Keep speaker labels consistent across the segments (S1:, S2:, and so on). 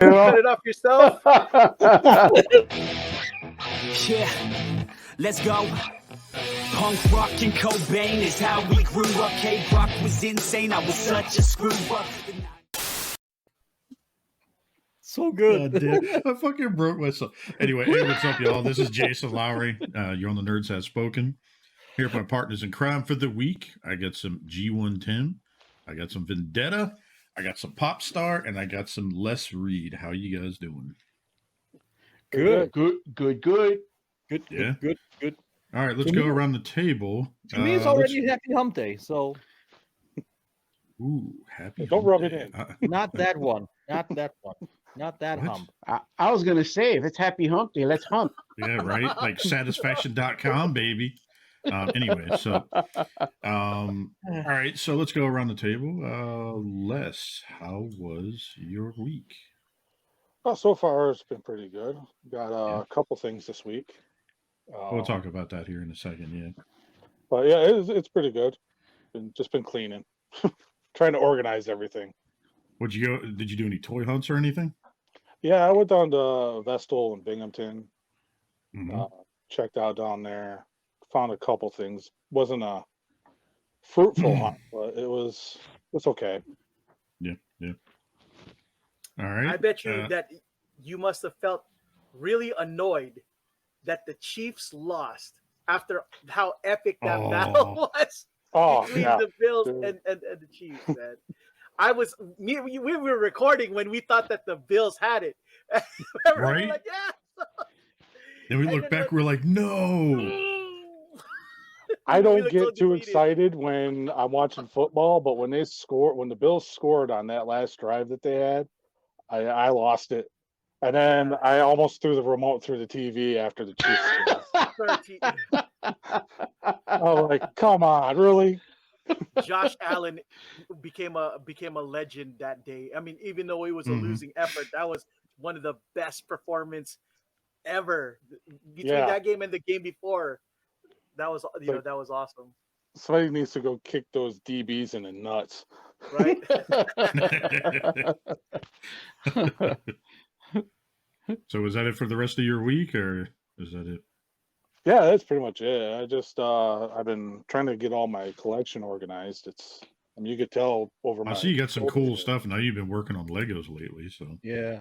S1: Cut it off yourself.
S2: Yeah, let's go. Punk rock and Cobain is how we grew up. K-Rock was insane. I was such a screw up.
S3: So good.
S4: I fucking broke myself. Anyway, hey, what's up, y'all? This is Jason Lowry. You're on the Nerds Have Spoken. Here with my partners in crime for the week. I got some G1 Tim. I got some Vendetta. I got some Pop Star, and I got some Les Reid. How you guys doing?
S3: Good.
S4: Yeah.
S3: Good.
S4: All right, let's go around the table.
S3: To me, it's already Happy Hump Day, so.
S4: Ooh, happy.
S5: Don't rub it in.
S3: Not that one. Not that one. Not that
S4: What?
S3: hump.
S6: I was gonna say, if it's Happy Hump Day, let's hump.
S4: Yeah, right? Like satisfaction.com, baby. Anyway, so all right, so let's go around the table. Les, how was your week?
S5: Oh, so far it's been pretty good. Got a couple things this week.
S4: We'll talk about that here in a second, yeah.
S5: But yeah, it's pretty good. Been cleaning, trying to organize everything.
S4: Did you do any toy hunts or anything?
S5: Yeah, I went down to Vestal and Binghamton.
S4: Mm-hmm.
S5: Checked out down there. Found a couple things. Wasn't a fruitful hunt, but it's okay.
S4: Yeah. All right.
S1: I bet you that you must have felt really annoyed that the Chiefs lost after how epic that battle was between the Bills and the Chiefs, man. We were recording when we thought that the Bills had it.
S4: Right?
S1: Like, yeah.
S4: Then we look back, we're like, no.
S5: I don't get too excited when I'm watching football, but when the Bills scored on that last drive that they had, I lost it. And then I almost threw the remote through the TV after the Chiefs scored. I was like, come on, really?
S1: Josh Allen became a legend that day. I mean, even though it was a losing effort, that was one of the best performance ever between that game and the game before. That was that was awesome.
S5: Somebody needs to go kick those DBs in the nuts.
S1: Right?
S4: So is that it for the rest of your week, or is that it?
S5: Yeah, that's pretty much it. I just I've been trying to get all my collection organized. You could tell over my.
S4: I see you got some cool stuff. Now you've been working on Legos lately, so
S5: yeah.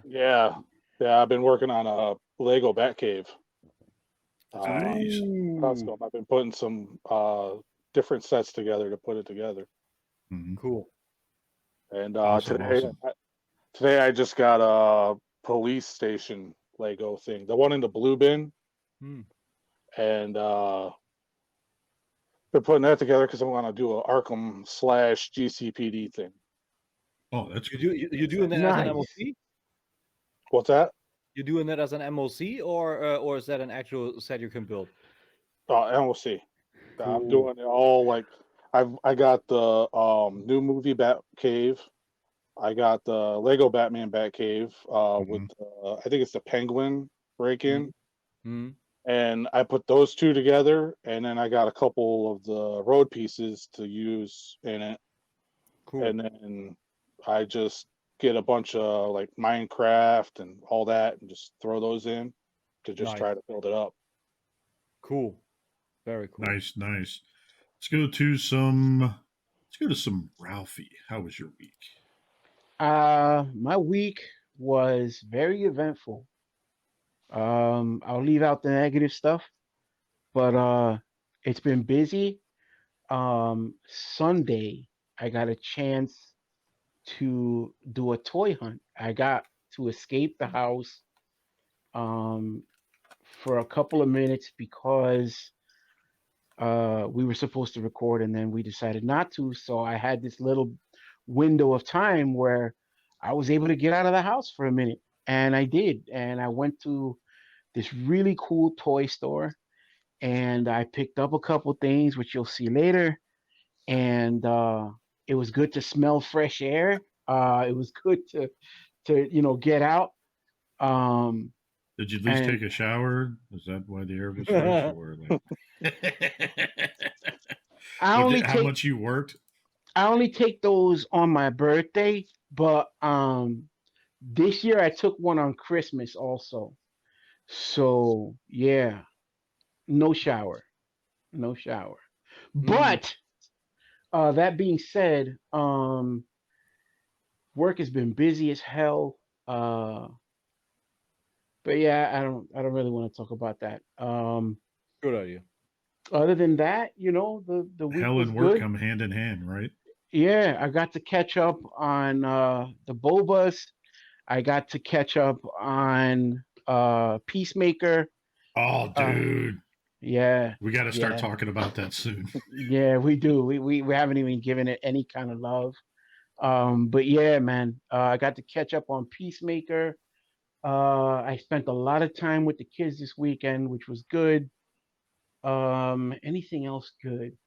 S5: I've been working on a Lego Batcave.
S4: Nice.
S5: I've been putting some different sets together to put it together.
S4: Mm-hmm.
S3: Cool.
S5: And
S4: Awesome.
S5: today I just got a police station Lego thing, the one in the blue bin. And been putting that together because I'm going to do an Arkham / GCPD thing.
S4: Oh, that's
S3: You doing that as an MOC?
S5: What's that?
S3: You doing that as an MOC or is that an actual set you can build?
S5: MOC.
S3: Cool.
S5: I'm doing it all like I got the new movie Batcave. I got the Lego Batman Batcave with I think it's the Penguin break-in. And I put those two together, and then I got a couple of the road pieces to use in it.
S3: Cool.
S5: And then I just get a bunch of like Minecraft and all that and just throw those in to just try to build it up.
S3: Cool. Very cool.
S4: Nice. Let's go to some Ralphie. How was your week?
S6: My week was very eventful. I'll leave out the negative stuff, but it's been busy. Sunday, I got a chance to do a toy hunt. I got to escape the house for a couple of minutes because we were supposed to record and then we decided not to. So I had this little window of time where I was able to get out of the house for a minute. And I did. And I went to this really cool toy store and I picked up a couple things, which you'll see later. And it was good to smell fresh air. It was good to get out.
S4: Did you at least take a shower? Is that why the air was fresh? Or like... how much you worked?
S6: I only take those on my birthday, but This year I took one on Christmas also. So yeah, no shower, no shower. But that being said, work has been busy as hell. But yeah, I don't really want to talk about that.
S3: Good idea.
S6: Other than that, the week
S4: Hell
S6: was
S4: and work
S6: good.
S4: come hand in hand, right?
S6: Yeah, I got to catch up on the Bobas. I got to catch up on Peacemaker.
S4: Oh, dude.
S6: Yeah.
S4: We got to start talking about that soon.
S6: Yeah, we do. We haven't even given it any kind of love. But yeah, man, I got to catch up on Peacemaker. I spent a lot of time with the kids this weekend, which was good. Anything else good?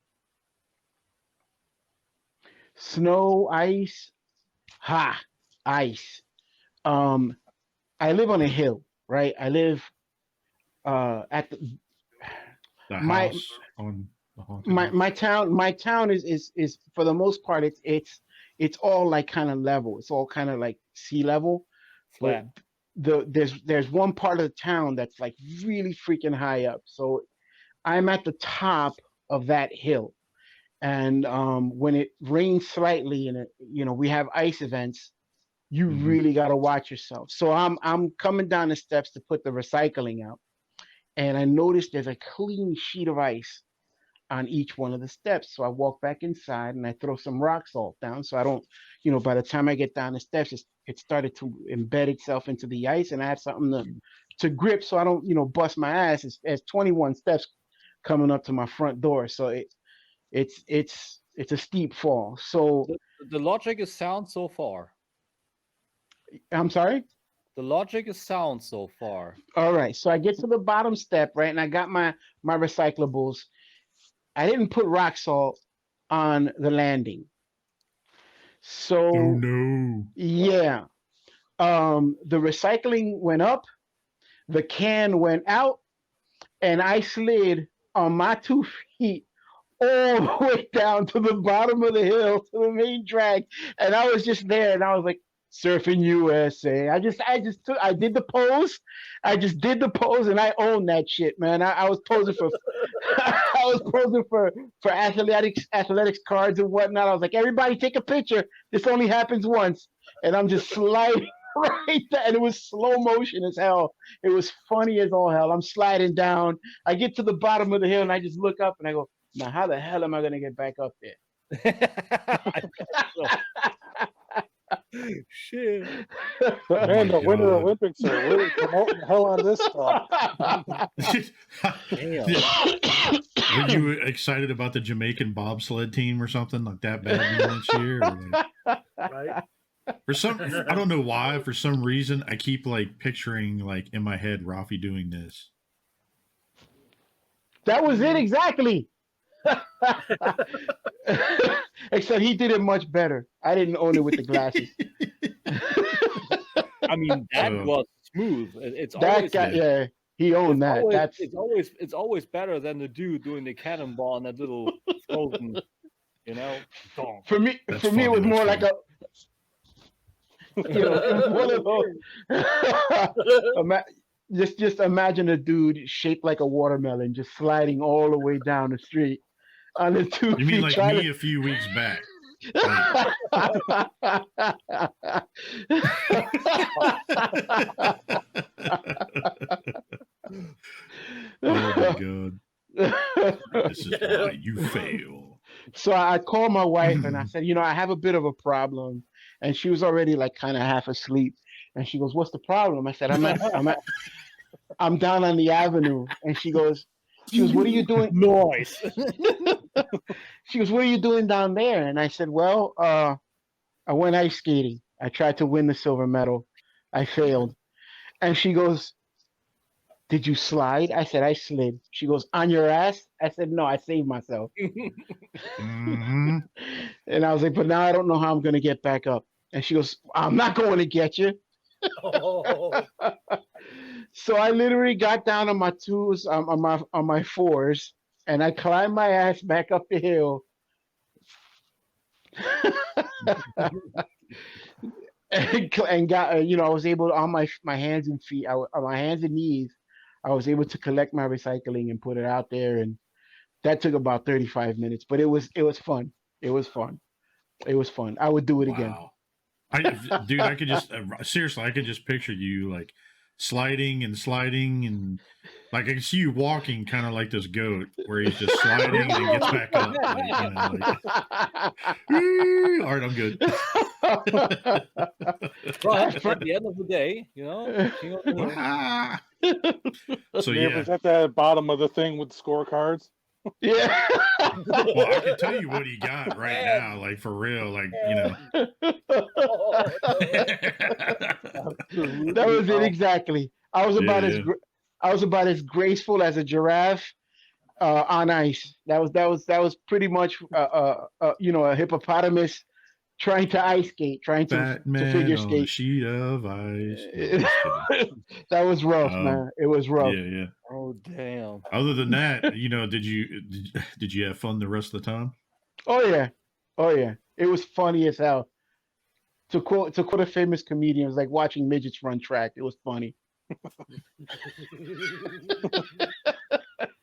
S6: Snow, ice, ice. I live on a hill, right? I live at
S4: The
S6: my
S4: house on the haunted
S6: my
S4: house.
S6: my town is for the most part it's all like kind of level. It's all kind of like sea level.
S3: Flat.
S6: But there's one part of the town that's like really freaking high up. So I'm at the top of that hill. And when it rains slightly and we have ice events, you really got to watch yourself. So I'm coming down the steps to put the recycling out, and I noticed there's a clean sheet of ice on each one of the steps. So I walk back inside and I throw some rock salt down, so I don't, by the time I get down the steps, it started to embed itself into the ice, and I have something to grip, so I don't, bust my ass. It's 21 steps coming up to my front door, so it's a steep fall. So
S3: The logic is sound so far.
S6: I'm sorry.
S3: The logic is sound so far.
S6: All right. So I get to the bottom step, right, and I got my recyclables. I didn't put rock salt on the landing. So
S4: Oh no.
S6: yeah. The recycling went up, the can went out, and I slid on my 2 feet all the way down to the bottom of the hill to the main drag. And I was just there, and I was like, surfing USA. I did the pose. I just did the pose, and I owned that shit, man. I was posing for I was posing for athletics cards and whatnot. I was like, everybody take a picture. This only happens once. And I'm just sliding right there. And it was slow motion as hell. It was funny as all hell. I'm sliding down. I get to the bottom of the hill, and I just look up and I go, now how the hell am I gonna get back up there?
S3: Shit.
S5: Man, the Winter Olympics are really promoting the hell out of this stuff.
S4: Were you excited about the Jamaican bobsled team or something like that bad this year? Or like...
S1: Right.
S4: For some, I don't know why. For some reason, I keep like picturing like in my head Ralphie doing this.
S6: That was it exactly. Except he did it much better. I didn't own it with the glasses.
S3: I mean, that was smooth. It's
S6: that
S3: always
S6: guy, yeah, he owned that.
S3: Always, it's always better than the dude doing the cannonball and that little frozen,
S6: For me, it was more like a. Just imagine a dude shaped like a watermelon just sliding all the way down the street on his 2 feet.
S4: You mean like me a few weeks back? Oh my god. This is why you fail.
S6: So I called my wife and I said, I have a bit of a problem. And she was already like kind of half asleep. And she goes, what's the problem? I said, I'm down on the avenue. And she goes, what are you doing?
S3: Noise.
S6: She goes, what are you doing down there? And I said, well, I went ice skating. I tried to win the silver medal. I failed. And she goes, did you slide? I said, I slid. She goes, on your ass? I said, no, I saved myself.
S4: Mm-hmm.
S6: And I was like, but now I don't know how I'm going to get back up. And she goes, I'm not going to get you.
S1: Oh.
S6: So I literally got down on my twos, on my fours, and I climbed my ass back up the hill. and got I was able on my hands and feet, on my hands and knees, I was able to collect my recycling and put it out there, and that took about 35 minutes, but it was fun. It was fun. It was fun. I would do it again.
S4: Wow. Dude, I could just seriously, I could just picture you like sliding and like I can see you walking kind of like this goat where he's just sliding and he gets back up. All right, I'm good.
S3: But at the end of the day,
S4: So yeah,
S5: was at the bottom of the thing with scorecards.
S6: Yeah.
S4: Well, I can tell you what he got right now, like for real, like
S6: That was it exactly. I was about as graceful as a giraffe on ice. That was pretty much a hippopotamus trying to ice skate, trying to figure skate.
S4: On a sheet of ice.
S6: That was rough, man. It was rough.
S4: Yeah.
S3: Oh damn. Other
S4: than that, did you have fun the rest of the time?
S6: Oh yeah. It was funny as hell. To quote a famous comedian, it was like watching midgets run track. It was funny.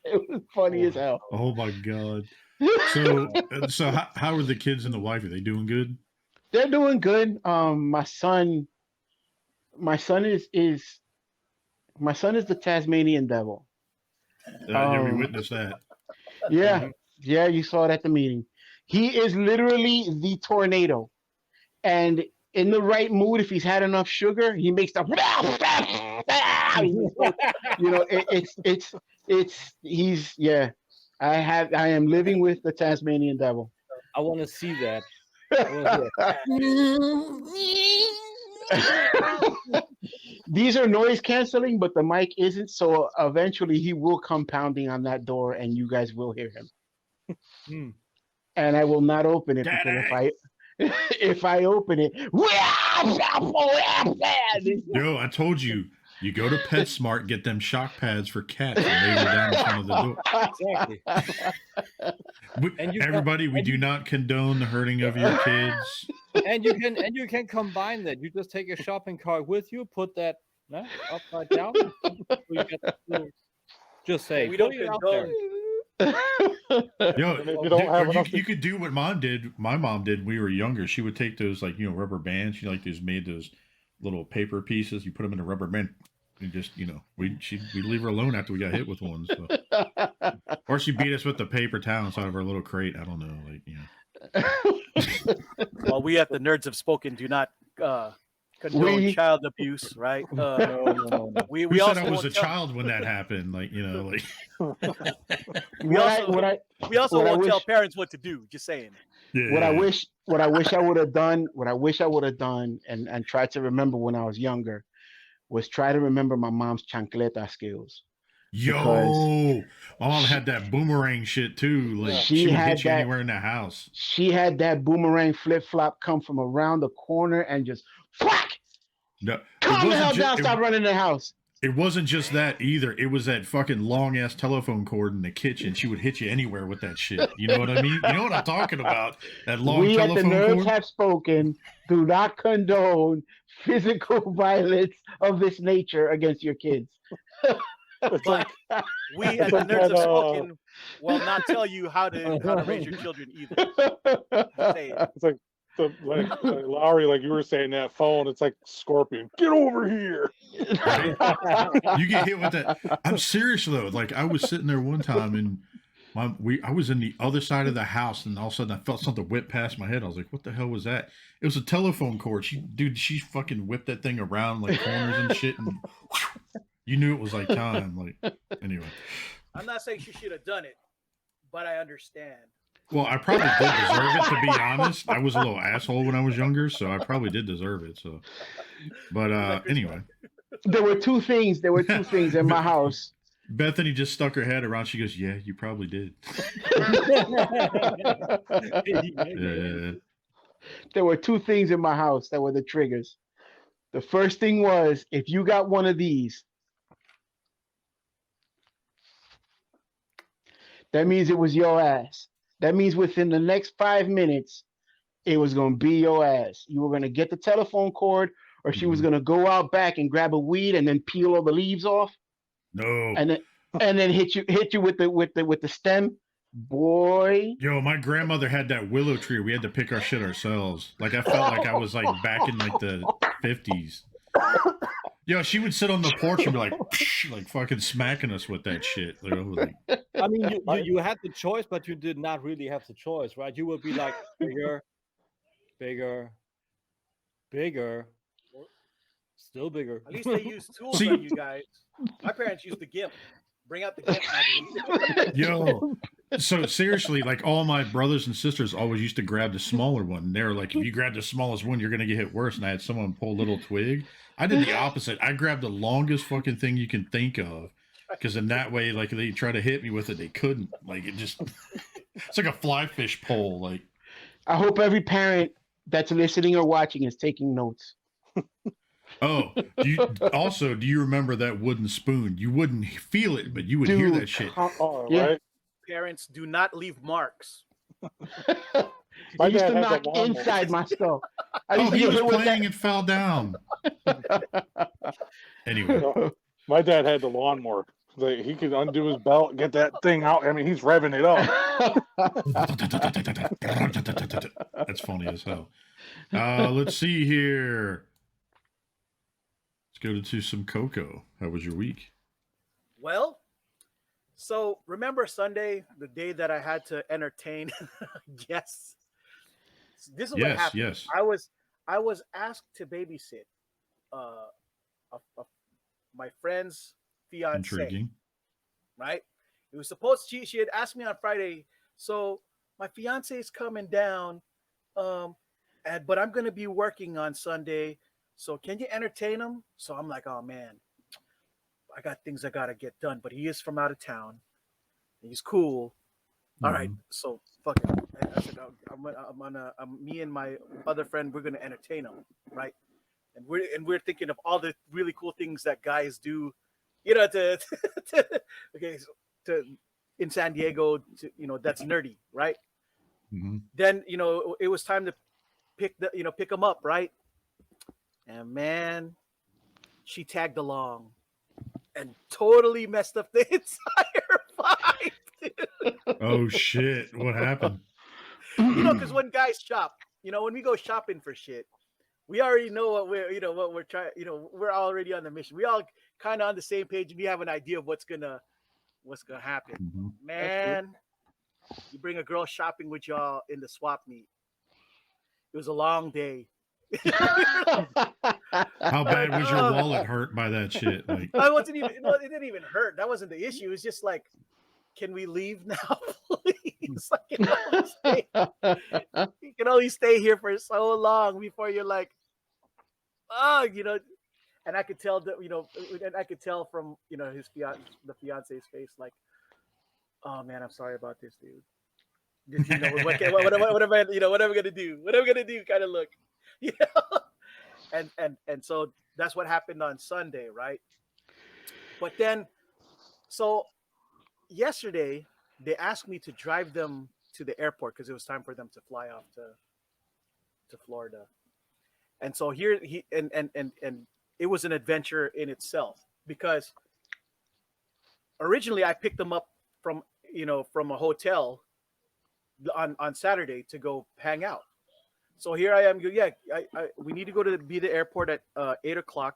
S6: It was funny as hell.
S4: Oh my god. So how are the kids and the wife? Are they doing good?
S6: They're doing good. My son is the Tasmanian devil.
S4: Yeah, we witnessed that.
S6: Yeah, you saw it at the meeting. He is literally the tornado, and in the right mood, if he's had enough sugar, he makes the. I am living with the Tasmanian devil.
S3: I want to see that.
S6: These are noise canceling, but the mic isn't. So eventually, he will come pounding on that door, and you guys will hear him. And I will not open it because if I open it,
S4: yo, I told you. You go to PetSmart, get them shock pads for cats, and lay them down in front of the door. Exactly. Everybody, we do not condone the hurting of your kids.
S3: And you can combine that. You just take a shopping cart with you, put that upside down. Just say
S1: we don't condone.
S4: Yo, you could do what mom did. My mom did. When we were younger. She would take those rubber bands. She made those little paper pieces. You put them in a rubber band. And just we'd leave her alone after we got hit with one. So. Or she beat us with the paper towel inside of our little crate. I don't know,
S1: Well, we at the Nerds Have Spoken do not condone child abuse, right?
S4: No. We also said I was a child when that happened.
S1: We also won't tell parents what to do. Just saying.
S6: Yeah. What I wish I would have done, and tried to remember when I was younger, was try to remember my mom's chancleta skills.
S4: Yo, my mom had that boomerang shit too. She would hit you anywhere in the house.
S6: She had that boomerang flip flop come from around the corner and just whack.
S4: No,
S6: calm the hell down! Stop running the house.
S4: It wasn't just that either. It was that fucking long ass telephone cord in the kitchen. She would hit you anywhere with that shit. You know what I mean? You know what I'm talking about? That long telephone cord. We at the Nerds Have Spoken do not condone physical violence of this nature against your kids.
S1: But we at the Nerds Have Spoken will not tell you how to raise your children either.
S5: It's like Lowry, like you were saying, that phone, it's like Scorpion. Get over here.
S4: Right? You get hit with that. I'm serious though. Like I was sitting there one time and I was in the other side of the house and all of a sudden I felt something whip past my head. I was like, what the hell was that? It was a telephone cord. She fucking whipped that thing around like corners and shit, and you knew it was like time. Like anyway.
S1: I'm not saying she should have done it, but I understand.
S4: Well, I probably did deserve it, to be honest. I was a little asshole when I was younger, so I probably did deserve it. So, but anyway,
S6: there were two things in my house.
S4: Bethany just stuck her head around. She goes, "Yeah, you probably did." Yeah.
S6: There were two things in my house that were the triggers. The first thing was, if you got one of these, that means it was your ass. That means within the next 5 minutes, it was gonna be your ass. You were gonna get the telephone cord, or she was gonna go out back and grab a weed and then peel all the leaves off.
S4: No.
S6: And then hit you with the stem. Boy.
S4: Yo, my grandmother had that willow tree. We had to pick our shit ourselves. Like I felt like I was like back in like the 50s. Yo, she would sit on the porch and be like fucking smacking us with that shit. Like,
S3: I mean, you had the choice, but you did not really have the choice, right? You would be like bigger, bigger, bigger, still bigger.
S1: At least they used tools on you guys. My parents used the GIMP. Bring out the GIMP.
S4: Yo, so seriously, like all my brothers and sisters always used to grab the smaller one. They were like, if you grab the smallest one, you're gonna get hit worse. And I had someone pull a little twig. I did the opposite. I grabbed the longest fucking thing you can think of, because in that way, like they try to hit me with it, they couldn't. Like it just, it's like a fly fish pole. Like,
S6: I hope every parent that's listening or watching is taking notes.
S4: oh, do you remember that wooden spoon? You wouldn't feel it, but you would hear that shit.
S5: Right?
S1: Parents, do not leave marks.
S6: I used to knock inside my stuff.
S4: He was playing and fell down. Anyway.
S5: My dad had the lawnmower. He could undo his belt, get that thing out. I mean, he's revving it
S4: up. That's funny as hell. Let's see here. Let's go to some Coco. How was your week?
S1: Well, so remember Sunday, the day that I had to entertain guests? This is what happened.
S4: Yes.
S1: I was asked to babysit my friend's fiance.
S4: Intriguing.
S1: Right? It was supposed she had asked me on Friday, so my fiance is coming down, but I'm gonna be working on Sunday. So can you entertain him? So I'm like, oh man, I got things I gotta get done. But he is from out of town. He's cool. All right, so fuck it. I said, me and my other friend, we're gonna entertain him, right? And we're thinking of all the really cool things that guys do, you know, in San Diego, that's nerdy, right?
S4: Mm-hmm.
S1: Then it was time to pick him up, right? And man, she tagged along and totally messed up the entire vibe. Dude.
S4: Oh shit! What happened?
S1: Because when guys shop, when we go shopping for shit, we already know what we're trying. We're already on the mission. We all kind of on the same page, and we have an idea of what's gonna happen.
S4: Mm-hmm.
S1: Man, you bring a girl shopping with y'all in the swap meet. It was a long day.
S4: How bad was your wallet hurt by that shit? Like,
S1: I wasn't even. It didn't even hurt. That wasn't the issue. It was just like, can we leave now, please? You can only stay here for so long before you're like, And I could tell that, and I could tell from the fiance's face, like, oh man, I'm sorry about this, dude. What am I gonna do? What am I gonna do? Kind of look. And so that's what happened on Sunday, right? But then, so yesterday they asked me to drive them to the airport because it was time for them to fly off to Florida. And so here and it was an adventure in itself, because originally I picked them up from a hotel on Saturday to go hang out. So here I am. Yeah, we need to go to the airport at 8:00.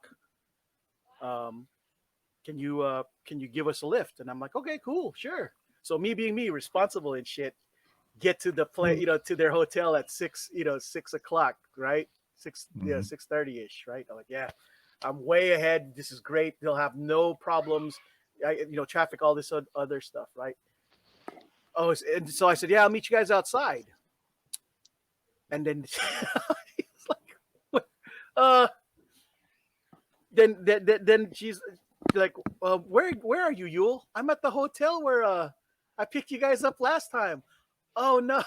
S1: Can you give us a lift? And I'm like, okay, cool, sure. So me being me, responsible and shit, get to the plane, to their hotel at 6:00, right? 6:30ish, right? I'm like, yeah, I'm way ahead. This is great. They'll have no problems. Traffic, all this other stuff, right? Oh, and so I said, yeah, I'll meet you guys outside. And then he's like, then she's like, where are you, Yule? I'm at the hotel where I picked you guys up last time. Oh no,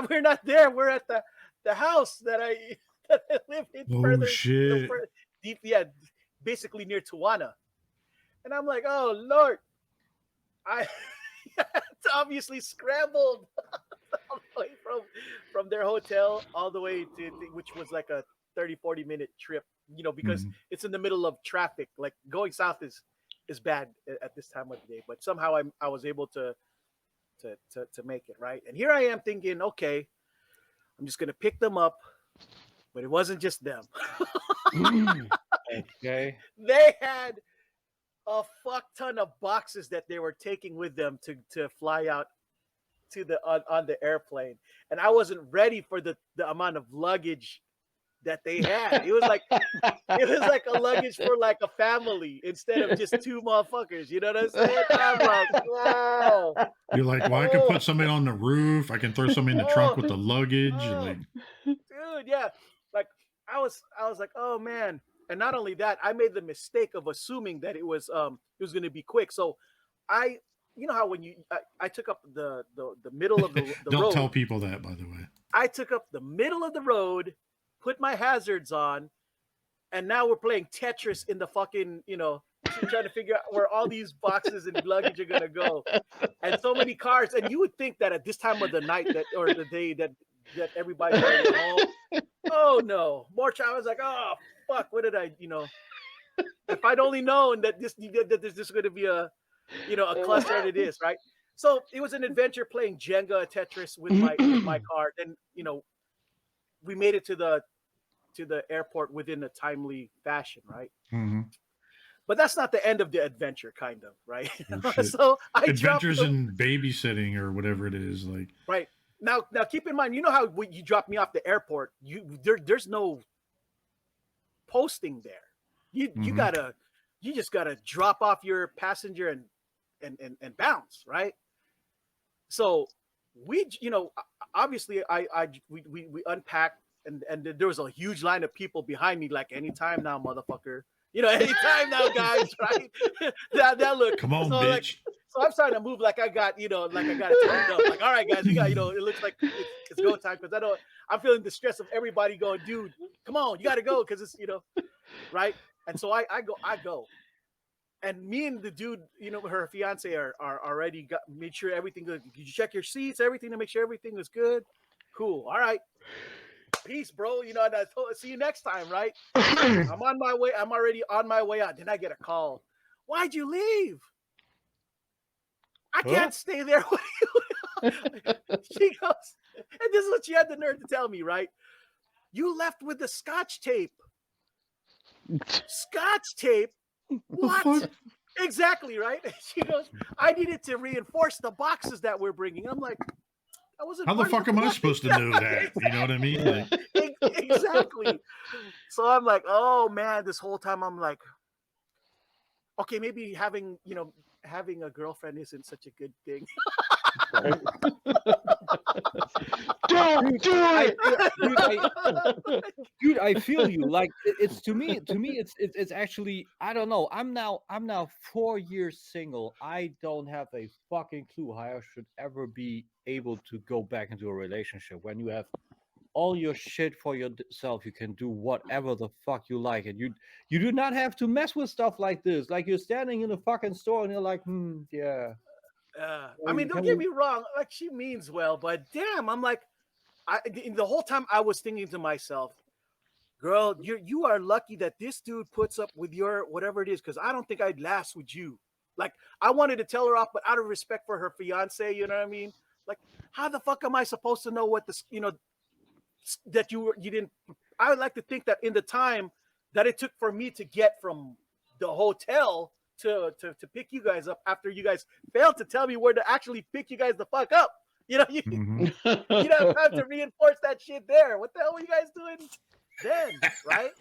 S1: we're not there. We're at the house that I live in.
S4: Oh
S1: further,
S4: shit!
S1: Deep, yeah, basically near Tijuana. And I'm like, oh Lord, I it's obviously scrambled all the way from their hotel all the way to which was like a 30-40 minute trip, because it's in the middle of traffic. Like going south is bad at this time of the day, but somehow I was able to make it, right? And here I am thinking, okay, I'm just gonna pick them up, but it wasn't just them.
S3: Okay.
S1: They had a fuck ton of boxes that they were taking with them to fly out to the on the airplane, and I wasn't ready for the amount of luggage that they had. It was like a luggage for like a family instead of just two motherfuckers. You know what I'm saying? I'm like, wow.
S4: You're like, well, I can put somebody on the roof. I can throw somebody in the trunk with the luggage. Like,
S1: dude, yeah. Like I was like, oh man. And not only that, I made the mistake of assuming that it was going to be quick. So you know how when I took up the middle of the
S4: don't
S1: road.
S4: Tell people that, by the way.
S1: I took up the middle of the road, put my hazards on, and now we're playing Tetris in the fucking, trying to figure out where all these boxes and luggage are gonna go. And so many cars. And you would think that at this time of the night or the day that everybody's going home. Oh no. I was like, oh fuck, what did I, if I'd only known that this is gonna be a cluster, and it is, right? So it was an adventure playing Jenga, Tetris with my car. And we made it to the airport within a timely fashion, right?
S4: Mm-hmm.
S1: But that's not the end of the adventure, kind of, right?
S4: Oh,
S1: So
S4: adventures in babysitting or whatever it is, like
S1: right now. Keep in mind, you know how when you drop me off the airport, there's no posting there. You just gotta drop off your passenger and bounce, right? So we obviously we unpacked and there was a huge line of people behind me, like, anytime now, motherfucker. Anytime now, guys, right? that look.
S4: Come on,
S1: so,
S4: bitch.
S1: Like, so I'm starting to move like I got it turned up. Like, all right, guys, we got, it looks like it's go time, because I'm feeling the stress of everybody going, dude, come on, you got to go, because it's, right? And so I go. And me and the dude, her fiance are already made sure everything good. Did you check your seats, everything, to make sure everything was good? Cool. All right. Peace, bro. And I see you next time, right? I'm on my way. I'm already on my way out. Then I get a call. Why'd you leave? I can't stay there with you. She goes, and this is what she had the nerve to tell me, right? You left with the scotch tape. Scotch tape? What? Exactly, right? She goes, I needed to reinforce the boxes that we're bringing. I'm like, I wasn't.
S4: How the fuck am I supposed to know that? You know what I mean? Like,
S1: exactly. So I'm like, oh man, this whole time I'm like, okay, maybe having a girlfriend isn't such a good thing.
S5: Right?
S6: Don't do it,
S3: dude. I feel you. Like it's to me, it's actually, I don't know. I'm now 4 years single. I don't have a fucking clue how I should ever be able to go back into a relationship when you have all your shit for yourself. You can do whatever the fuck you like, and you do not have to mess with stuff like this. Like, you're standing in a fucking store and you're like, yeah.
S1: I mean, don't get me wrong. Like, she means well, but damn, I'm like, the whole time I was thinking to myself, girl, you are lucky that this dude puts up with your whatever it is, because I don't think I'd last with you. Like, I wanted to tell her off, but out of respect for her fiance, you know what I mean? Like, how the fuck am I supposed to know what this, that you didn't? I would like to think that in the time that it took for me to get from the hotel to pick you guys up, after you guys failed to tell me where to actually pick you guys the fuck up. You don't have time to reinforce that shit there. What the hell were you guys doing then, right?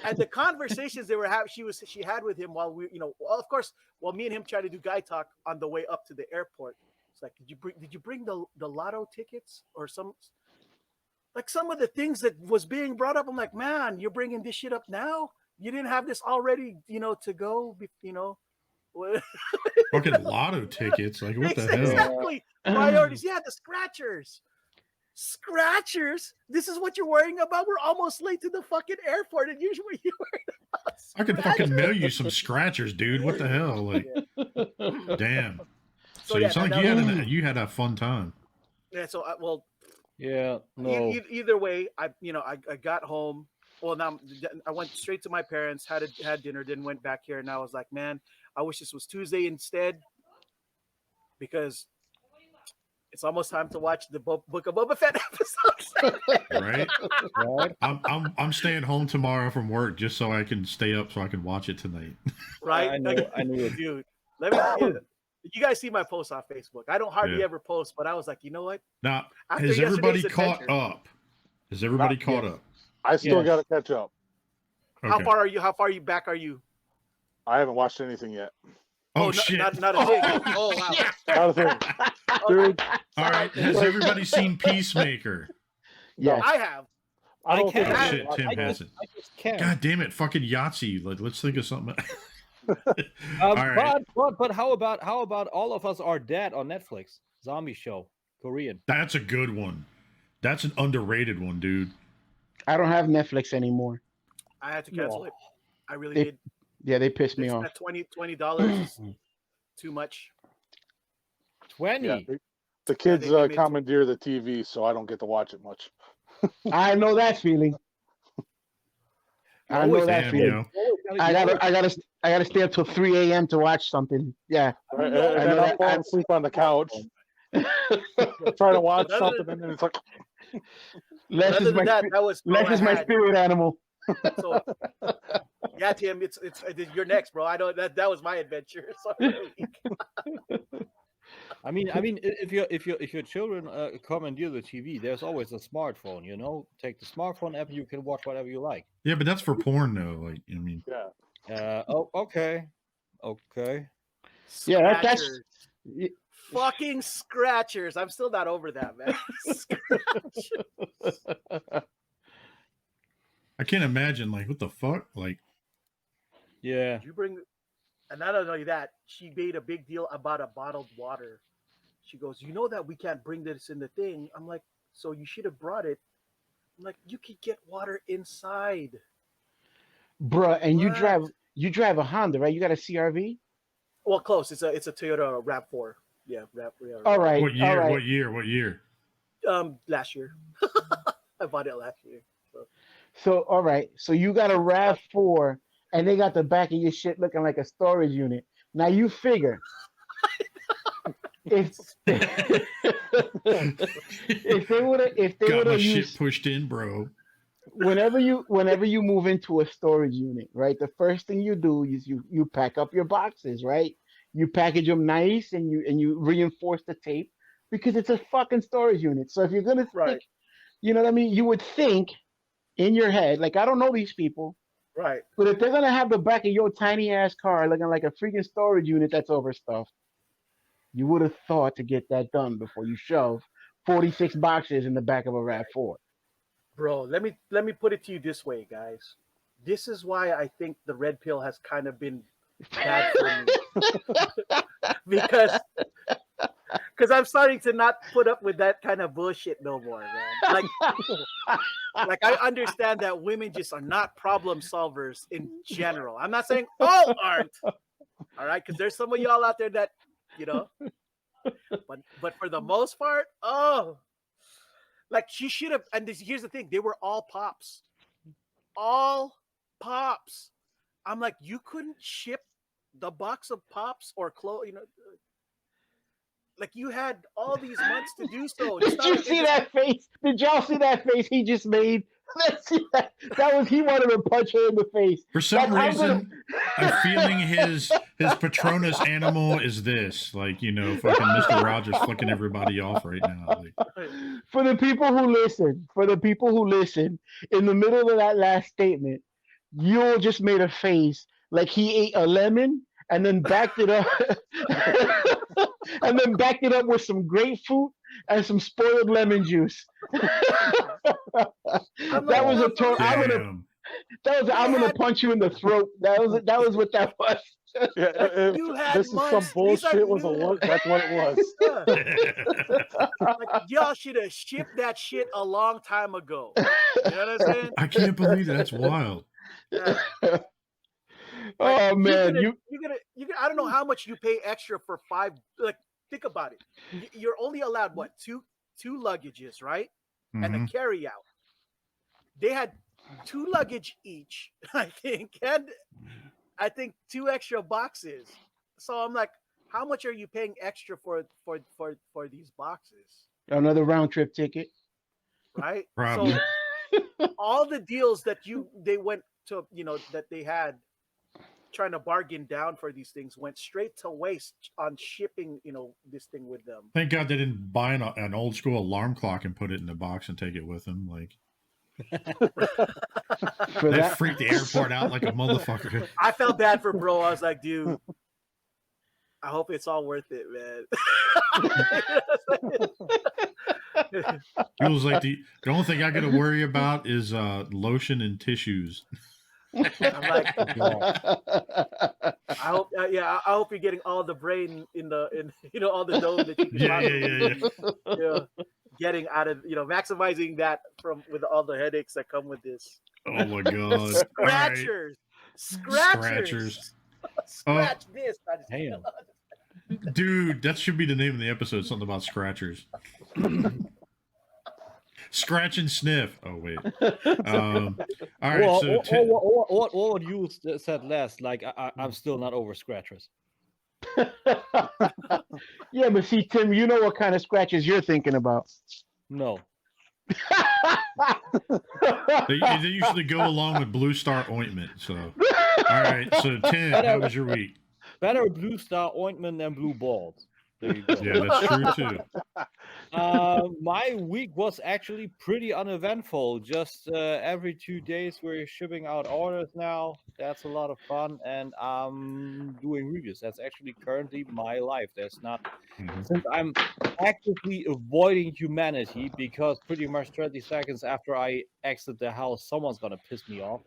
S1: And the conversations they were having, she had with him while we, of course, while me and him tried to do guy talk on the way up to the airport. It's like, did you bring the lotto tickets or some of the things that was being brought up? I'm like, man, you're bringing this shit up now? You didn't have this already, to go,
S4: fucking lotto tickets. Like, what the hell?
S1: Exactly. Priorities. Yeah, the scratchers. Scratchers? This is what you're worrying about? We're almost late to the fucking airport, and usually you're worried about scratchers.
S4: I could fucking mail you some scratchers, dude. What the hell? Like, damn. So you sound like you had a fun time.
S1: Yeah. So well.
S3: Yeah. No.
S1: Either way, I got home. Well, now I went straight to my parents, had dinner, then went back here, and I was like, man, I wish this was Tuesday instead, because it's almost time to watch the Book of Boba Fett episodes.
S4: Right? I'm staying home tomorrow from work just so I can stay up so I can watch it tonight.
S1: Right?
S3: I knew it.
S1: Dude. Let me. You guys see my posts on Facebook. I don't hardly ever post, but I was like, you know what?
S4: Now,
S1: After
S4: has everybody
S1: yesterday's
S4: caught
S1: adventure-
S4: up? Has everybody
S5: Not
S4: caught
S5: yet.
S4: up?
S5: I still
S3: Yes.
S5: got to catch up.
S1: How
S4: Okay.
S1: far are you? How far back are you?
S5: I haven't watched anything yet.
S4: Oh,
S1: no,
S4: shit.
S1: not a thing. Oh wow.
S5: Not a thing. Dude,
S4: All right. Has everybody seen Peacemaker?
S6: Yeah.
S1: I have.
S5: I don't
S3: can't.
S5: think
S4: Oh,
S5: I
S4: shit. Tim
S3: I
S4: hasn't.
S3: just can't.
S4: God damn it. Fucking Yahtzee. Let's think of something. All right.
S3: But how about All of Us Are Dead on Netflix? Zombie show, Korean.
S4: That's a good one. That's an underrated one, dude.
S6: I don't have Netflix anymore.
S1: I had to cancel it. I really
S6: They-
S1: did.
S6: Yeah, they pissed me
S1: It's
S6: off.
S1: that $20 is too much.
S3: 20.
S5: Yeah, the kids
S1: they made-
S5: commandeer the TV, so I don't get to watch it much.
S6: I know that feeling. I know
S3: Always
S6: that
S4: Damn,
S6: feeling.
S4: yo.
S6: I gotta stay up till 3 a.m. to watch something. Yeah.
S5: Right?
S6: know
S5: And then
S6: that-
S5: I'll fall asleep on the couch, try to watch
S1: Other
S5: something,
S1: than-
S5: and then it's like,
S6: Les
S1: Other
S6: is
S1: than
S6: my
S1: that, that was all
S6: Les
S1: I
S6: is my
S1: had.
S6: spirit animal.
S1: So, yeah, Tim, it's you're next, bro. I know that was my adventure.
S3: I mean, if your children commandeer the TV, there's always a smartphone. You know, take the smartphone app, you can watch whatever you like.
S4: Yeah, but that's for porn, though. Like, I mean,
S5: yeah.
S3: Oh, okay.
S6: Yeah, that's
S1: Scratchers. Fucking scratchers. I'm still not over that, man. Scratchers.
S4: I can't imagine, like, what the fuck? Like,
S3: Yeah.
S1: You bring, and not only that, she made a big deal about a bottled water. She goes, you know that we can't bring this in the thing. I'm like, so you should have brought it. I'm like, you could get water inside.
S6: Bruh, and
S1: What?
S6: you drive a Honda, right? You got a CRV?
S1: Well, close. It's a Toyota RAV4. Yeah, RAV4.
S6: All right.
S4: what year?
S6: All right.
S4: What year?
S1: Last year. I bought it last year.
S6: So all right. So you got a RAV4 and they got the back of your shit looking like a storage unit. Now you figure if they would
S4: Got my
S6: have
S4: shit
S6: used
S4: pushed in, bro.
S6: whenever you move into a storage unit, right? The first thing you do is you pack up your boxes, right? You package them nice and you reinforce the tape because it's a fucking storage unit. So if you're gonna
S1: Right.
S6: think, you know what I mean? You would think in your head, like I don't know these people,
S1: Right.
S6: but if they're gonna have the back of your tiny ass car looking like a freaking storage unit that's overstuffed, you would have thought to get that done before you shove 46 boxes in the back of a RAV4.
S1: Bro, let me put it to you this way, guys. This is why I think the red pill has kind of been bad for me. because I'm starting to not put up with that kind of bullshit no more, man. Like I understand that women just are not problem solvers in general. I'm not saying all aren't. All right, because there's some of y'all out there that, you know, but for the most part, like she should have. And here's the thing: they were all pops, all pops. I'm like, you couldn't ship the box of pops or clothes, you know. Like you had all these months to do so. It's
S6: Did
S1: not
S6: you
S1: like
S6: see
S1: just-
S6: that face? Did y'all see that face he just made? Let's see that. That was he wanted to punch her in the face.
S4: For some
S6: Like, I'm gonna-
S4: reason, I'm feeling his Patronus animal is this. Like, you know, fucking Mr. Rogers flicking everybody off right now. Like,
S6: For the people who listen, in the middle of that last statement, you just made a face like he ate a lemon and then backed it up and then backed it up with some grapefruit and some spoiled lemon juice.
S1: I'm
S6: That
S1: like,
S6: was a
S1: "Motherfucker,
S6: total.
S4: damn.
S6: I'm gonna punch you in the throat. That was what that was.
S5: Yeah, if
S1: You had
S5: this is some
S1: months. These
S5: bullshit
S1: are
S5: was a
S1: new.
S5: look. That's what it was.
S1: Like, y'all should have shipped that shit a long time ago. You know what I'm saying?
S4: I can't believe that's wild.
S1: Yeah.
S6: Oh man,
S1: you're gonna I don't know how much you pay extra for 5. Like, think about it. You're only allowed what, 2 luggages, right?
S4: Mm-hmm.
S1: And a carry out. They had 2 luggage each, I think, and I think 2 extra boxes. So I'm like, how much are you paying extra for these boxes?
S6: Another round trip ticket.
S1: Right?
S4: Probably.
S1: So all the deals that they went to, that they had trying to bargain down for these things went straight to waste on shipping, this thing with them.
S4: Thank God they didn't buy an old school alarm clock and put it in the box and take it with them. Like, that freaked the airport out like a motherfucker.
S1: I felt bad for bro. I was like, dude, I hope it's all worth it, man.
S4: He was like, the only thing I got to worry about is lotion and tissues.
S1: I'm like, I hope, I hope you're getting all the brain in all the dough that you can getting out of, maximizing that with all the headaches that come with this.
S4: Oh my God.
S1: Scratchers. Scratch this.
S3: Damn.
S4: Dude, that should be the name of the episode. Something about scratchers. Scratch and sniff. Oh wait. All right.
S3: What would you said last? Like I'm still not over scratchers.
S6: Yeah, but see, Tim, you know what kind of scratches you're thinking about.
S3: No.
S4: They usually go along with Blue Star ointment. So, all right. So, Tim, how was your week?
S3: Better Blue Star ointment than blue balls. There you go.
S4: Yeah, that's true too.
S3: My week was actually pretty uneventful. Just every 2 days we're shipping out orders now. That's a lot of fun, and I'm doing reviews. That's actually currently my life. There's not since I'm actively avoiding humanity because pretty much 30 seconds after I exit the house, someone's gonna piss me off.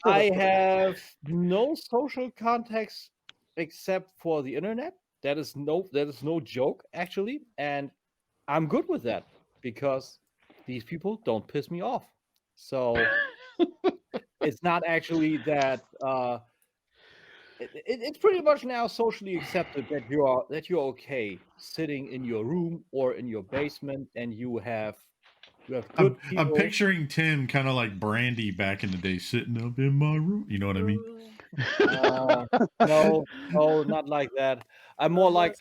S3: I have no social contacts except for the internet. That is no joke, actually, and I'm good with that because these people don't piss me off. So it's not actually that. It's pretty much now socially accepted that you're okay sitting in your room or in your basement, and you have good people.
S4: I'm picturing Tim kind of like Brandy back in the day, sitting up in my room. You know what I mean?
S3: No, not like that. I'm more like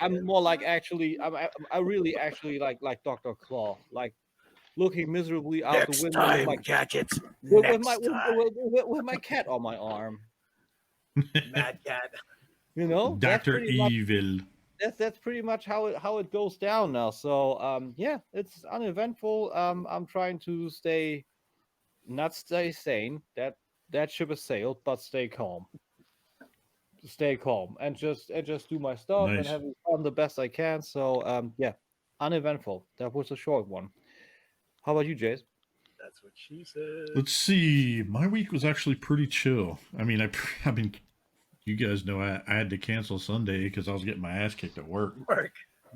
S3: actually. I really actually like Dr. Claw, like looking miserably out the window
S1: time,
S3: with my
S1: gadgets.
S3: with my cat on my arm.
S1: Mad cat.
S4: Dr. Evil.
S3: That's pretty much how it goes down now. So yeah, it's uneventful. I'm trying to not stay sane. That ship has sailed, but stay calm. Stay calm and just do my stuff and have fun the best I can. So yeah, uneventful. That was a short one. How about you, Jace?
S1: That's what she said.
S4: Let's see. My week was actually pretty chill. I mean, you guys know I had to cancel Sunday because I was getting my ass kicked at work.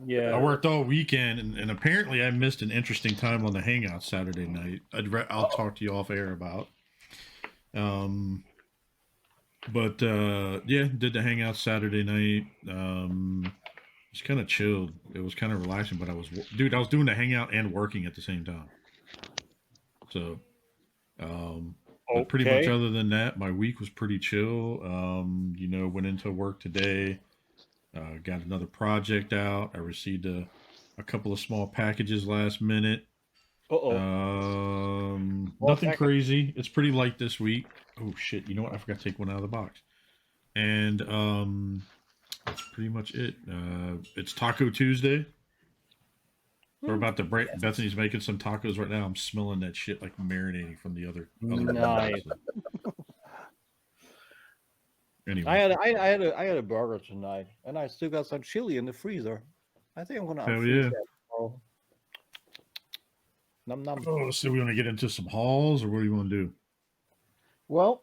S3: Yeah,
S4: I worked all weekend, and apparently I missed an interesting time on the Hangout Saturday night. I'll talk to you off air about. But yeah, did the Hangout Saturday night. Just kind of chilled. It was kind of relaxing, but I was doing the Hangout and working at the same time. So, but pretty much other than that, my week was pretty chill. Went into work today. Got another project out. I received a couple of small packages last minute. Nothing crazy. It's pretty light this week. Oh shit! You know what? I forgot to take one out of the box. And that's pretty much it. It's Taco Tuesday. We're about to break. Bethany's making some tacos right now. I'm smelling that shit like marinating from the other.
S3: Nice.
S4: Anyway,
S3: I had a burger tonight, and I still got some chili in the freezer. I think I'm gonna unfreeze that tomorrow. Num num.
S4: Oh, so we want to get into some hauls, or what do you want to do?
S6: Well,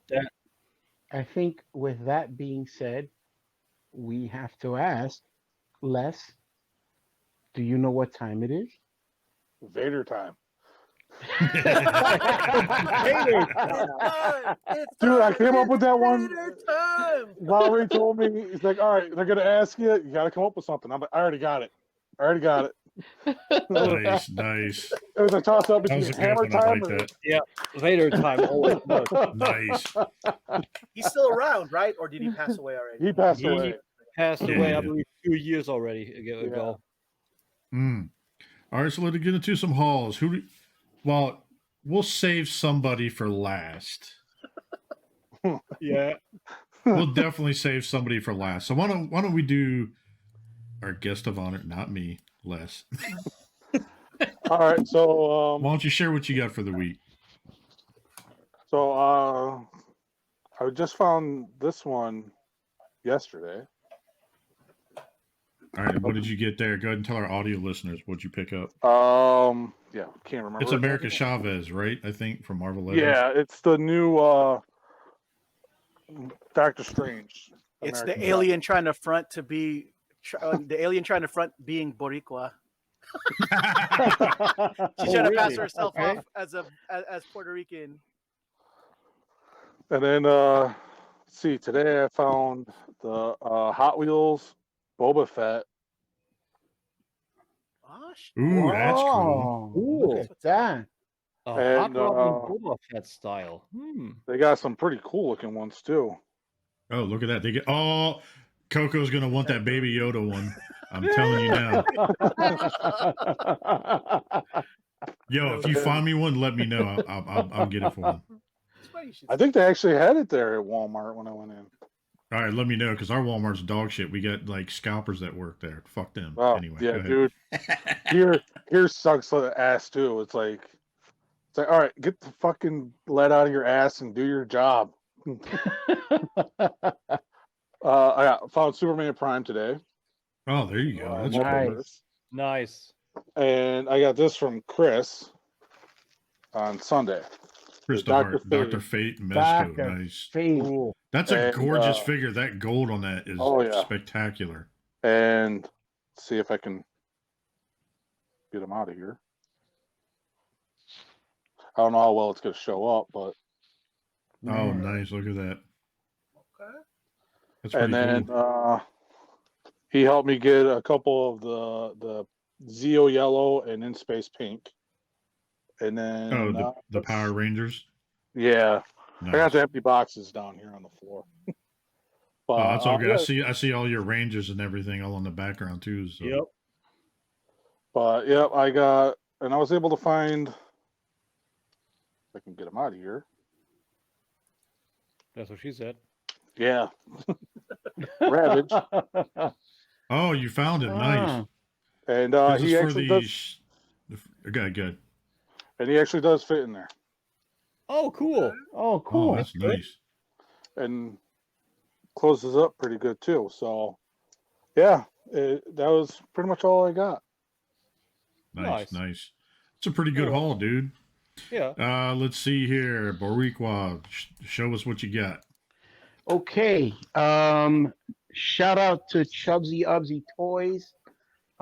S6: I think with that being said, we have to ask Les. Do you know what time it is?
S5: Vader time.
S1: Dude,
S5: I came up with that one.
S1: Time.
S5: Lowry told me, he's like, all right, they're going to ask you. You got to come up with something. I'm like, I already got it.
S4: Nice, nice.
S5: It was a toss up
S4: That was
S5: between
S4: a good
S5: Hammer
S4: one. I
S5: Time
S4: like
S5: or
S4: that.
S3: Yeah, Vader time. Always was.
S4: Nice.
S1: He's still around, right? Or did he pass away already?
S5: He passed
S3: He
S5: away.
S3: passed away, I
S4: Yeah.
S3: believe, 2 years already ago.
S4: All right, so let's get into some hauls. Well, we'll save somebody for last.
S3: Yeah.
S4: We'll definitely save somebody for last. So why don't we do our guest of honor, not me, Les.
S5: All right, so
S4: Why don't you share what you got for the week?
S5: So I just found this one yesterday.
S4: All right, what did you get there? Go ahead and tell our audio listeners what you pick up.
S5: Yeah, can't remember.
S4: It's America Chavez, right? I think from Marvel Legends.
S5: Yeah, it's the new Doctor Strange.
S1: It's
S5: American
S1: the alien trying to front to be the alien trying to front being Boricua. She's trying to pass herself off as Puerto Rican.
S5: And then see, today I found the Hot Wheels Boba Fett.
S4: Ooh, that's cool.
S6: Ooh, that.
S5: And,
S3: Boba Fett style.
S5: They got some pretty cool looking ones too.
S4: Oh, look at that. They get Coco's gonna want that Baby Yoda one. I'm telling you now. Yo, if you find me one, let me know. I'll get it for him.
S5: I think they actually had it there at Walmart when I went in.
S4: All right, let me know because our Walmart's dog shit. We got like scalpers that work there. Fuck them.
S5: Oh,
S4: Anyway,
S5: yeah,
S4: go
S5: dude. Here sucks the ass too. It's like, all right, get the fucking lead out of your ass and do your job. I found Superman Prime today.
S4: Oh, there you go. That's
S6: nice.
S3: Nice.
S5: And I got this from Chris on Sunday.
S4: Chris
S5: Dr.
S4: Dr. Fate Mezco. Nice.
S6: Cool.
S4: That's a gorgeous figure. That gold on that is spectacular.
S5: And let's see if I can get him out of here. I don't know how well it's going to show up, but.
S4: Oh, nice. Look at that.
S1: Okay.
S4: That's pretty
S5: cool. He helped me get a couple of the Zeo Yellow and In Space Pink. And then
S4: the Power Rangers.
S5: Yeah,
S4: nice.
S5: I got the empty boxes down here on the floor.
S4: But that's all good. I see all your Rangers and everything all in the background too. So.
S3: Yep.
S5: But yep, I got, and I was able to find. If I can get them out of here.
S3: That's what she said.
S5: Yeah. Ravage.
S4: Oh, you found it. Nice.
S5: And he actually does.
S4: Okay, good.
S5: And he actually does fit in there.
S3: Oh, cool.
S6: Oh, cool.
S4: Oh, that's nice.
S5: And closes up pretty good too. So, yeah, that was pretty much all I got.
S4: Nice. It's a pretty good haul, dude.
S3: Yeah.
S4: Let's see here. Boricua, show us what you got.
S6: Okay. Shout out to Chubsy Ubsy Toys.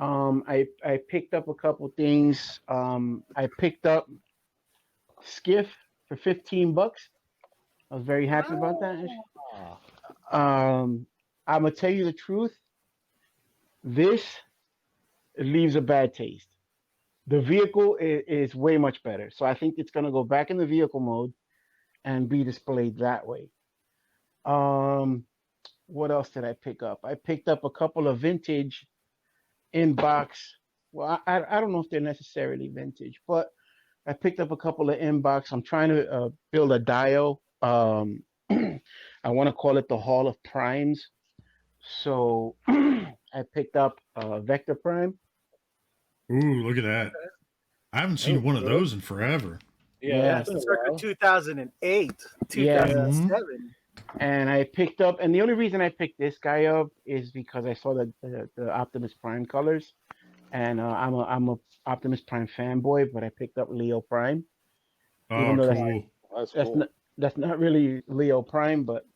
S6: I picked up a couple things. I picked up Skiff for $15. I was very happy about that. I'm gonna tell you the truth. This leaves a bad taste. The vehicle is way much better, so I think it's gonna go back in the vehicle mode and be displayed that way. What else did I pick up? I picked up a couple of vintage inbox. Well, I don't know if they're necessarily vintage, but I picked up a couple of inbox. I'm trying to build a dio. I want to call it the Hall of Primes. So I picked up Vector Prime.
S4: Ooh, look at that. I haven't seen one of those in forever.
S1: Yeah, that's circa 2008, 2007.
S6: And I picked up, and the only reason I picked this guy up is because I saw the Optimus Prime colors, and I'm a Optimus Prime fanboy, but I picked up Leo Prime.
S4: Oh, cool.
S6: That's not really Leo Prime, but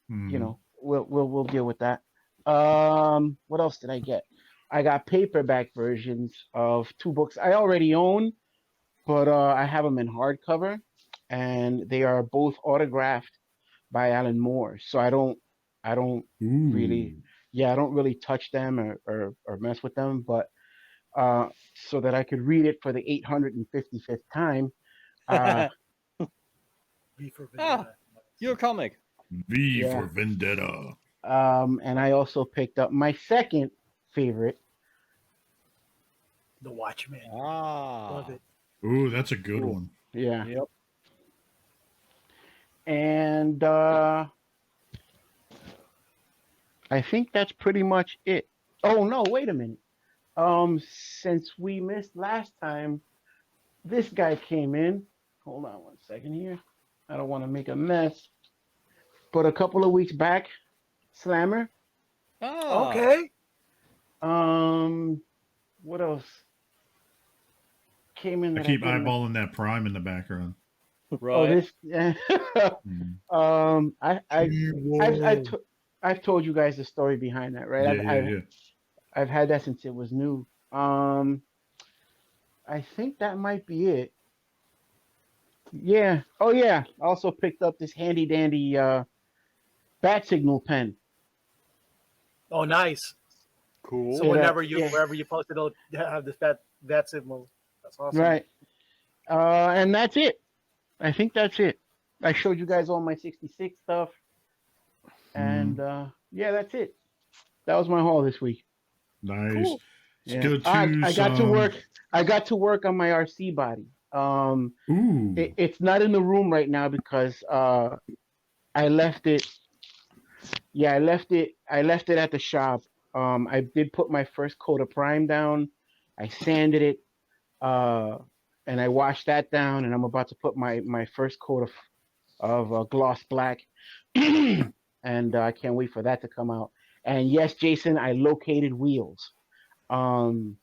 S6: you know, we'll deal with that. What else did I get? I got paperback versions of 2 books I already own, but I have them in hardcover, and they are both autographed by Alan Moore. So I don't really touch them or mess with them. But so that I could read it for the 855th time.
S1: V for Vendetta.
S3: Your comic.
S4: V
S6: Yeah.
S4: for Vendetta.
S6: And I also picked up my second favorite.
S1: The Watchmen.
S3: Love
S1: it.
S4: Ooh, that's a good one.
S6: Yeah.
S3: Yep.
S6: And I think that's pretty much it. Oh no, wait a minute. Since we missed last time, this guy came in. Hold on 1 second here. I don't want to make a mess. But a couple of weeks back, Slammer.
S3: Oh.
S1: Okay.
S6: What else came in?
S4: I
S6: That
S4: keep
S6: didn't-
S4: eyeballing that Prime in the background.
S3: Right.
S6: Oh, this. I've told you guys the story behind that, right?
S4: Yeah.
S6: I've had that since it was new. I think that might be it. Yeah. Oh yeah. I also picked up this handy dandy bat signal pen.
S1: Oh, nice.
S3: Cool.
S1: So wherever you post it, it'll have this that symbol. That's awesome.
S6: Right. And that's it. I think that's it. I showed you guys all my 66 stuff. And yeah, that's it. That was my haul this week.
S4: Nice.
S6: Cool.
S4: Let's
S6: Yeah.
S4: go to
S6: I got to work. I got to work on my RC body.
S4: Ooh.
S6: It's not in the room right now because I left it. Yeah, I left it at the shop. I did put my first coat of prime down. I sanded it, and I washed that down. And I'm about to put my first coat of gloss black, and I can't wait for that to come out. And yes, Jason, I located wheels. Oh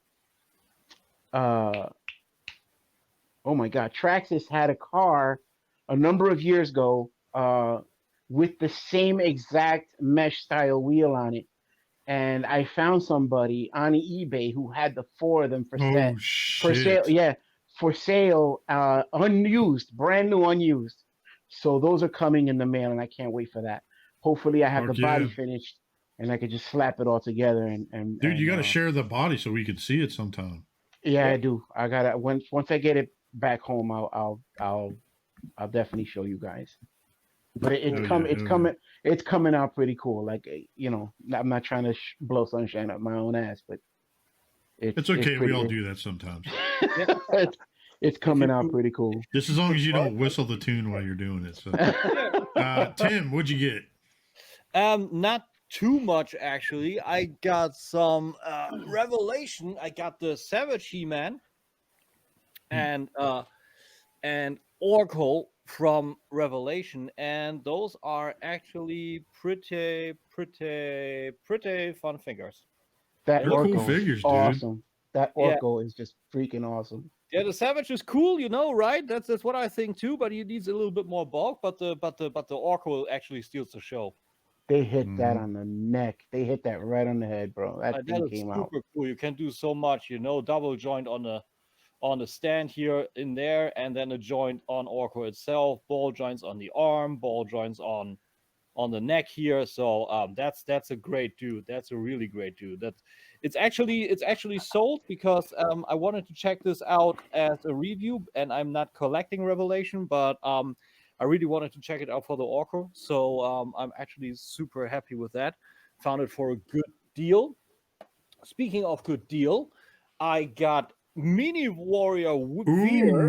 S6: my God, Traxxas had a car a number of years ago with the same exact mesh style wheel on it. And I found somebody on eBay who had the 4 of them for sale. For sale, unused, brand new, unused. So those are coming in the mail, and I can't wait for that. Hopefully, I have the body finished, and I could just slap it all together. And
S4: dude, you got to share the body so we can see it sometime.
S6: Yeah, I do. I gotta once I get it back home, I'll definitely show you guys. But it's coming out pretty cool. Like, you know, I'm not trying to blow sunshine up my own ass, but
S4: it's okay. We all do that sometimes.
S6: It's coming out pretty cool.
S4: Just as long as you don't whistle the tune while you're doing it. So, Tim, what'd you get?
S3: Not too much actually. I got some Revelation. I got the Savage He-Man and Orko from Revelation, and those are actually pretty fun figures.
S6: That
S4: They're
S6: Orko
S4: cool figures, dude.
S6: awesome. That Orko is just freaking awesome.
S3: Yeah, the Savage is cool, you know, right? That's what I think too. But he needs a little bit more bulk. But the Orko actually steals the show.
S6: They hit that on the neck. They hit that right on the head, bro. That thing came out.
S3: Super cool. You can do so much, you know. Double joint on the stand here in there, and then a joint on Orko itself. Ball joints on the arm. Ball joints on the neck here. So that's a great dude. That's a really great dude. It's actually sold because I wanted to check this out as a review, and I'm not collecting Revelation, but I really wanted to check it out for the Orko. So I'm actually super happy with that. Found it for a good deal. Speaking of good deal, I got Mini Warrior Veer.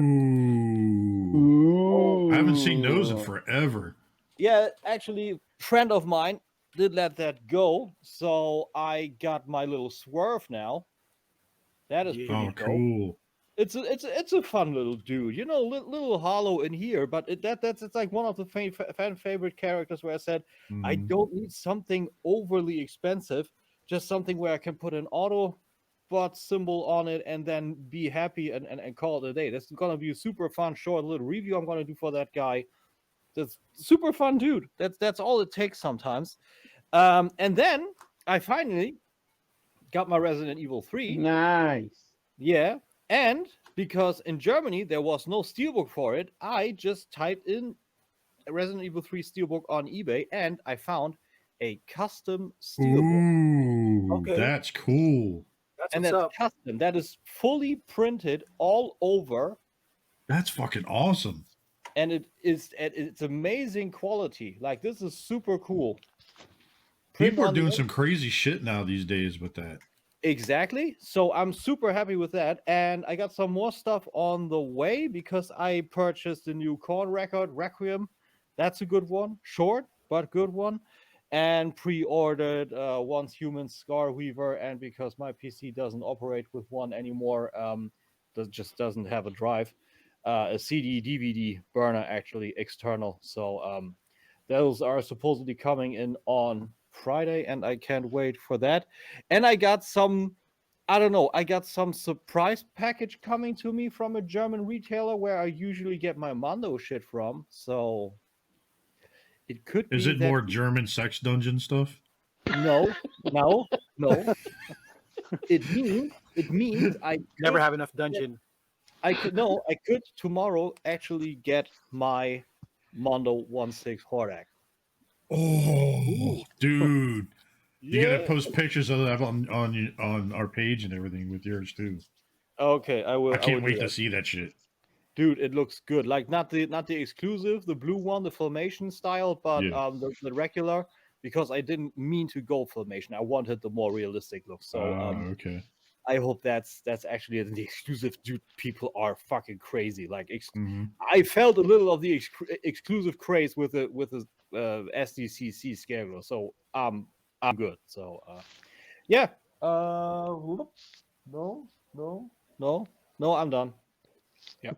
S6: Ooh.
S4: I haven't seen those in forever.
S3: Yeah, actually, friend of mine did let that go, so I got my little Swerve now. That is pretty
S4: cool.
S3: It's a fun little dude, you know, little hollow in here, but it's like one of the fan favorite characters where I said I don't need something overly expensive, just something where I can put an Autobot symbol on it and then be happy and call it a day. That's gonna be a super fun short little review I'm gonna do for that guy. That's super fun dude. That's all it takes sometimes. And then I finally got my Resident Evil 3.
S6: Nice.
S3: Yeah. And because in Germany there was no Steelbook for it, I just typed in Resident Evil 3 Steelbook on eBay and I found a custom Steelbook.
S4: Ooh, that's cool.
S3: that's custom. That is fully printed all over.
S4: That's fucking awesome.
S3: And it's amazing quality. Like, this is super cool.
S4: People are doing some crazy shit now these days with that.
S3: Exactly. So I'm super happy with that. And I got some more stuff on the way because I purchased the new Korn record, Requiem. That's a good one. Short, but good one. And pre-ordered Once Human Scar Weaver. And because my PC doesn't operate with one anymore, just doesn't have a drive, a CD DVD burner, actually external. So those are supposedly coming in on Friday, and I can't wait for that. And I got some, I don't know, I got some surprise package coming to me from a German retailer where I usually get my Mondo shit from. So it could be.
S4: Is it more German sex dungeon stuff?
S3: No. It means I
S1: never have enough dungeon.
S3: I could tomorrow actually get my Mondo 1/6 Horak.
S4: Oh, dude. You gotta post pictures of that on our page and everything with yours too.
S3: Okay, I will.
S4: I can't wait to see that shit.
S3: Dude, it looks good. Like, not the exclusive, the blue one, the Filmation style, but the regular, because I didn't mean to go Filmation. I wanted the more realistic look. So
S4: okay.
S3: I hope that's actually the exclusive. Dude, people are fucking crazy. Like,
S4: mm-hmm.
S3: I felt a little of the exclusive craze with the SDCC Scarecrow. So I'm good. So yeah. No, I'm done. Yep.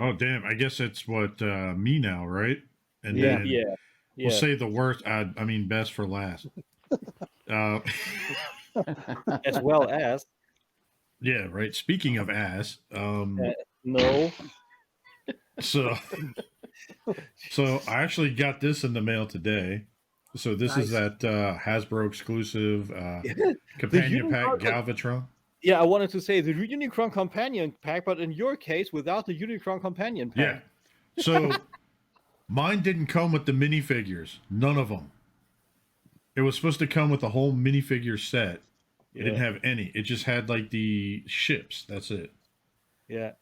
S4: Oh damn! I guess it's what me now, right? And
S3: yeah,
S4: then
S3: yeah.
S4: We'll say the worst. I mean, best for last.
S3: As well as.
S4: Yeah, right. Speaking of ass,
S3: no.
S4: So I actually got this in the mail today. So this is that Hasbro exclusive companion pack Galvatron.
S3: Yeah, I wanted to say the Unicron companion pack, but in your case, without the Unicron companion pack.
S4: Yeah. So mine didn't come with the minifigures. None of them. It was supposed to come with the whole minifigure set. It didn't have any. It just had like the ships. That's it.
S3: Yeah.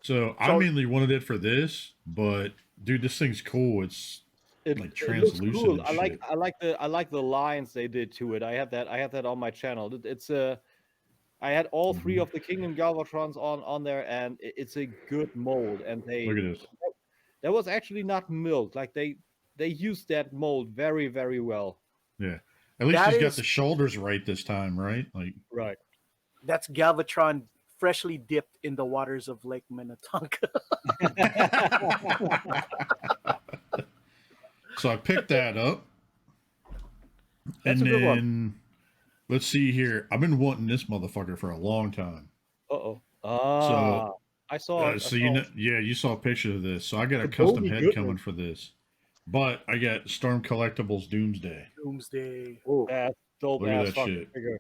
S4: So I mainly wanted it for this, but dude, this thing's cool. It's like translucent.
S3: It cool.
S4: And shit.
S3: I like the lines they did to it. I have that on my channel. It's I had all three of the Kingdom Galvatrons on there, and it's a good mold. And they
S4: look at this.
S3: That was actually not milk. Like they used that mold very, very well.
S4: Yeah. At least he's got the shoulders right this time, right? Like
S3: right.
S1: That's Galvatron freshly dipped in the waters of Lake Minnetonka.
S4: So I picked that up. That's and then let's see here. I've been wanting this motherfucker for a long time.
S3: So I saw
S4: you saw a picture of this. So I got a custom head coming for this. But I got Storm Collectibles Doomsday.
S1: Oh,
S3: that's dope.
S4: Look at that shit.
S3: Figure.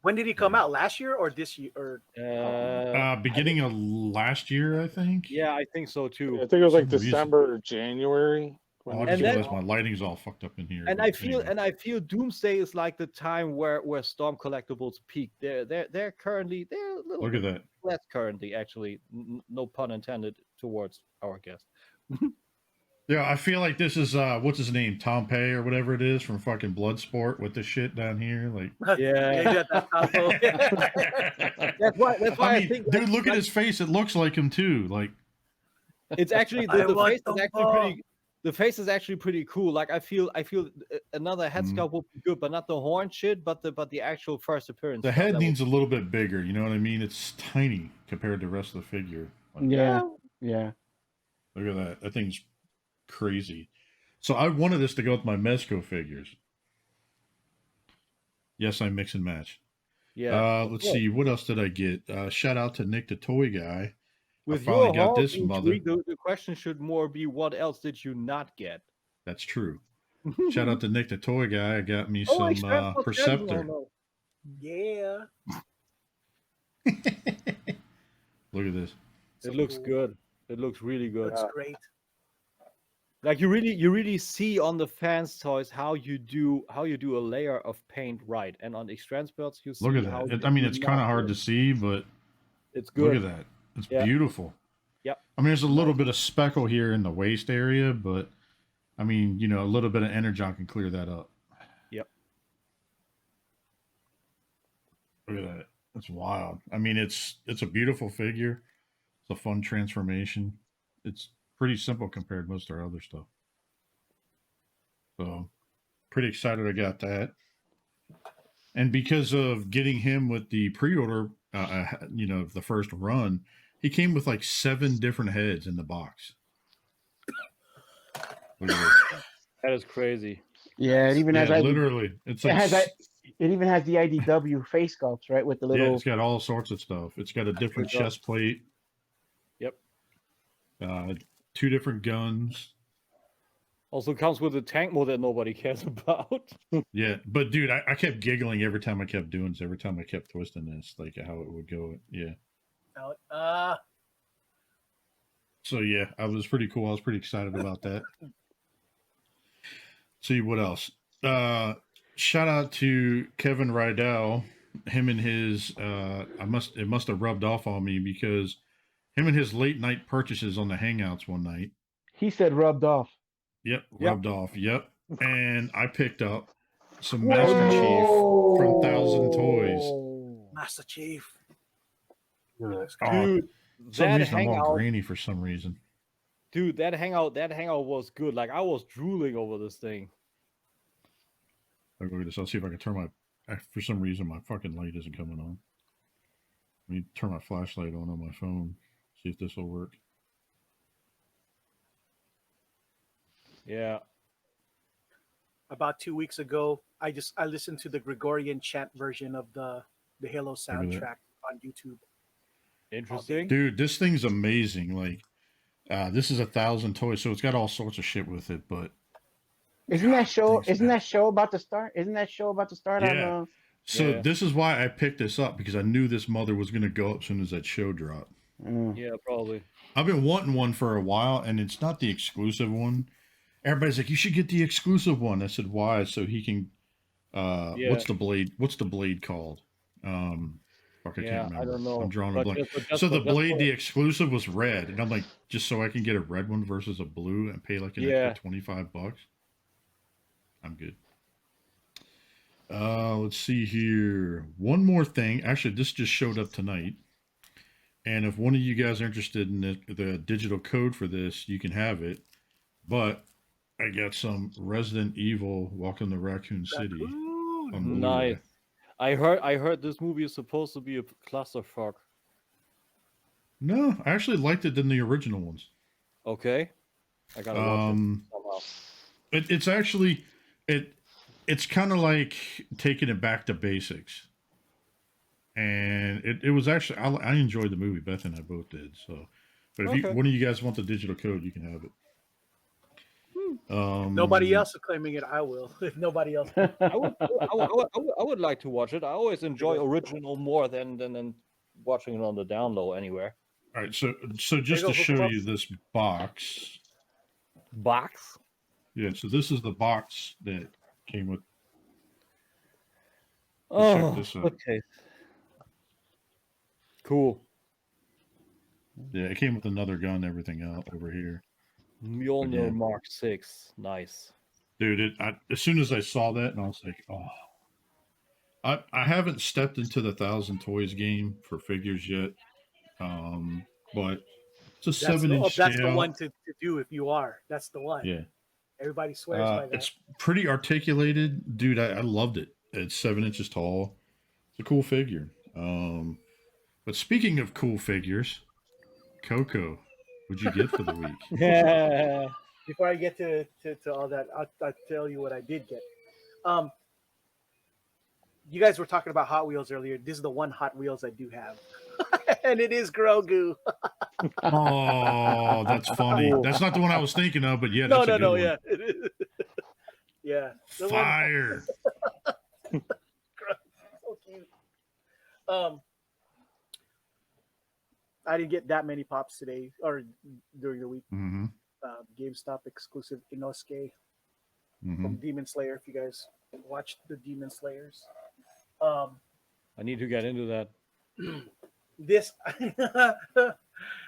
S1: When did he come out? Last year or this year? Or
S4: beginning of last year, I think.
S3: Yeah, I think so too.
S5: I think it was like December or January.
S4: Oh, I just realized my lighting's all fucked up in here.
S3: And I feel Doomsday is like the time where Storm Collectibles peak. They're currently a little
S4: look at that.
S3: Less currently, actually. No pun intended towards our guest.
S4: Yeah, I feel like this is what's his name, Tom Pay or whatever it is from fucking Bloodsport with this shit down here, like.
S3: Yeah. That's why I think.
S4: Dude, look at his face. It looks like him too. Like.
S3: It's actually the face is actually pretty. The face is actually pretty cool. Like I feel another head sculpt would be good, but not the horn shit, but the actual first appearance.
S4: The head needs a little bit bigger. You know what I mean? It's tiny compared to the rest of the figure.
S6: Like, yeah.
S4: Look at that. That thing's crazy. So I wanted this to go with my Mezco figures. Yes, I mix and match.
S3: Yeah.
S4: Let's see. What else did I get? Shout out to Nick the Toy Guy.
S3: With your got this mother. The question should more be, what else did you not get?
S4: That's true. Shout out to Nick the Toy Guy. I got me some Perceptor.
S1: Yeah.
S4: Look at this.
S3: It looks good. It looks really good.
S1: Looks great.
S3: Like you really see on the fans toys how you do a layer of paint right, and on extransports you see
S4: Look at
S3: how.
S4: that. I mean, it's kind of hard to see, but
S3: it's good.
S4: look at that. It's beautiful.
S3: Yep.
S4: I mean, there's a little bit of speckle here in the waist area, but I mean, a little bit of energon can clear that up.
S3: Yep.
S4: Look at that. That's wild. I mean, it's a beautiful figure. It's a fun transformation. It's pretty simple compared to most of our other stuff. So, pretty excited I got that. And because of getting him with the pre-order, the first run, he came with like 7 different heads in the box. Look at this.
S3: That is crazy.
S6: Yeah, it even has
S4: literally. It's like
S6: it even has the IDW face sculpts, right? With the little.
S4: Yeah, it's got all sorts of stuff. It's got a different chest plate.
S3: Yep.
S4: 2 different guns.
S3: Also comes with a tank mode that nobody cares about.
S4: Yeah, but dude, I kept giggling every time I kept doing this. Every time I kept twisting this, like how it would go. Yeah. So yeah, I was pretty cool. I was pretty excited about that. See what else? Shout out to Kevin Rydell. Him and his it must have rubbed off on me because him and his late night purchases on the Hangouts one night.
S6: He said rubbed off.
S4: Yep, rubbed off. Yep. And I picked up some Master Chief from 1,000 Toys.
S1: Master Chief.
S3: Dude,
S4: that reason I'm all grainy for some reason.
S3: Dude, that hangout was good. Like I was drooling over this thing.
S4: Look at this. I'll see if I can turn my. For some reason, my fucking light isn't coming on. Let me turn my flashlight on my phone. See if this will work.
S3: Yeah.
S1: About 2 weeks ago, I listened to the Gregorian chant version of the Halo soundtrack on YouTube.
S3: Interesting.
S4: Dude, this thing's amazing. Like, this is 1,000 Toys, so it's got all sorts of shit with it, but
S6: Isn't that show about to start?
S4: Yeah.
S6: On
S4: So this is why I picked this up, because I knew this mother was going to go up as soon as that show dropped.
S3: Yeah, probably.
S4: I've been wanting one for a while, and it's not the exclusive one. Everybody's like, you should get the exclusive one. I said, why? So he can what's the blade called? I can't remember.
S3: I don't know.
S4: I'm drawing a blank. So the blade, the exclusive was red, and I'm like, just so I can get a red one versus a blue and pay like an extra $25. I'm good. Let's see here. One more thing. Actually, this just showed up tonight. And if one of you guys are interested in the digital code for this, you can have it. But I got some Resident Evil Welcome to Raccoon City.
S3: Nice. I heard this movie is supposed to be a clusterfuck.
S4: No, I actually liked it than the original ones.
S3: Okay. I gotta watch it somehow.
S4: It's actually it's kind of like taking it back to basics. And it was actually I enjoyed the movie. Beth and I both did. So, but if one of you guys want the digital code, you can have it.
S1: Nobody else is claiming it. I will. If nobody else,
S3: I would like to watch it. I always enjoy original more than watching it on the down low anywhere.
S4: All right, so just to show you this box. Yeah, so this is the box that came with.
S3: Check this out. Okay. Cool.
S4: Yeah, it came with another gun, everything else over here.
S3: Mjolnir Mark 6. Nice.
S4: Dude, as soon as I saw that, and I was like, oh. I haven't stepped into the 1,000 Toys game for figures yet. But it's a 7-inch scale.
S1: That's the one to do if you are. That's the one.
S4: Yeah.
S1: Everybody swears by that.
S4: It's pretty articulated. Dude, I loved it. It's 7 inches tall. It's a cool figure. But speaking of cool figures, Coco, what'd you get for the week?
S1: Yeah. Before I get to all that, I'll tell you what I did get. You guys were talking about Hot Wheels earlier. This is the one Hot Wheels I do have. And it is Grogu.
S4: Oh, that's funny. That's not the one I was thinking of, but yeah, that's a good one.
S1: Yeah. It is. Yeah.
S4: Fire.
S1: So cute. I didn't get that many pops today or during the week.
S4: Mm-hmm.
S1: GameStop exclusive Inosuke from Demon Slayer. If you guys watched the Demon Slayers,
S3: I need to get into that.
S1: this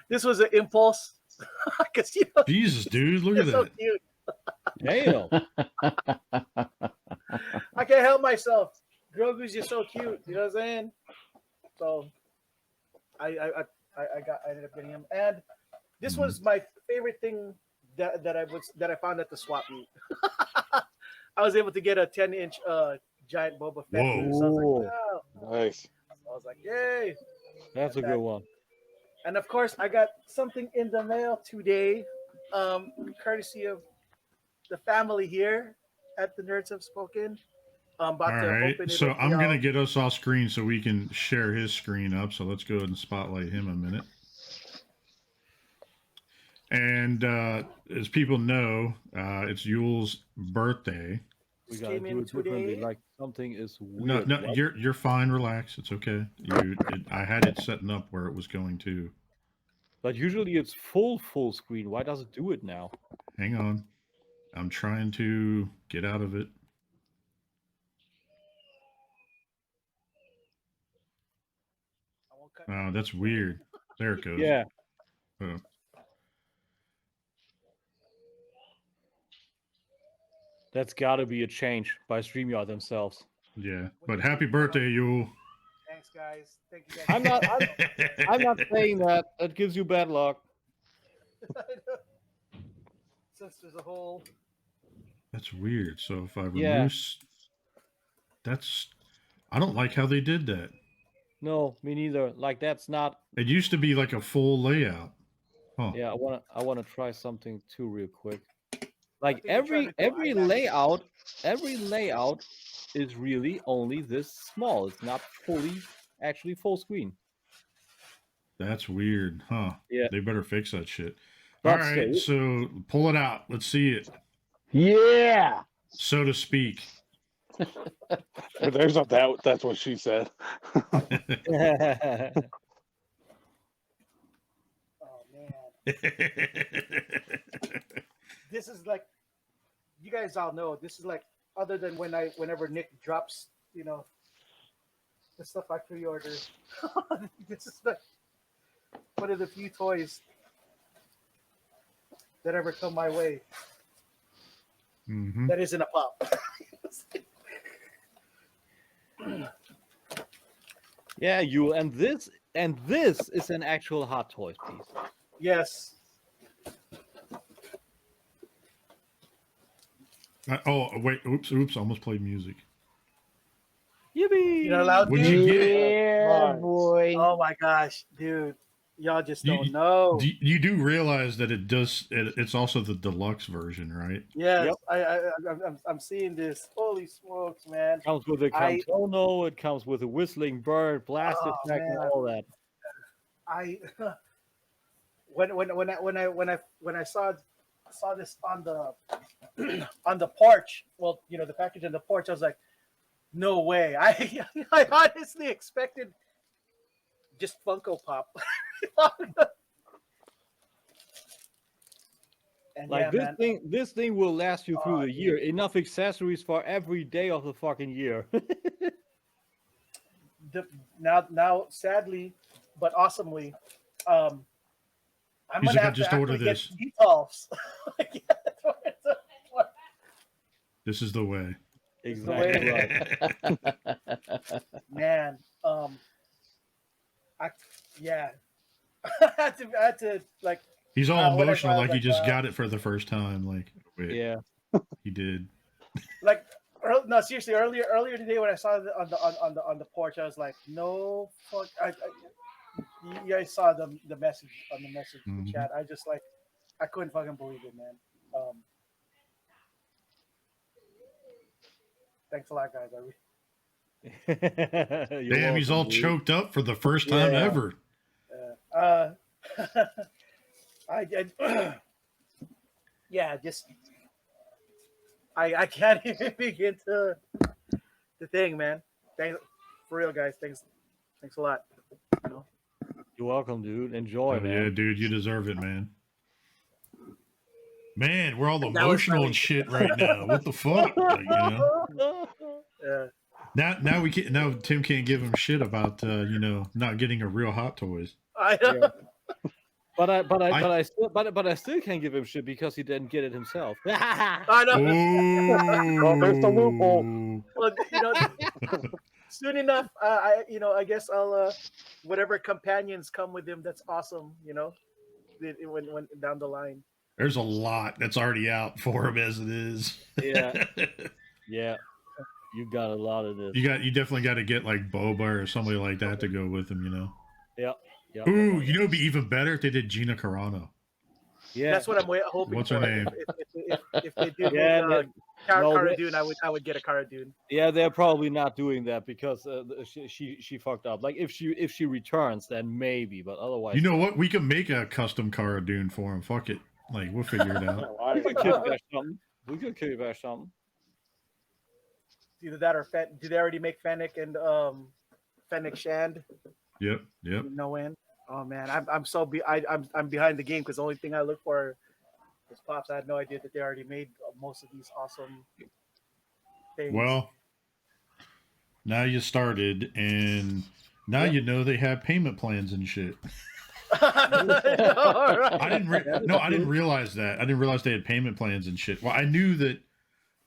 S1: this was an impulse because
S4: Jesus, dude, look at
S1: so
S4: that.
S1: cute.
S3: Damn.
S1: I can't help myself. Grogu's just so cute. You know what I'm saying? So I ended up getting him, and this was my favorite thing that I found at the swap meet. I was able to get a 10-inch giant Boba Fett.
S4: Whoa.
S1: So I was like, wow.
S5: Nice.
S1: I was like, yay!
S3: That's a good one.
S1: And of course, I got something in the mail today, courtesy of the family here at the Nerds Have Spoken. I'm about
S4: All
S1: to
S4: right,
S1: open it.
S4: so
S1: up,
S4: I'm going to get us off screen so we can share his screen up. So let's go ahead and spotlight him a minute. And as people know, it's Yule's birthday.
S3: We gotta do it differently. Like something is
S4: No,
S3: weird.
S4: no,
S3: What?
S4: you're fine. Relax. It's okay. I had it setting up where it was going to.
S3: But usually it's full screen. Why does it do it now?
S4: Hang on. I'm trying to get out of it. Oh, that's weird. There it goes.
S3: Yeah.
S4: Oh.
S3: That's gotta be a change by StreamYard themselves.
S4: Yeah, but happy birthday, Yule.
S1: Thanks, guys. Thank you, guys.
S3: I'm not saying that. That gives you bad luck.
S1: Since there's a whole.
S4: That's weird. So if I remove,
S3: Yeah.
S4: I don't like how they did that.
S3: No, me neither. Like that's not.
S4: It used to be like a full layout. Huh.
S3: Yeah, I wanna try something too real quick. Like
S1: think you're trying
S3: every
S1: to do
S3: layout is really only this small. It's not actually full screen.
S4: That's weird, huh?
S3: Yeah.
S4: They better fix that shit.
S3: But
S4: All right, so pull it out. Let's see it,
S5: Yeah.
S4: so to speak.
S5: There's not that. That's what she said.
S1: Oh man. This is like, you guys all know, this is like, other than whenever Nick drops, the stuff I pre-order. This is like one of the few toys that ever come my way that isn't a pop.
S3: Yeah, and this is an actual Hot Toys piece.
S1: Yes.
S4: Oh wait! Oops! Almost played music.
S3: Yippee!
S1: You're not allowed to.
S4: What'd you get?
S6: Yeah, boy.
S1: Oh my gosh, dude! Y'all just don't know.
S4: You do realize that it does. It's also the deluxe version, right?
S1: Yes,
S3: Yep.
S1: I'm seeing this. Holy smokes, man!
S3: It comes with a cantono. It comes with a whistling bird, blast effect, and all that. When I saw this on the on the porch, well, the package on the porch, I was like, no way. I honestly expected just Funko Pop. And Like
S1: yeah,
S3: this thing will last you through the year. Enough accessories for every day of the fucking year.
S1: Now, sadly, but awesomely, I'm gonna have
S4: just
S1: to
S4: order
S1: actually
S4: this.
S1: get detols.
S4: This is the way.
S3: Exactly right.
S1: Man, I had to like.
S4: He's all emotional, like he
S1: like,
S4: just got it for the first time. Like, wait,
S3: Yeah.
S4: he did.
S1: Like, no, seriously. Earlier today, when I saw it on the porch, I was like, no fuck. You guys saw the message on the message in the chat. I just like, I couldn't fucking believe it, man. Thanks a lot, guys.
S4: Damn, he's all choked up for the first time ever. I can't even begin to the thing, man. Thanks for real, guys. Thanks a lot.
S3: You're welcome, dude. Enjoy, man.
S4: Yeah, dude, you deserve it, man. Man, we're all
S1: And that was
S4: emotional
S1: really-
S4: and shit right now. What the fuck? Like,
S1: Yeah.
S4: Now we can't. Now Tim can't give him shit about not getting a real Hot Toys.
S1: I know.
S3: Yeah. But I still can't give him shit because he didn't get it himself.
S1: I know.
S5: Oh, there's the loophole.
S1: Well, soon enough, I guess I'll whatever companions come with him. That's awesome. When down the line.
S4: There's a lot that's already out for him as it is.
S3: Yeah. Yeah. You got a lot of this.
S4: You definitely got to get like Boba or somebody like that to go with him.
S3: Yeah. Yeah.
S4: Ooh, it'd be even better if they did Gina Carano.
S3: Yeah.
S1: That's what I'm hoping.
S4: What's
S1: for.
S4: her name?
S1: If they do Cara Dune, I would get a Cara Dune.
S3: Yeah, they're probably not doing that because she fucked up. Like if she returns, then maybe, but otherwise.
S4: You know what? We can make a custom Cara Dune for him. Fuck it. Like we'll figure it out.
S3: We could kitty-bash something. We could kitty-bash something.
S1: Either that or Fett. Do they already make Fennec and Fennec Shand?
S4: Yep.
S1: No end. Oh man, I'm behind the game because the only thing I look for is Pops. I had no idea that they already made most of these awesome things.
S4: Well, now you started, and now you know they have payment plans and shit. I didn't realize that. I didn't realize they had payment plans and shit. Well, I knew that.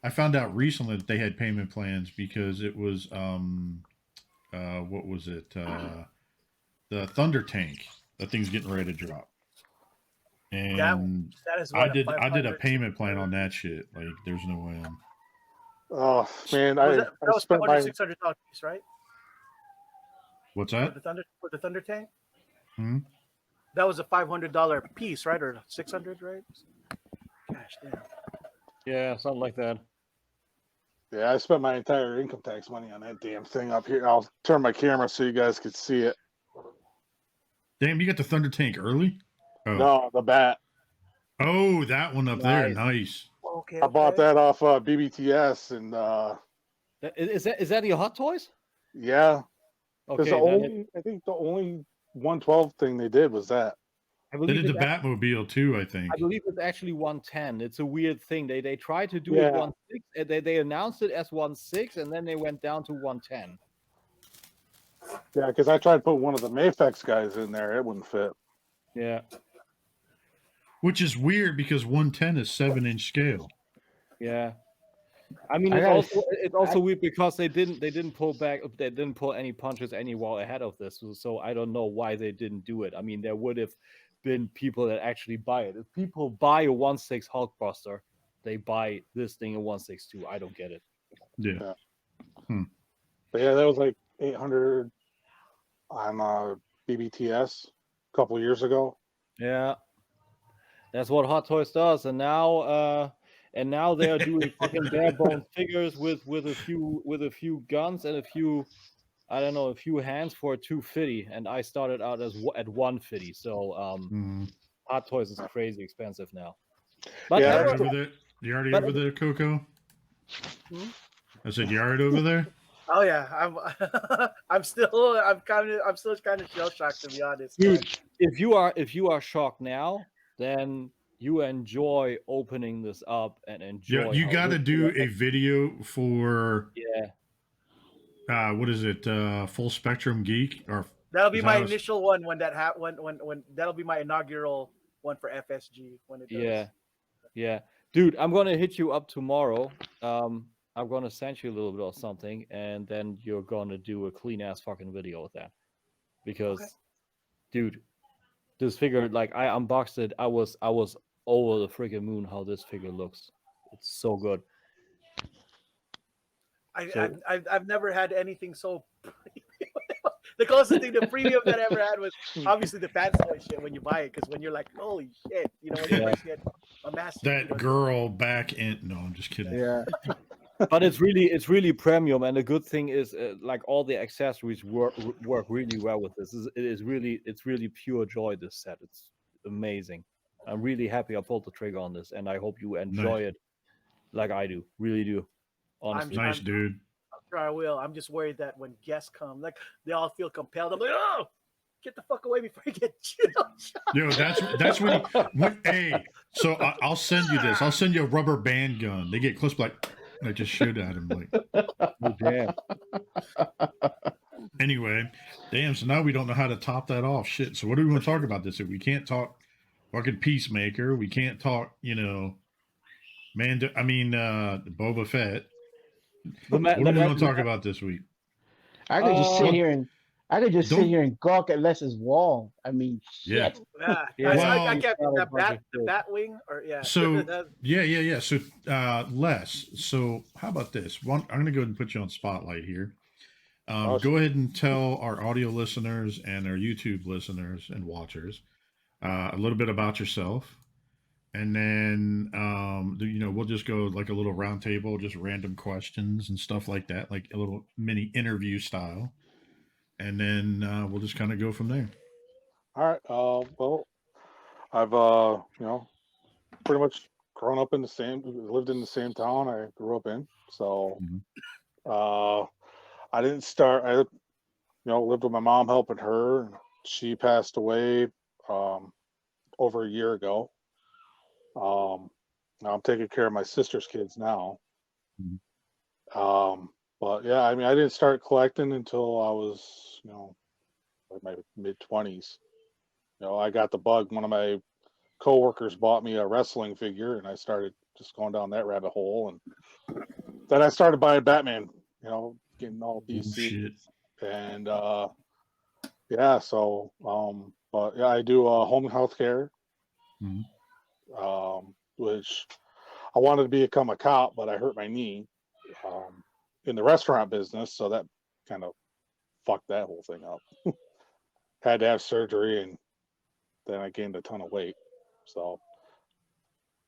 S4: I found out recently that they had payment plans because it was what was it? The Thunder Tank. That thing's getting ready to drop. And
S1: that is
S4: I did a payment plan on that shit. Like there's no way.
S5: Oh man,
S1: that was
S5: spent my
S1: $600 piece, right?
S4: What's
S1: For
S4: that?
S1: the Thunder Tank?
S4: Hmm?
S1: That was a $500 piece, right? Or $600, right? Gosh damn.
S3: Yeah, something like that.
S5: I spent my entire income tax money on that damn thing up here. I'll turn my camera so you guys can see it.
S4: Damn, you got the Thunder Tank early? Oh.
S5: No, the bat.
S4: Oh, that one up there. Nice.
S1: Okay.
S5: I bought that off BBTS and
S3: Is that your Hot Toys?
S5: yeah. Because
S3: Okay.
S5: I think the only 112 thing they did was that.
S4: They did the Batmobile too, I think.
S3: I believe it's actually 110. It's a weird thing. They tried to do it 1.6. They announced it as 1.6, and then they went down to 110.
S5: Yeah, because I tried to put one of the Mafex guys in there. It wouldn't fit.
S3: Yeah.
S4: Which is weird because 110 is 7-inch scale.
S3: Yeah. I mean, it's also weird because they didn't pull any punches anywhere ahead of this. So I don't know why they didn't do it. I mean, there would have been people that actually buy it. If people buy a 1.6 Hulkbuster, they buy this thing in 1.62. I don't get it.
S4: Yeah.
S5: But yeah, that was like 800 on BBTS a couple years ago.
S3: Yeah. That's what Hot Toys does, and now they are doing fucking bare bones figures with a few guns and a few hands for $250, and I started out at $150. So Hot Toys is crazy expensive now. But
S5: Yeah.
S4: You already over there, Coco? I said, you already over there?
S1: Oh yeah, I'm still kind of shell shocked, to be honest.
S3: Dude, if you are shocked now, then you enjoy opening this up and enjoy.
S4: Yeah, you got to do a video for what is it? Full Spectrum Geek, or
S1: that'll be my initial one when that'll be my inaugural one for FSG when it does.
S3: Yeah. Dude, I'm gonna hit you up tomorrow. I'm gonna send you a little bit of something, and then you're gonna do a clean ass fucking video with that. Because, dude, this figure, like I unboxed it, I was over the freaking moon how this figure looks. It's so good.
S1: I've never had anything so. The closest thing to premium that I ever had was obviously the fancy shit when you buy it, because when you're like, holy shit, when you first get a master.
S4: That girl back in. No, I'm just kidding.
S3: Yeah. But it's really premium, and the good thing is like all the accessories work really well with this. It's really pure joy, this set. It's amazing. I'm really happy I pulled the trigger on this, and I hope you enjoy it like I do. Really do. Honestly.
S4: Nice, dude.
S1: I'm sure I will. I'm just worried that when guests come, like they all feel compelled. I'm like, oh, get the fuck away before you get shot.
S4: Yo, that's when hey, so I'll send you this. I'll send you a rubber band gun. They get close, like just shoot at him, like.
S3: Oh, damn.
S4: Anyway, damn. So now we don't know how to top that off. Shit. So what do we want to talk about this? If we can't talk fucking Peacemaker, we can't talk. Boba Fett. What do we want to talk about this week?
S6: I could just sit here and gawk at Les's wall. I mean, shit.
S1: Yeah. I get the bat wing, or yeah.
S4: So yeah. So Les. So how about this? I'm going to go ahead and put you on spotlight here. Go ahead and tell our audio listeners and our YouTube listeners and watchers a little bit about yourself. And then, we'll just go like a little round table, just random questions and stuff like that, like a little mini interview style. And then we'll just kind of go from there.
S5: All right. Well, I've, pretty much grown up lived in the same town I grew up in. So I didn't start, lived with my mom helping her. She passed away over a year ago. Now I'm taking care of my sister's kids now. But yeah, I mean, I didn't start collecting until I was, like my mid-20s. I got the bug. One of my coworkers bought me a wrestling figure, and I started just going down that rabbit hole. And then I started buying Batman, getting all DC. And yeah, so but yeah, I do home health care. Which I wanted to become a cop, but I hurt my knee in the restaurant business, so that kind of fucked that whole thing up. Had to have surgery, and then I gained a ton of weight. So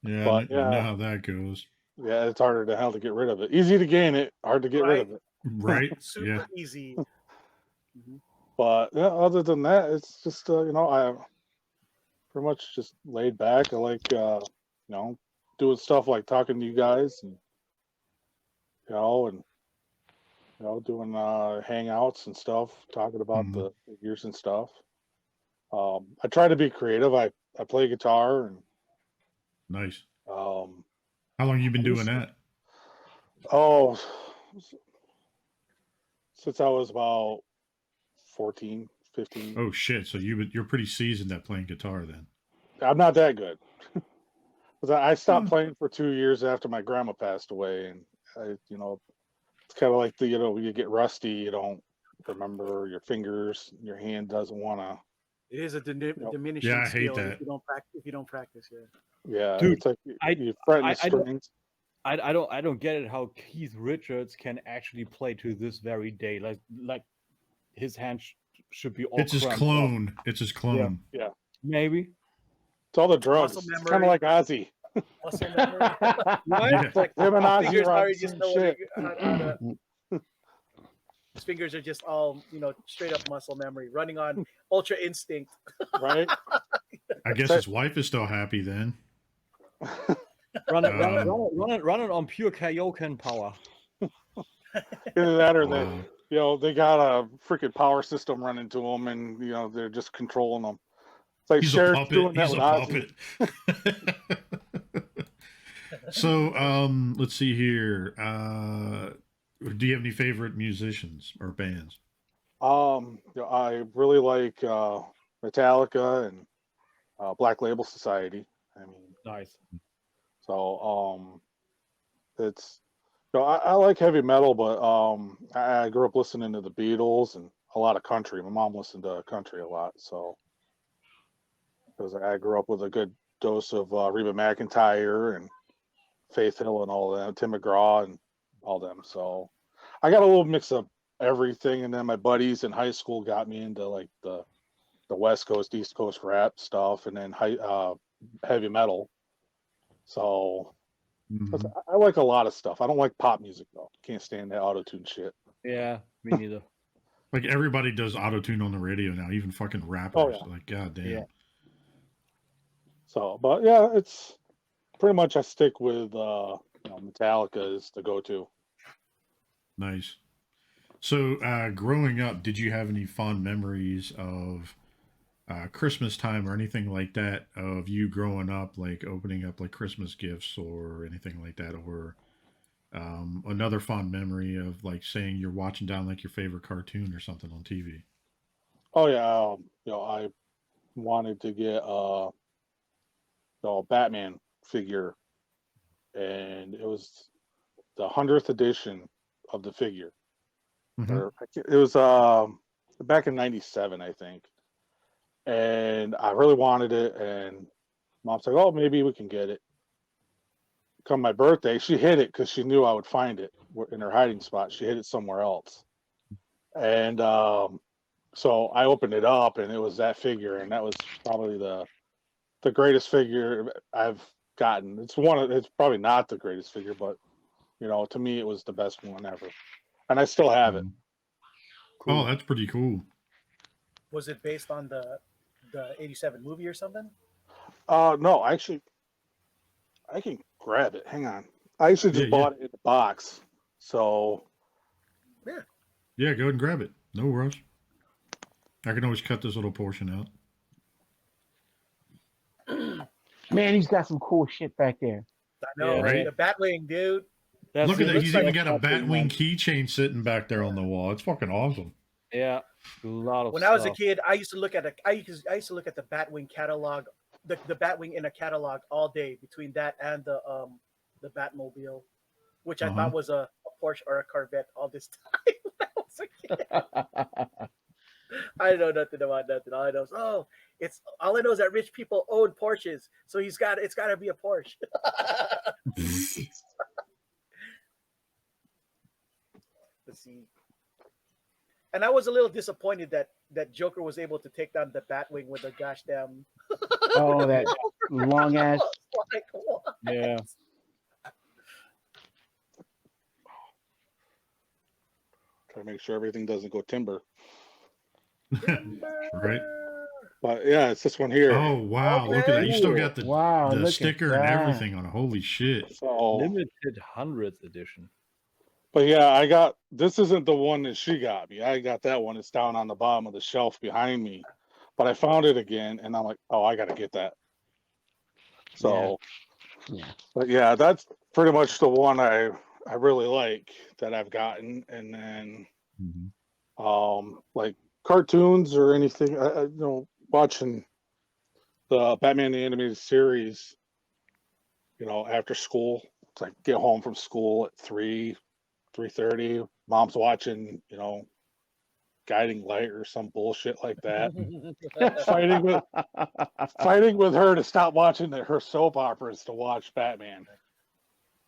S4: yeah, I know how that goes.
S5: Yeah, it's harder than hell to get rid of it. Easy to gain it, hard to get rid of it.
S4: Right.
S1: Super easy.
S5: But yeah, other than that, it's just I pretty much just laid back. I like doing stuff like talking to you guys, and doing hangouts and stuff, talking about the figures and stuff. I try to be creative. I play guitar and
S4: nice. How long have you been doing that?
S5: Oh, since I was about 14, 15.
S4: Oh shit! So you're pretty seasoned at playing guitar then.
S5: I'm not that good. I stopped playing for 2 years after my grandma passed away, and it's kind of like when you get rusty, you don't remember your fingers, your hand doesn't want to.
S1: It is a diminishing
S4: I hate
S1: skill
S4: that.
S1: if you don't practice.
S5: Yeah,
S3: dude,
S5: it's like you fret the strings.
S3: I don't get it how Keith Richards can actually play to this very day. Like his hand should be all.
S4: It's his clone. Up. It's his clone.
S5: Yeah.
S3: Maybe.
S5: It's all the drugs. It's kind of like Ozzy.
S1: Muscle memory.
S5: Right? It's like him and Ozzy shit.
S1: His fingers are just all, straight up muscle memory, running on ultra instinct.
S5: Right?
S4: I guess his wife is still happy then.
S3: Running on pure Kaioken power.
S5: Either that or they got a freaking power system running to them, and they're just controlling them. It's like Sheriff's doing that with Ozzy.
S4: So let's see here. Do you have any favorite musicians or bands?
S5: I really like Metallica and Black Label Society. I mean,
S3: nice.
S5: So it's I like heavy metal, but I grew up listening to the Beatles and a lot of country. My mom listened to country a lot, so because I grew up with a good dose of Reba McEntire and Faith Hill and all them, Tim McGraw and all them. So I got a little mix of everything, and then my buddies in high school got me into like the West Coast, East Coast rap stuff, and then heavy metal. So I like a lot of stuff. I don't like pop music though. Can't stand that auto-tune shit.
S3: Yeah, me neither.
S4: Like everybody does auto-tune on the radio now, even fucking rappers.
S5: Oh, yeah.
S4: Like, god damn.
S5: Yeah. So, but yeah, it's pretty much I stick with Metallica is the go-to.
S4: Nice. So, growing up, did you have any fond memories of Christmas time or anything like that of you growing up, like opening up like Christmas gifts or anything like that, or another fond memory of like saying you're watching down like your favorite cartoon or something on TV.
S5: Oh yeah, I wanted to get Batman figure, and it was the 100th edition of the figure.
S4: Mm-hmm.
S5: Or it was back in '97, I think, and I really wanted it. And Mom's like, "Oh, maybe we can get it." Come my birthday, she hid it because she knew I would find it in her hiding spot. She hid it somewhere else, and so I opened it up, and it was that figure, and that was probably the greatest figure I've gotten. It's probably not the greatest figure, but to me, it was the best one ever, and I still have it.
S4: Cool. Oh, that's pretty cool.
S1: Was it based on the '87 movie or something?
S5: No, actually, I can grab it. Hang on. I actually just bought it in the box. So
S1: yeah,
S4: go ahead and grab it. No rush. I can always cut this little portion out.
S6: Man, he's got some cool shit back there.
S1: I know, right? The Batwing, dude.
S4: Look at that. He's even got a Batwing keychain sitting back there on the wall. It's fucking awesome.
S3: Yeah, a lot of
S1: When I was a kid, I used to look at the Batwing catalog, the Batwing in a catalog all day between that and the Batmobile, which I thought was a Porsche or a Corvette all this time when I was a kid. I know nothing about nothing. All I know is all I know is that rich people own Porsches, so it's got to be a Porsche. Let's see. And I was a little disappointed that Joker was able to take down the Batwing with a gosh damn.
S6: Oh, that long ass.
S1: Like, what?
S3: Yeah.
S5: Try to make sure everything doesn't go timber.
S4: Right.
S5: But yeah, it's this one here.
S4: Oh wow! Okay. Look at that. You still got the sticker and everything on it. Holy shit!
S5: So,
S3: limited 100th edition.
S5: But yeah, this isn't the one that she got me. I got that one. It's down on the bottom of the shelf behind me. But I found it again, and I'm like, oh, I gotta get that. So, But yeah, that's pretty much the one I really like that I've gotten. And then, like cartoons or anything, watching the Batman the Animated Series, after school. It's like get home from school at 3:30. Mom's watching, Guiding Light or some bullshit like that. fighting with her to stop watching her soap operas to watch Batman.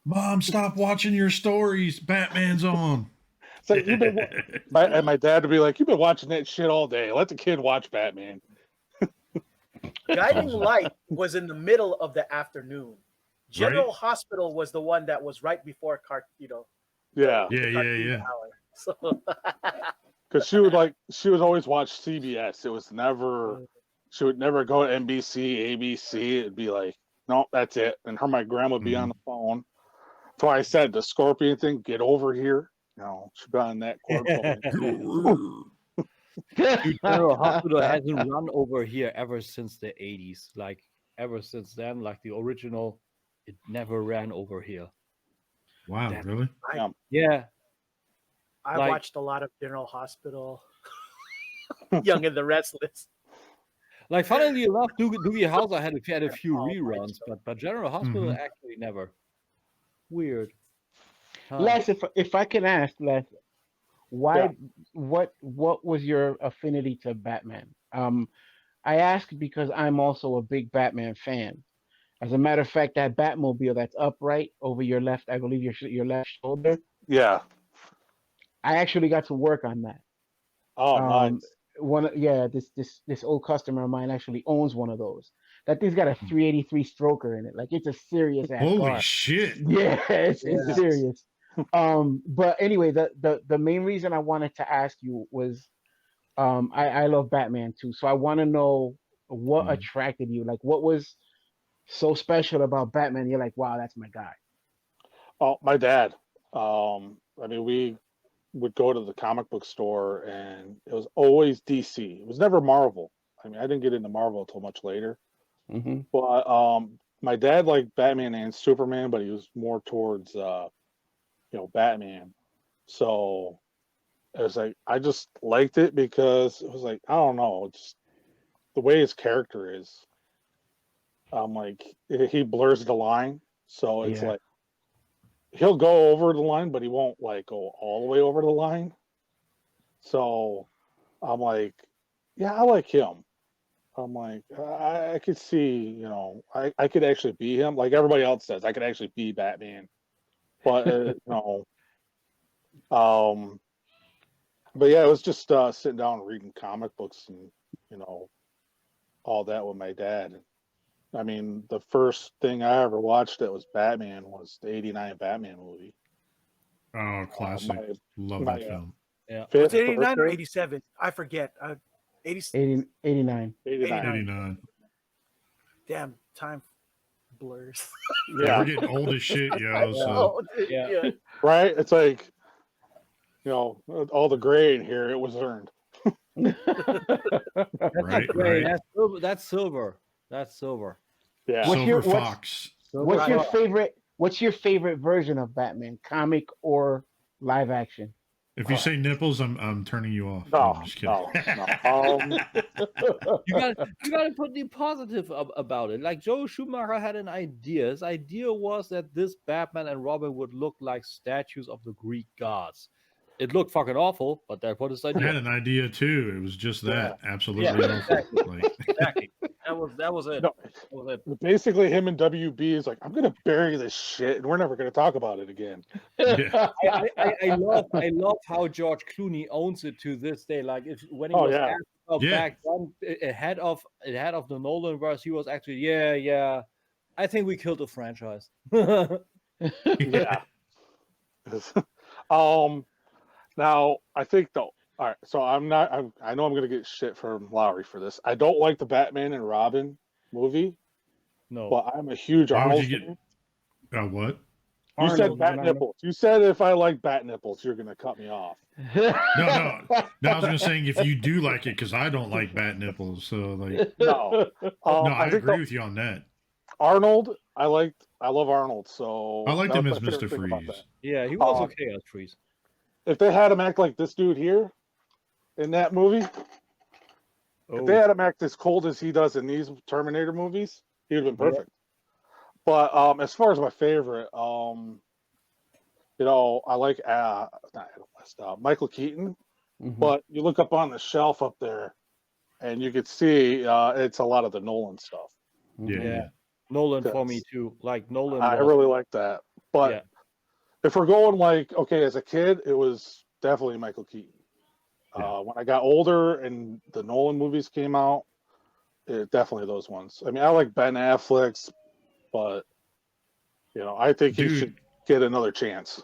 S4: Mom, stop watching your stories. Batman's on.
S5: So and my dad would be like, "You've been watching that shit all day. Let the kid watch Batman."
S1: Guiding Light was in the middle of the afternoon. General Hospital was the one that was right before
S5: Yeah.
S1: Hour. So
S5: because she would always watch CBS. It was never, she would never go to NBC, ABC. It'd be like, no, that's it. And my grandma would be on the phone. So I said the scorpion thing, get over here. No, she'd be on that court.
S3: General Hospital hasn't run over here ever since the 80s. Like ever since then, like the original, it never ran over here.
S4: Wow, really?
S3: Yeah.
S1: I watched a lot of General Hospital. Young and the Restless.
S3: Like, funnily enough, Doogie House, I had a few reruns, but General Hospital actually never. Weird.
S6: Les, if I can ask, Les, what was your affinity to Batman? I ask because I'm also a big Batman fan. As a matter of fact, that Batmobile that's upright over your left, I believe your left shoulder.
S5: Yeah.
S6: I actually got to work on that.
S5: Oh, nice.
S6: This old customer of mine actually owns one of those. That thing's got a 383 stroker in it. Like, it's a serious ass
S4: Holy
S6: car.
S4: shit.
S6: Yeah, it's serious. But anyway, the main reason I wanted to ask you was I love Batman too. So I want to know what attracted you. Like, what was so special about Batman? You're like, wow, that's my guy.
S5: Oh, my dad. We would go to the comic book store, and it was always DC. It was never Marvel. I mean, I didn't get into Marvel until much later.
S6: Mm-hmm.
S5: But my dad liked Batman and Superman, but he was more towards Batman. So it was like I just liked it because it was like I don't know, just the way his character is. Like he blurs the line, so it's like he'll go over the line, but he won't like go all the way over the line. So I'm like, yeah, I like him. I'm like, I could see, I could actually be him. Like everybody else says, I could actually be Batman. But but yeah, it was just sitting down and reading comic books and all that with my dad. I mean, the first thing I ever watched that was Batman was the '89 Batman movie.
S4: Oh, classic! Love that film.
S3: Yeah,
S1: was it '89 or '87? I forget.
S6: 89.
S5: 89.
S3: Damn, time blurs.
S4: Yeah, we're getting old as shit, yo. So.
S3: Yeah.
S5: Right? It's like, all the gray in here, it was earned.
S4: Right.
S3: That's silver. That's silver.
S5: Yeah.
S4: Silver Fox.
S6: What's your favorite? What's your favorite version of Batman, comic or live action?
S4: If you say nipples, I'm turning you off.
S5: No,
S4: I'm just kidding.
S5: No.
S3: You gotta put the positive about it. Like Joe Schumacher had an idea. His idea was that this Batman and Robin would look like statues of the Greek gods. It looked fucking awful, but that's what his idea.
S4: I had an idea too. It was just that.
S5: Yeah.
S4: Absolutely
S3: Exactly.
S4: awful.
S3: Exactly. That was it.
S5: No,
S3: That was it.
S5: basically, him and WB is like, I'm gonna bury this shit, and we're never gonna talk about it again.
S4: Yeah.
S3: I love how George Clooney owns it to this day. Like when he was asked about back then, ahead of the Nolan verse, he was actually yeah. I think we killed the franchise.
S5: Yeah. Now I think though. All right, so I know I'm gonna get shit from Lowry for this. I don't like the Batman and Robin movie.
S3: No,
S5: but I'm a huge
S4: Why
S5: Arnold
S4: would you
S5: fan.
S4: what?
S5: You said bat nipples. You said if I like bat nipples, you're gonna cut me off.
S4: No. I was gonna say if you do like it, because I don't like bat nipples. So like,
S5: no,
S4: I agree with you on that.
S5: Arnold, I love Arnold. So
S4: I liked him as Mr. Freeze.
S3: Yeah, he was okay as Freeze.
S5: If they had him act like this dude here in that movie, if they had him act as cold as he does in these Terminator movies, he would have been perfect. But as far as my favorite, I like Michael Keaton. Mm-hmm. But you look up on the shelf up there, and you could see it's a lot of the Nolan stuff.
S4: Yeah.
S3: Nolan for me too. Like Nolan.
S5: I really like that. But if we're going as a kid, it was definitely Michael Keaton. When I got older and the Nolan movies came out, definitely those ones. I mean, I like Ben Affleck's, but I think he should get another chance.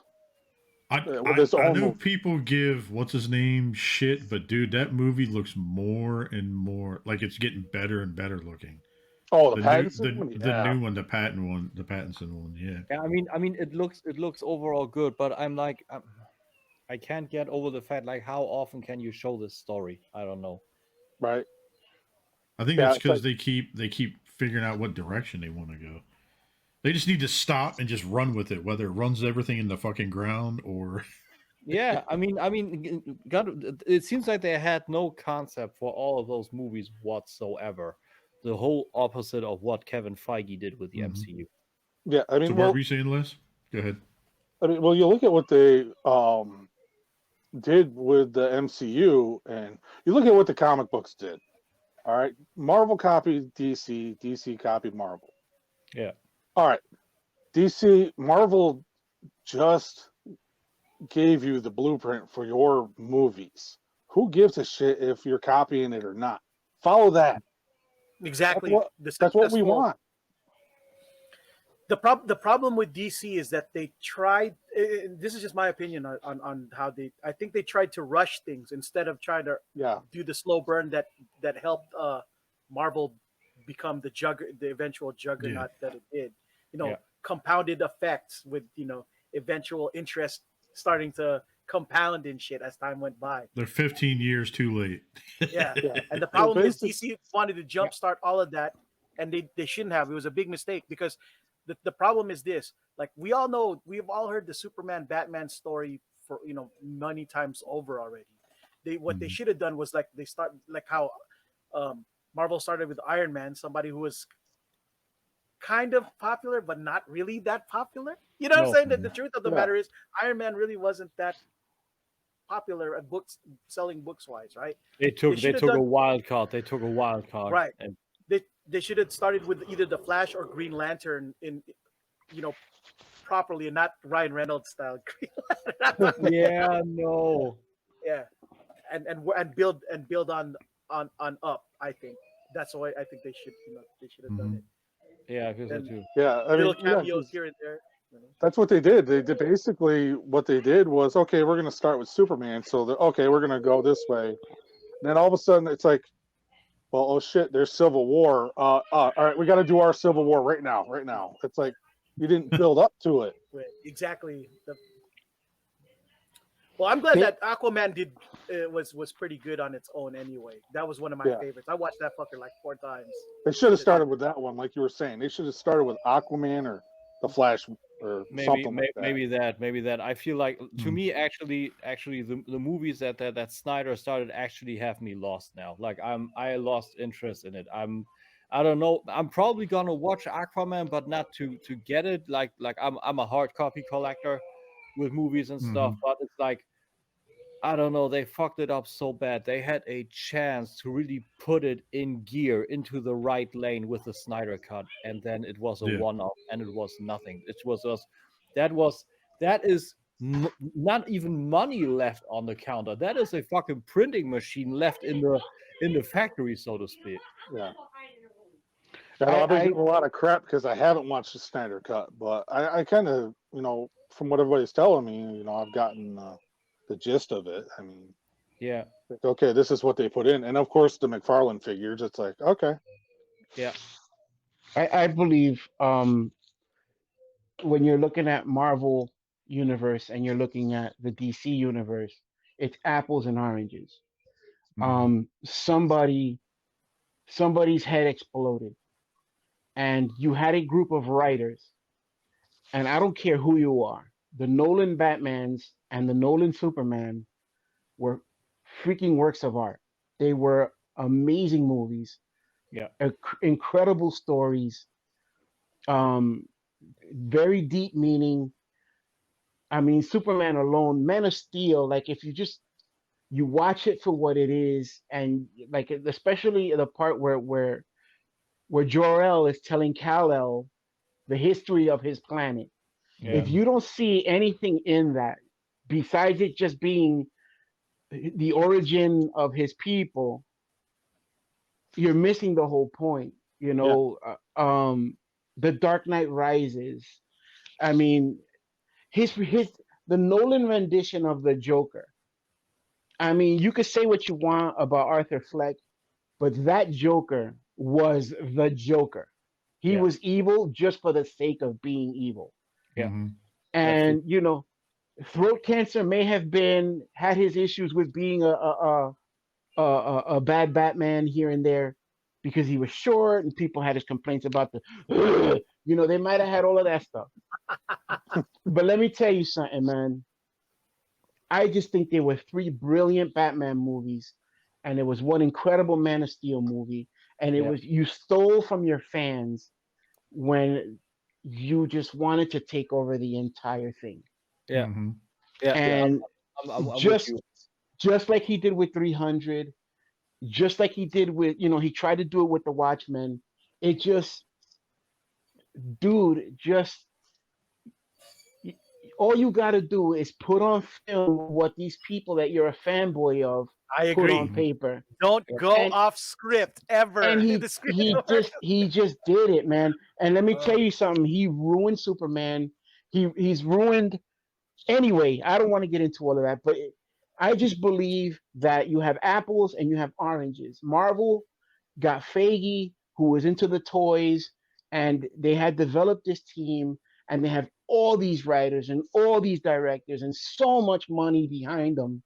S4: I know people give what's his name shit, but dude, that movie looks more and more like it's getting better and better looking.
S5: Oh, the Pattinson one?
S4: The new one, the Pattinson one, yeah.
S3: Yeah, I mean, it looks overall good, but I'm like, I can't get over the fact like how often can you show this story? I don't know.
S5: Right.
S4: I think that's because they keep figuring out what direction they want to go. They just need to stop and just run with it, whether it runs everything in the fucking ground or.
S3: Yeah, I mean, it seems like they had no concept for all of those movies whatsoever. The whole opposite of what Kevin Feige did with the MCU.
S5: Yeah, I mean,
S4: so what were you saying, Les? Go ahead.
S5: I mean, well, you look at what they did with the MCU, and you look at what the comic books did. All right, Marvel copied DC, DC copied Marvel.
S3: Yeah.
S5: All right, Marvel just gave you the blueprint for your movies. Who gives a shit if you're copying it or not? Follow that.
S1: Exactly.
S5: That's what we want.
S1: The problem with DC is that they tried. This is just my opinion on how I think they tried to rush things instead of trying to do the slow burn that helped Marvel become the eventual juggernaut that it did. Compounded effects with eventual interest starting to compounding shit as time went by.
S4: They're 15 years too late.
S1: Yeah. And the problem is DC wanted to jumpstart all of that, and they shouldn't have. It was a big mistake because the problem is this. Like, we all know, we've all heard the Superman Batman story for many times over already. They should have done was they start like how Marvel started with Iron Man, somebody who was kind of popular but not really that popular. You know what I'm saying? That the truth of the matter is Iron Man really wasn't that popular at selling books wise, right?
S3: They took a wild card. They took a wild card.
S1: Right. And they should have started with either the Flash or Green Lantern in properly, and not Ryan Reynolds style Green Lantern.
S3: Yeah, no.
S1: Yeah. And build on up. I think that's why I think they should have done it.
S3: Yeah, I feel so too.
S5: Yeah,
S1: little cameos here and there.
S5: That's what they did. They did basically what they did was, okay, we're going to start with Superman. So okay, we're going to go this way. And then all of a sudden it's like, well, oh shit, there's Civil War. All right, we got to do our Civil War right now. It's like you didn't build up to it.
S1: Right, exactly. Well, I'm glad that Aquaman was pretty good on its own anyway. That was one of my favorites. I watched that fucker like 4 times.
S5: They should have started with that one, like you were saying. They should have started with Aquaman or the Flash or something like that.
S3: Maybe that. I feel like, to me, actually, the movies that Snyder started actually have me lost now. Like I lost interest in it. I don't know. I'm probably gonna watch Aquaman, but not to get it. Like I'm a hard copy collector with movies and stuff, but it's like, I don't know, they fucked it up so bad. They had a chance to really put it in gear into the right lane with the Snyder cut, and then it was a one-off, and it was nothing. It was just that is not even money left on the counter. That is a fucking printing machine left in the factory, so to speak.
S5: Yeah. I've been getting a lot of crap because I haven't watched the Snyder cut, but I kind of, from what everybody's telling me, I've gotten the gist of it. I mean,
S3: yeah.
S5: Okay, this is what they put in, and of course the McFarlane figures. It's like, okay.
S3: Yeah.
S6: I believe when you're looking at Marvel universe and you're looking at the DC universe, it's apples and oranges. Somebody's head exploded, and you had a group of writers, and I don't care who you are, the Nolan Batmans and the Nolan Superman were freaking works of art. They were amazing movies.
S3: Yeah.
S6: Incredible stories. Very deep meaning. I mean, Superman alone, Man of Steel, like if you watch it for what it is, and like especially the part where Jor-El is telling Kal-El the history of his planet. Yeah. If you don't see anything in that, besides it just being the origin of his people, you're missing the whole point. The Dark Knight Rises. I mean, the Nolan rendition of the Joker. I mean, you could say what you want about Arthur Fleck, but that Joker was the Joker. He was evil just for the sake of being evil.
S3: Yeah.
S6: And throat cancer may have had his issues with being a bad Batman here and there because he was short and people had his complaints about they might have had all of that stuff. But let me tell you something, man. I just think there were 3 brilliant Batman movies, and there was one incredible Man of Steel movie, and it was, you stole from your fans when you just wanted to take over the entire thing.
S3: Yeah.
S6: Yeah. And I'm just like he did with 300, just like he did with, he tried to do it with the Watchmen. It just, dude, all you got to do is put on film what these people that you're a fanboy of put on paper.
S1: Don't go off script ever.
S6: And he just did it, man. And let me tell you something. He ruined Superman. He's ruined. Anyway, I don't want to get into all of that, but I just believe that you have apples and you have oranges. Marvel got Feige, who was into the toys, and they had developed this team, and they have all these writers and all these directors and so much money behind them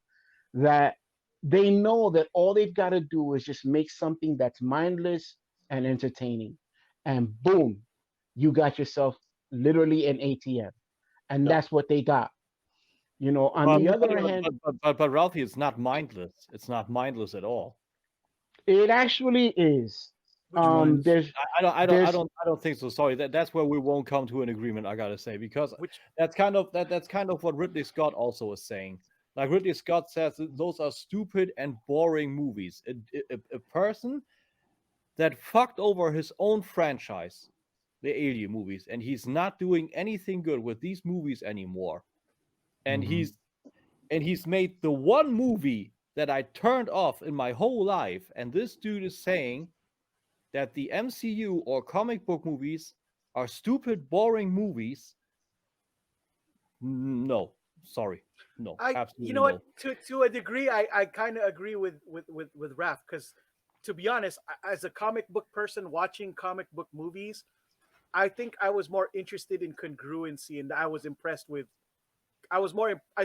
S6: that they know that all they've got to do is just make something that's mindless and entertaining. And boom, you got yourself literally an ATM. And that's what they got. You know, on the other hand,
S3: but Ralphie, it's not mindless. It's not mindless at all.
S6: it actually is. There's
S3: I don't think so. Sorry, that's where we won't come to an agreement. I gotta say, because that's kind of what Ridley Scott also is saying. Like Ridley Scott says, those are stupid and boring movies. A person that fucked over his own franchise, the Alien movies, and he's not doing anything good with these movies anymore. And he's made the one movie that I turned off in my whole life, and this dude is saying that the MCU or comic book movies are stupid, boring movies. No, sorry, no, absolutely.
S1: You know what? To a degree, I kind of agree with Raph, because to be honest, as a comic book person watching comic book movies, I think I was more interested in congruency, and I was impressed with. I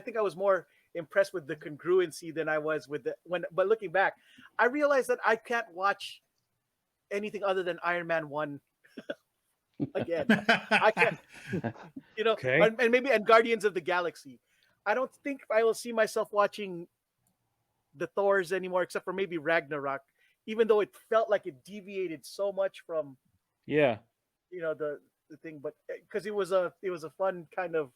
S1: think I was more impressed with the congruency than I was with but looking back, I realized that I can't watch anything other than Iron Man 1 again. I can't, you know, and Guardians of the Galaxy. I don't think I will see myself watching the Thors anymore, except for maybe Ragnarok, even though it felt like it deviated so much from, you know, the thing, but because it was a fun kind of.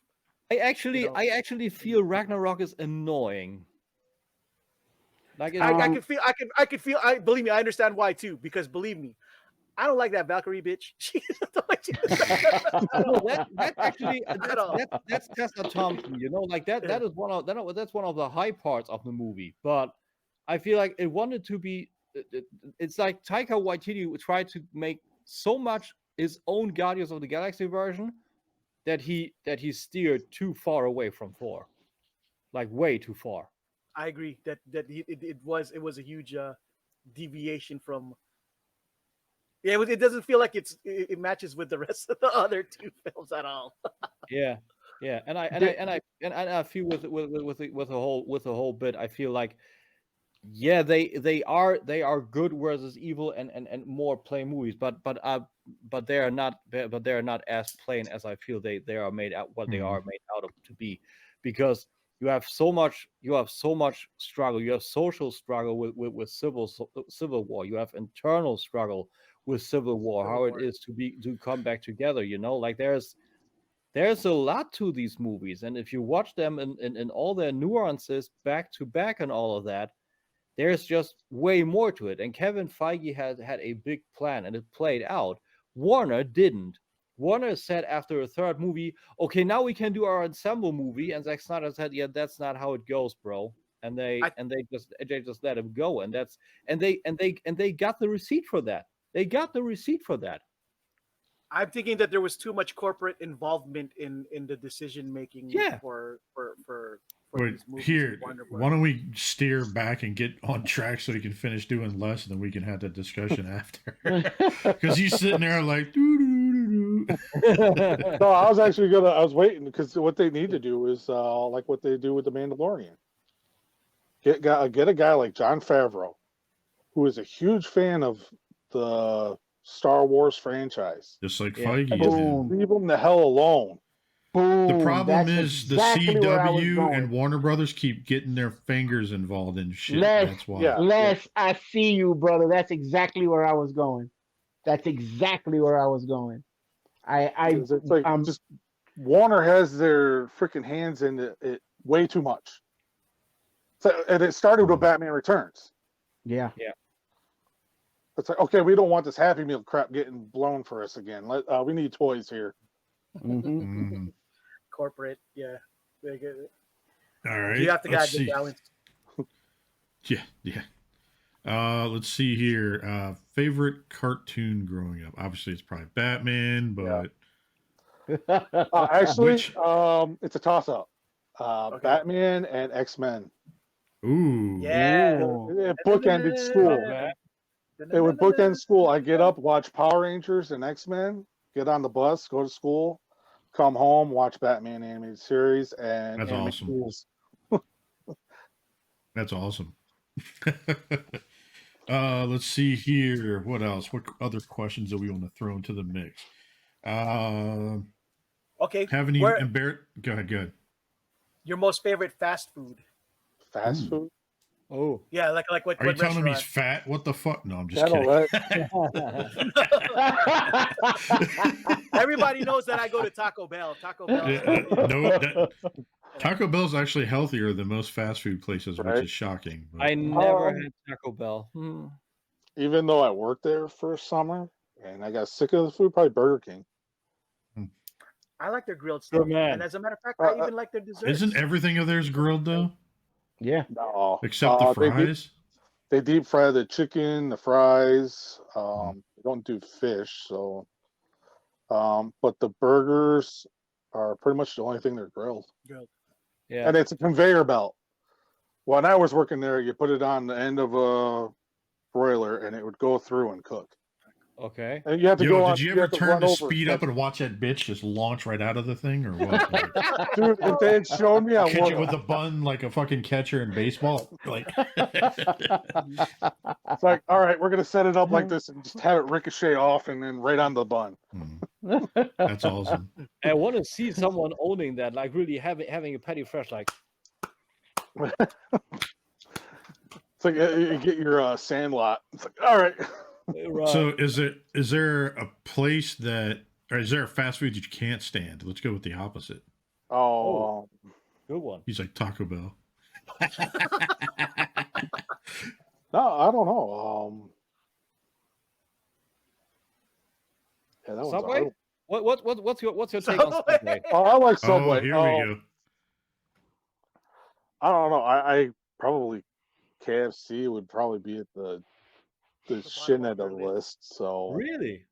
S3: I actually feel Ragnarok is annoying. Like
S1: I could feel. Believe me, I understand why too. Because believe me, I don't like that Valkyrie bitch.
S3: That's Tessa Thompson. You know, like that. That is that's one of the high parts of the movie. But I feel like it wanted to be. It's like Taika Waititi tried to make so much his own Guardians of the Galaxy version that he steered too far away from Thor, like way too far.
S1: I agree that it was a huge deviation from. Yeah, it doesn't feel like it matches with the rest of the other two films at all.
S3: yeah, and I feel with the whole bit, I feel like they are good versus evil and more plain movies, but they are not as plain as I feel they are made out what they are made out of to be, because you have so much struggle, you have social struggle with civil war, you have internal struggle with civil war, how it is to come back together, you know, like there's a lot to these movies, and if you watch them in all their nuances back to back and all of that, there's just way more to it. And Kevin Feige had a big plan and it played out. Warner didn't. Warner said after a third movie, okay, now we can do our ensemble movie. And Zack Snyder said, yeah, that's not how it goes, bro. And they just let him go. And they got the receipt for that. They got the receipt for that.
S1: I'm thinking that there was too much corporate involvement in the decision making for
S4: Wait, here, why don't we steer back and get on track so we can finish doing less, and then we can have that discussion after. Because he's sitting there like, doo.
S5: No, I was waiting, because what they need to do is like what they do with the Mandalorian. Get a guy like Jon Favreau, who is a huge fan of the Star Wars franchise.
S4: Just like Feige
S5: is. Leave him the hell alone.
S6: Boom.
S4: The problem is the CW and Warner Brothers keep getting their fingers involved in shit. That's why.
S6: I see you, brother. That's exactly where I was going. It's like
S5: just Warner has their freaking hands in it way too much. So, and it started with Batman Returns.
S6: Yeah.
S5: It's like, okay, we don't want this Happy Meal crap getting blown for us again. We need toys here.
S1: Corporate, yeah. They get it.
S4: All right.
S1: You have to get the balance.
S4: Yeah. Let's see here. Favorite cartoon growing up? Obviously, it's probably Batman, but
S5: actually, it's a toss-up. Batman and X-Men.
S4: Ooh.
S1: Yeah.
S5: It bookended school. It would bookend school. I get up, watch Power Rangers and X-Men, get on the bus, go to school, come home, watch Batman animated series, and
S4: That's
S5: anime
S4: awesome.
S5: news.
S4: That's awesome. Let's see here. What else? What other questions do we want to throw into the mix?
S1: Okay.
S4: Have any
S1: Go
S4: ahead.
S1: Your most favorite fast food?
S5: Fast food?
S3: Oh.
S1: Yeah, like what
S4: Are you telling him
S1: restaurant?
S4: he's fat? What the fuck? No, I'm just
S5: Right.
S1: Everybody knows that I go to Taco Bell. Taco Bell.
S4: kidding. Taco Bell's actually healthier than most fast food places,
S5: Right.
S4: which is shocking. But...
S3: I never had Taco Bell.
S5: Even though I worked there for a summer and I got sick of the food, probably Burger King.
S1: I like their grilled stuff.
S3: man.
S1: And as a matter of fact, I even like their desserts.
S4: Isn't everything of theirs grilled though?
S6: Yeah.
S5: No.
S4: Except the fries?
S5: They deep fry the chicken, the fries. They don't do fish, so but the burgers are pretty much the only thing they're grilled.
S3: Yeah.
S5: And it's a conveyor belt. When I was working there, you put it on the end of a broiler and it would go through and cook.
S3: Okay.
S5: And you have to
S4: Did you ever turn the speed up and watch that bitch just launch right out of the thing, or what?
S5: Dude, if they had shown me, I
S4: catch
S5: would
S4: it with a bun like a fucking catcher in baseball. Like,
S5: it's like, all right, we're gonna set it up like this and just have it ricochet off and then right on the bun.
S4: That's awesome.
S3: I want to see someone owning that, like really having a patty fresh, like.
S5: It's like you get your Sandlot. It's like, all right.
S3: Right.
S4: So is there a place that, or is there a fast food that you can't stand? Let's go with the opposite.
S5: Oh,
S3: good one.
S4: He's like Taco Bell.
S5: No, I don't know. Yeah, that
S3: Subway? What's your take on Subway?
S5: I like Subway.
S4: Oh, here we go.
S5: I don't know. I probably KFC would probably be at the shin end of the list. So
S3: Really?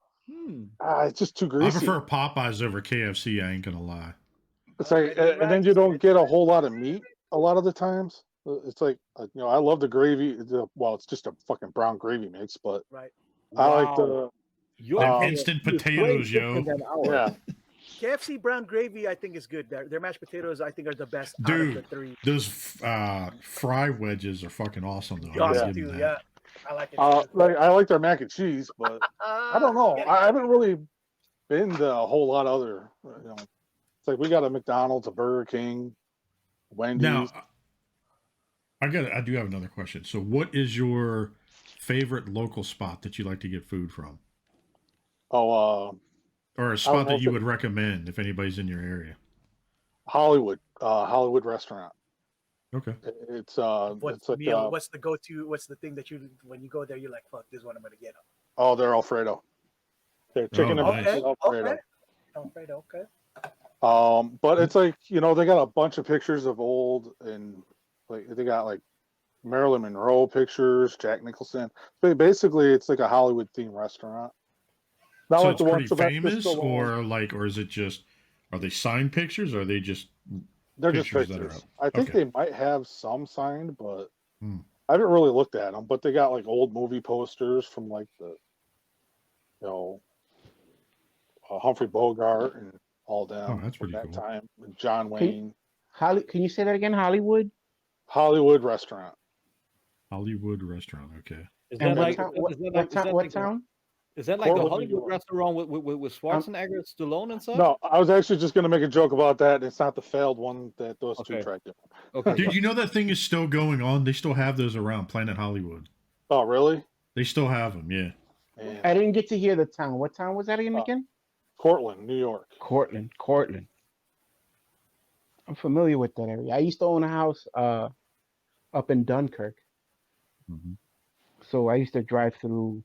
S5: it's just too greasy.
S4: I prefer Popeyes over KFC. I ain't gonna lie.
S5: It's like, and then you don't get a whole lot of meat a lot of the times. It's like, I love the gravy. Well, it's just a fucking brown gravy mix, but I like the
S4: instant potatoes, yo.
S5: Yeah.
S1: KFC brown gravy, I think, is good. Their mashed potatoes, I think, are the best out of the three.
S4: Those fry wedges are fucking awesome, though.
S1: Awesome too, yeah. I like it.
S5: I like their mac and cheese, but I don't know. I haven't really been to a whole lot of other. It's like we got a McDonald's, a Burger King, Wendy's.
S4: Now, I do have another question. So, what is your favorite local spot that you like to get food from?
S5: Oh,
S4: or a spot that you would recommend if anybody's in your area?
S5: Hollywood restaurant.
S4: Okay.
S5: It's it's like
S1: what's the go-to? What's the thing that when you go there, you're like, fuck, this is what I'm gonna get.
S5: Oh, they're Alfredo. They're chicken and
S1: nice.
S5: Alfredo.
S1: Alfredo, okay.
S5: But it's like, they got a bunch of pictures of old, and like they got like Marilyn Monroe pictures, Jack Nicholson. But basically, it's like a Hollywood themed restaurant. Not
S4: so
S5: like
S4: it's
S5: the
S4: pretty
S5: ones
S4: famous, or is it just? Are they signed pictures, or are they just?
S5: They're just pictures. I think they might have some signed, but I haven't really looked at them. But they got like old movie posters from like the, Humphrey Bogart and all them.
S4: Oh, that's pretty cool.
S5: Time with John Wayne.
S6: Can you say that again? Hollywood
S5: restaurant.
S4: Hollywood restaurant. Okay.
S3: Is that like
S6: what town?
S3: Is that like the Hollywood restaurant with Schwarzenegger, Stallone, and stuff?
S5: No, I was actually just going to make a joke about that. It's not the failed one that those two tried to.
S3: Okay.
S4: Dude, you know that thing is still going on? They still have those around, Planet Hollywood.
S5: Oh, really?
S4: They still have them, yeah.
S5: Man.
S6: I didn't get to hear the town. What town was that again?
S5: Cortland, New York.
S6: Cortland. I'm familiar with that area. I used to own a house up in Dunkirk.
S4: Mm-hmm.
S6: So I used to drive through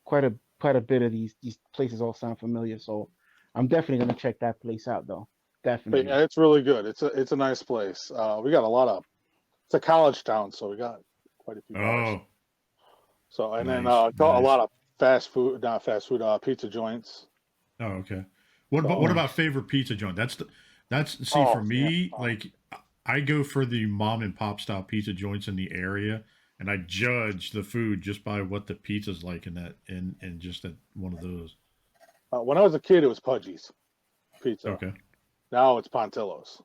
S6: quite a bit of these places. All sound familiar, so I'm definitely gonna check that place out, though. Definitely.
S5: But yeah, it's really good. It's a nice place. We got a lot of. It's a college town, so we got quite a few bars. So and then a lot of pizza joints.
S4: Oh, okay. What about favorite pizza joint? For me, like I go for the mom and pop style pizza joints in the area. And I judge the food just by what the pizza's like in just one of those.
S5: When I was a kid, it was Pudgy's pizza.
S4: Okay.
S5: Now it's Pontillo's.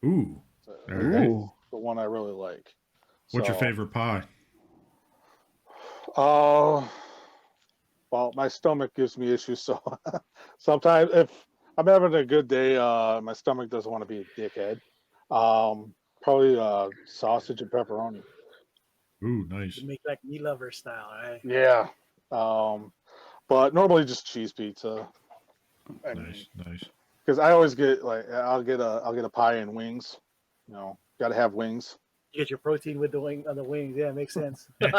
S4: Ooh.
S5: So,
S6: Ooh.
S5: the one I really like.
S4: What's your favorite pie?
S5: Well, my stomach gives me issues, so sometimes if I'm having a good day, my stomach doesn't want to be a dickhead. Probably sausage and pepperoni.
S4: Ooh, nice.
S1: You make like meat lover style, right?
S5: Yeah. But normally just cheese pizza.
S4: Nice.
S5: Because I always get I'll get a pie and wings. You know, gotta have wings.
S1: You get your protein with the wings. Yeah, it makes sense.
S4: He's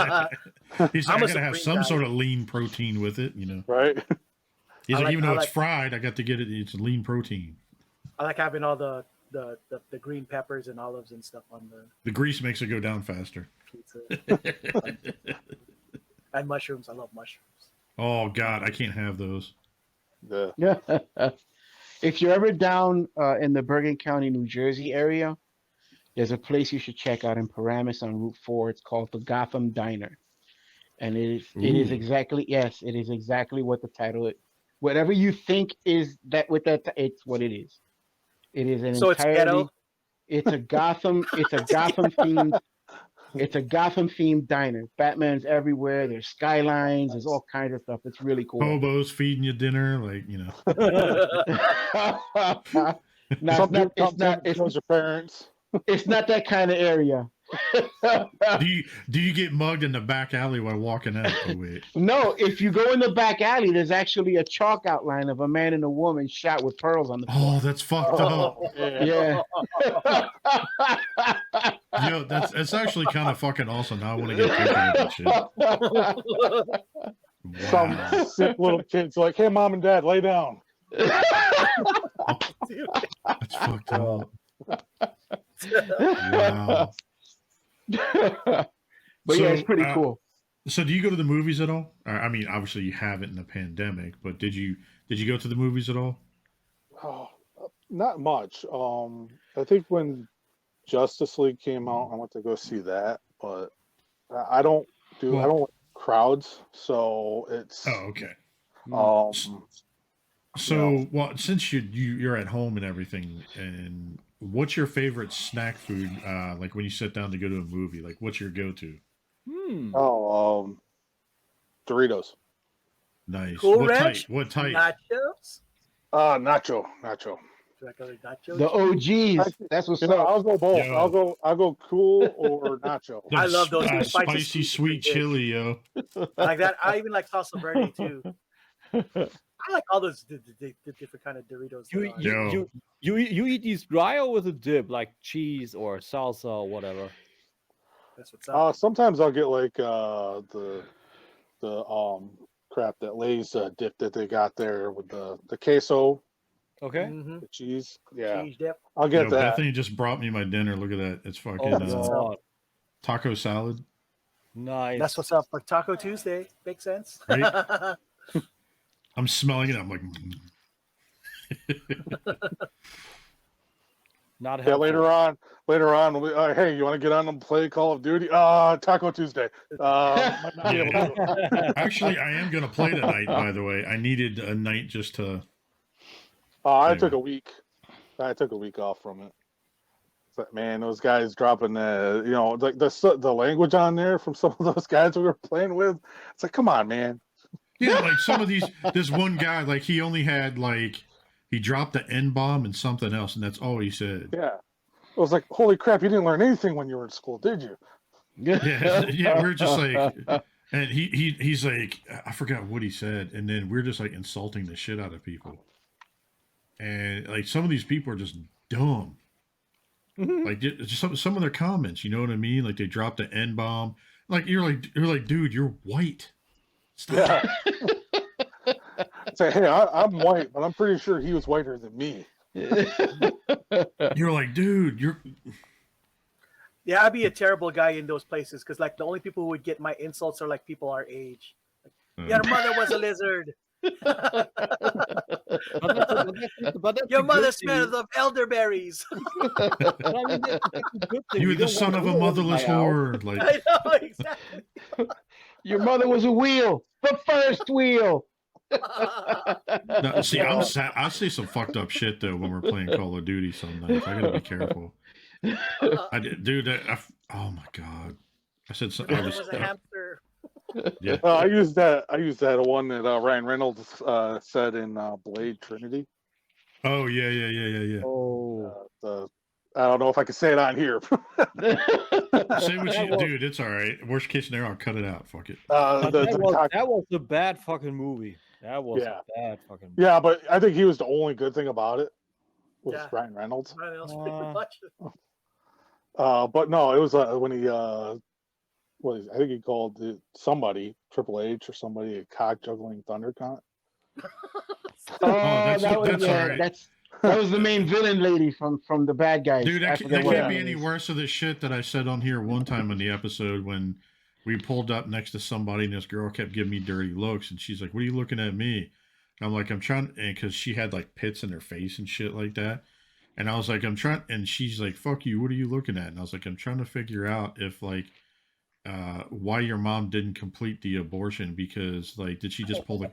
S4: like, I gotta have some
S1: guy.
S4: sort of lean protein with it, you know.
S5: Right.
S4: He's like, even though it's fried, I got to get it. It's lean protein.
S1: I like having all the green peppers and olives and stuff on
S4: the grease makes it go down faster.
S1: Pizza. And mushrooms. I love mushrooms.
S4: Oh God, I can't have those.
S5: Yeah.
S6: If you're ever down in the Bergen County, New Jersey area, there's a place you should check out in Paramus on Route 4. It's called the Gotham Diner, and it is exactly what the title is. Whatever you think is that with that, it's what it is. It is an
S1: so
S6: entirely.
S1: It's ghetto.
S6: It's a Gotham. It's a Gotham themed. It's a Gotham themed diner. Batman's everywhere. There's skylines. There's all kinds of stuff. It's really cool.
S4: Hobos feeding you dinner, like, you know.
S5: It's your parents.
S6: It's not that kind of area.
S4: Do you get mugged in the back alley while walking out? Oh, wait.
S6: No, if you go in the back alley, there's actually a chalk outline of a man and a woman shot with pearls on the floor.
S4: Oh, that's fucked up.
S6: Yeah.
S4: Yo, that's actually kind of fucking awesome. Now I want to get pictures of that shit. Wow.
S5: Some sick little kids like, hey, mom and dad, lay down.
S4: That's fucked up. Wow.
S6: But yeah, it's pretty cool.
S4: So do you go to the movies at all? I mean, obviously you haven't in the pandemic, but did you go to the movies at all?
S5: Oh, not much. I think when Justice League came out, I went to go see that, but I don't like crowds, so it's
S4: okay.
S5: So,
S4: well, since you're at home and everything, and what's your favorite snack food? Like when you sit down to go to a movie, like what's your go-to?
S5: Doritos.
S4: Nice.
S1: Cool
S4: What type?
S1: Nachos.
S5: Nacho.
S6: The OGs. That's what's up.
S5: I'll go both.
S4: Yo.
S5: I'll go cool or nacho.
S1: I love those
S4: spicy sweet chili, yo.
S1: I like that. I even like salsa verde too. I like all those the different kind of Doritos.
S3: You eat these dry or with a dip, like cheese or salsa or whatever?
S1: That's what's up.
S5: Sometimes I'll get like the crap that Lay's dip that they got there with the queso.
S3: Okay.
S1: Mm-hmm.
S5: The cheese. Yeah.
S1: Cheese dip.
S5: I'll get that.
S4: Bethany just brought me my dinner. Look at that. It's fucking taco salad.
S3: Nice.
S1: That's what's up for Taco Tuesday. Makes sense.
S4: Right? I'm smelling it. I'm like,
S3: not helpful.
S5: Later on, hey, you want to get on and play Call of Duty? Taco Tuesday. Might not be able to.
S4: Actually, I am going to play tonight, by the way. I needed a night just to.
S5: I took a week. I took a week off from it. But man, those guys dropping like the language on there from some of those guys we were playing with. It's like, come on, man.
S4: Yeah, like some of these. This one guy, like he only had he dropped the N-bomb and something else, and that's all he said.
S5: Yeah, I was like, holy crap! You didn't learn anything when you were in school, did you?
S4: Yeah. We're just like, and he's like, I forgot what he said, and then we're just like insulting the shit out of people, and like some of these people are just dumb.
S1: Mm-hmm.
S4: Like just some of their comments, you know what I mean? Like they dropped the N-bomb. Like you're like, dude, you're white. Stop.
S5: Yeah. Say, hey, I'm white, but I'm pretty sure he was whiter than me.
S4: You're like, dude, you're.
S1: Yeah, I'd be a terrible guy in those places because like the only people who would get my insults are like people our age. Like, your mother was a lizard. Your mother smells of elderberries.
S4: You're the son of a motherless whore. Like,
S1: I know exactly.
S6: Your mother was a wheel, the first wheel.
S4: No, see, I say some fucked up shit though when we're playing Call of Duty. Sometimes I gotta be careful. Oh my god! I said so,
S1: it was a hamster.
S4: Yeah.
S5: I used that one that Ryan Reynolds said in Blade Trinity.
S4: Oh yeah.
S3: Oh,
S5: I don't know if I can say it on here.
S4: Say what you, dude. It's all right. Worst case scenario, I'll cut it out. Fuck it.
S3: That was a bad fucking movie. That was a bad fucking movie.
S5: Yeah, but I think he was the only good thing about it. Was Ryan Reynolds. But no, it was when he I think he called somebody Triple H or somebody a cock juggling thundercunt.
S6: That was the main villain lady from the bad guys.
S4: Dude, that can't be any worse of the shit that I said on here one time in the episode when we pulled up next to somebody and this girl kept giving me dirty looks and she's like, "What are you looking at me?" And I'm like, "I'm trying," and because she had like pits in her face and shit like that. And I was like, "I'm trying," and she's like, "Fuck you, what are you looking at?" And I was like, "I'm trying to figure out if like why your mom didn't complete the abortion, because like did she just pull the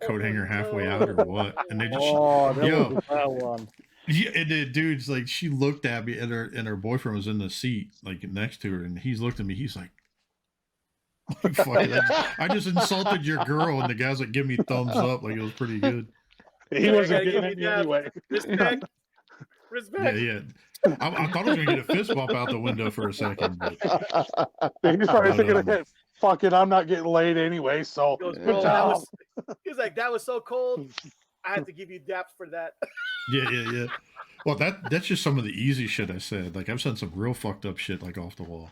S4: coat hanger halfway out or what?" And they just
S3: that one.
S4: Yeah, and the dude's like, she looked at me and her boyfriend was in the seat like next to her and he's looked at me, he's like, I just insulted your girl, and the guy's like, give me thumbs up, like it was pretty good.
S5: He wasn't getting it anyway.
S1: Respect.
S4: Yeah. I thought I was gonna get a fist bump out the window for a second. But
S5: he's probably thinking, "Fuck it, I'm not getting laid anyway." So
S1: he's like, "That was so cold. I had to give you daps for that."
S4: Yeah. Well, that's just some of the easy shit I said. Like I've said some real fucked up shit like off the wall.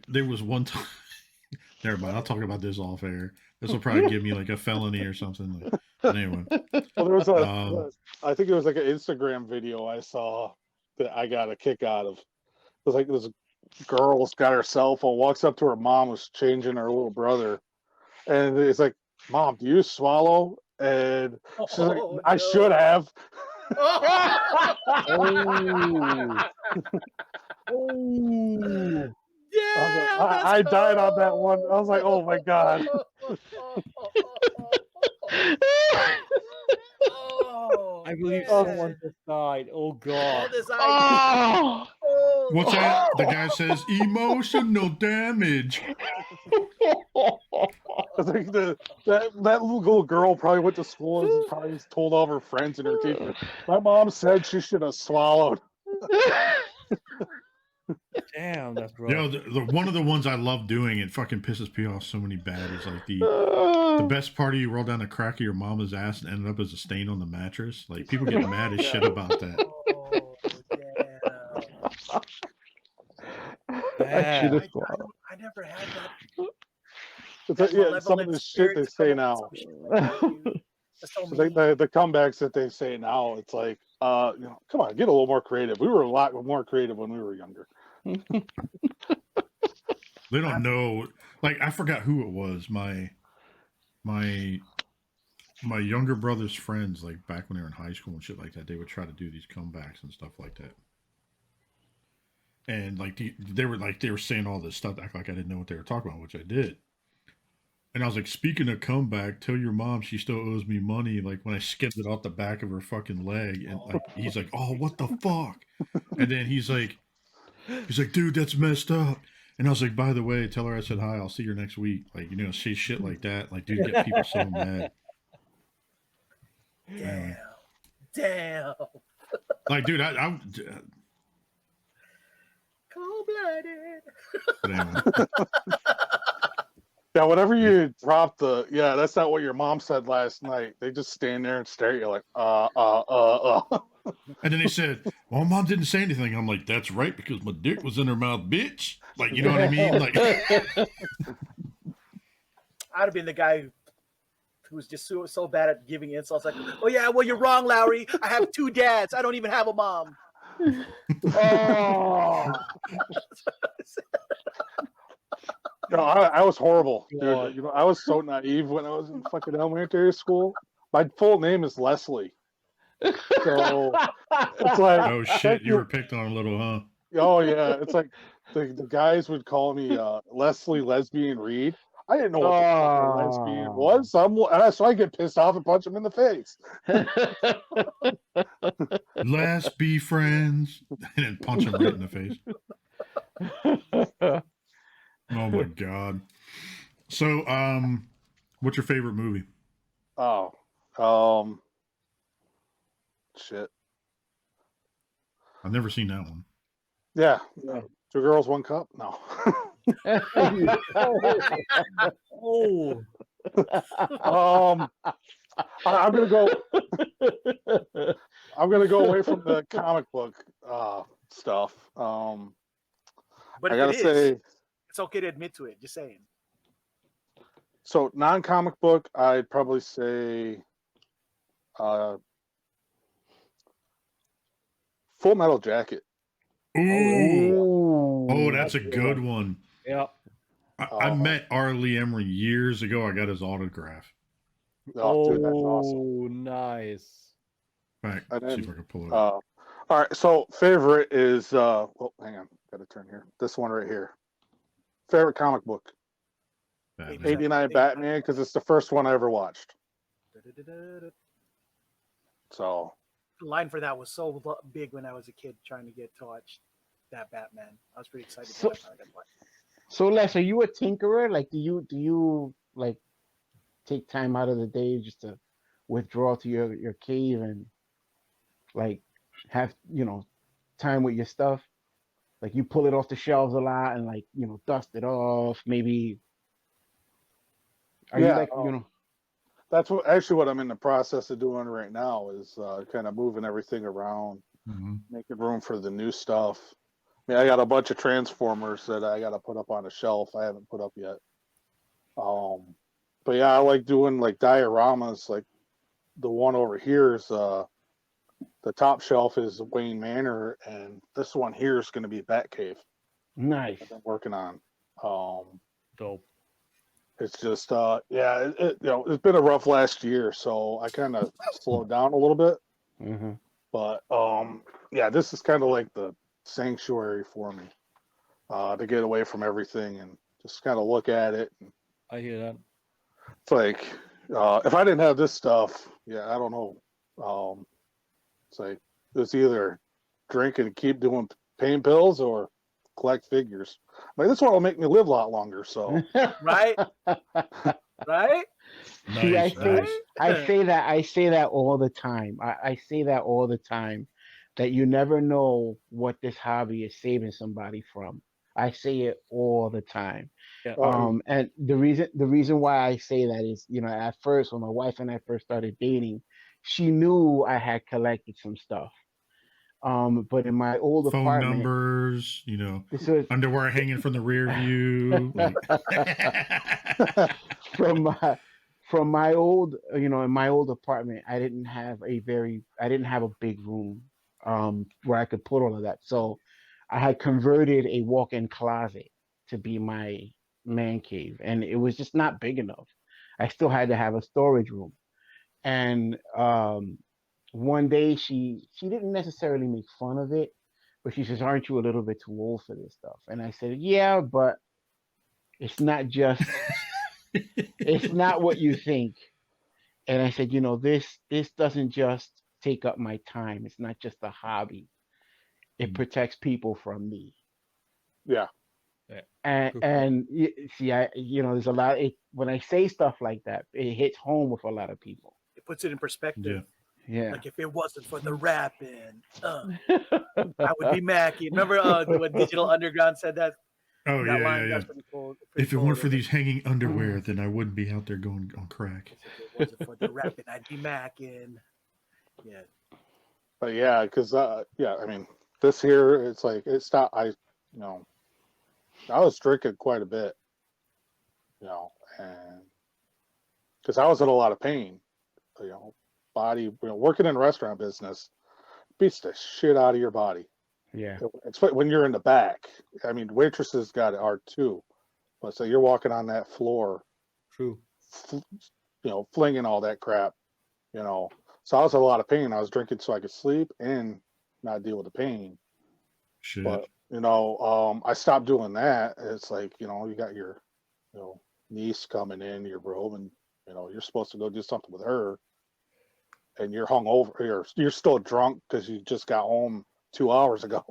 S4: There was one time. Never mind. I'll talk about this off air. This will probably give me like a felony or something. Like, anyway.
S5: Well, there was I think it was like an Instagram video I saw that I got a kick out of. It was like this girl's got her cell phone, walks up to her mom, was changing her little brother, and it's like, "Mom, do you swallow?" And she's like, "I should have."
S1: Yeah,
S5: I died on that one. I was like, "Oh my god."
S3: I believe someone just died. Oh god.
S4: What's that? The guy says emotional damage.
S5: I think that little girl probably went to school and probably told all of her friends and her teachers, "My mom said she should have swallowed."
S3: Damn, that's rough.
S4: You know, the one of the ones I love doing, it fucking pisses me off so many bad, is like the best part of you roll down the crack of your mama's ass and ended up as a stain on the mattress. Like people get mad as shit about that.
S5: I
S1: never had that.
S5: Some of the shit they say now. The comebacks that they say now, it's like, come on, get a little more creative. We were a lot more creative when we were younger.
S4: They don't know. Like I forgot who it was. My younger brother's friends, like back when they were in high school and shit like that, they would try to do these comebacks and stuff like that. And like they were saying all this stuff, act like I didn't know what they were talking about, which I did. And I was like, speaking of comeback, tell your mom she still owes me money. Like when I skipped it off the back of her fucking leg, and like he's like, "Oh, what the fuck?" And then he's like, "Dude, that's messed up." And I was like, "By the way, tell her I said hi. I'll see her next week." Like, you know, say shit like that. Like, dude, get people so mad.
S1: Damn.
S5: Like, dude,
S1: I'm cold-blooded.
S5: Anyway. Yeah, whatever you drop that's not what your mom said last night. They just stand there and stare at you like,
S4: And then they said, "Well, mom didn't say anything." I'm like, "That's right, because my dick was in her mouth, bitch." Like, you know what I mean? Like,
S1: I'd have been the guy who was just so bad at giving insults. Like, "Oh yeah, well you're wrong, Lowry. I have 2 dads. I don't even have a mom."
S5: Oh. No, I was horrible, dude. You know, I was so naive when I was in fucking elementary school. My full name is Leslie. So it's like,
S4: oh shit, you were picked on a little, huh?
S5: Oh yeah, it's like the guys would call me Leslie Lesbian Reid. I didn't know what the fuck a lesbian was, so I get pissed off and punch him in the face.
S4: Let's be friends, and then punch him right in the face. Oh my god! So, what's your favorite movie?
S5: Oh, shit.
S4: I've never seen that one.
S5: Yeah. 2 Girls, 1 Cup. No.
S1: Oh.
S5: I'm gonna go. I'm gonna go away from the comic book stuff.
S1: But
S5: I gotta say,
S1: it's okay to admit to it. Just saying.
S5: So non-comic book, I'd probably say Full Metal Jacket.
S4: Ooh. Oh, that's a good one.
S3: Yeah.
S4: I met Arlie Emery years ago. I got his autograph.
S5: Oh, dude, that's awesome.
S3: Nice.
S4: Right. See if I can pull it
S5: up. All right. So favorite is hang on, gotta turn here. This one right here. Favorite comic book.
S4: Batman.
S5: 89 Batman, because it's the first one I ever watched. So
S1: the line for that was so big when I was a kid trying to get to watch that Batman. I was pretty excited.
S6: So Les, are you a tinkerer? Like, do you like take time out of the day just to withdraw to your cave and like have time with your stuff? Like, you pull it off the shelves a lot and like dust it off, maybe. Are you like
S5: That's what I'm in the process of doing right now is kind of moving everything around, making room for the new stuff. I mean, I got a bunch of Transformers that I got to put up on a shelf. I haven't put up yet. But yeah, I like doing like dioramas. Like the one over here is the top shelf is Wayne Manor, and this one here is going to be Batcave.
S6: Nice.
S5: I've been working on.
S3: Dope.
S5: It's just it's been a rough last year, so I kind of slowed down a little bit.
S6: Mm-hmm.
S5: But this is kind of like the sanctuary for me to get away from everything and just kind of look at it. And
S3: I hear that.
S5: it's like if I didn't have this stuff, I don't know. It's like it's either drink and keep doing pain pills or collect figures. Like this one will make me live a lot longer. So
S1: right.
S6: Nice, See, I say that all the time. I say that all the time. That you never know what this hobby is saving somebody from. I say it all the time.
S3: Yeah.
S6: And the reason why I say that is, at first when my wife and I first started dating, she knew I had collected some stuff. But in my old
S4: phone
S6: apartment,
S4: numbers, underwear hanging from the rear view.
S6: From my old, in my old apartment, I didn't have a big room where I could put all of that. So I had converted a walk-in closet to be my man cave, and it was just not big enough. I still had to have a storage room. And one day she didn't necessarily make fun of it, but she says, "Aren't you a little bit too old for this stuff?" And I said, "Yeah, but it's not just it's not what you think." And I said, this doesn't just take up my time. It's not just a hobby. It protects people from me.
S5: Yeah.
S6: And see, there's a lot. When I say stuff like that, it hits home with a lot of people.
S1: It puts it in perspective.
S6: Yeah.
S1: Like if it wasn't for the rapping, I would be Mackie. Remember when Digital Underground said that?
S4: Oh,
S1: that
S4: line,
S1: That's pretty cool.
S4: If it weren't for these hanging underwear, then I wouldn't be out there going on crack.
S1: If it wasn't for the rapping, I'd be macking. Yeah.
S5: But yeah, because I mean, this here, it's like it stopped. I was drinking quite a bit, and because I was in a lot of pain, body, working in the restaurant business beats the shit out of your body.
S6: Yeah.
S5: It's when you're in the back. I mean, waitresses got it hard too, but so you're walking on that floor.
S3: True.
S5: Flinging all that crap, So I was in a lot of pain. I was drinking so I could sleep and not deal with the pain.
S4: Shit.
S5: But I stopped doing that. It's like you got your niece coming in your room, and you're supposed to go do something with her, and you're hungover. You're still drunk because you just got home 2 hours ago.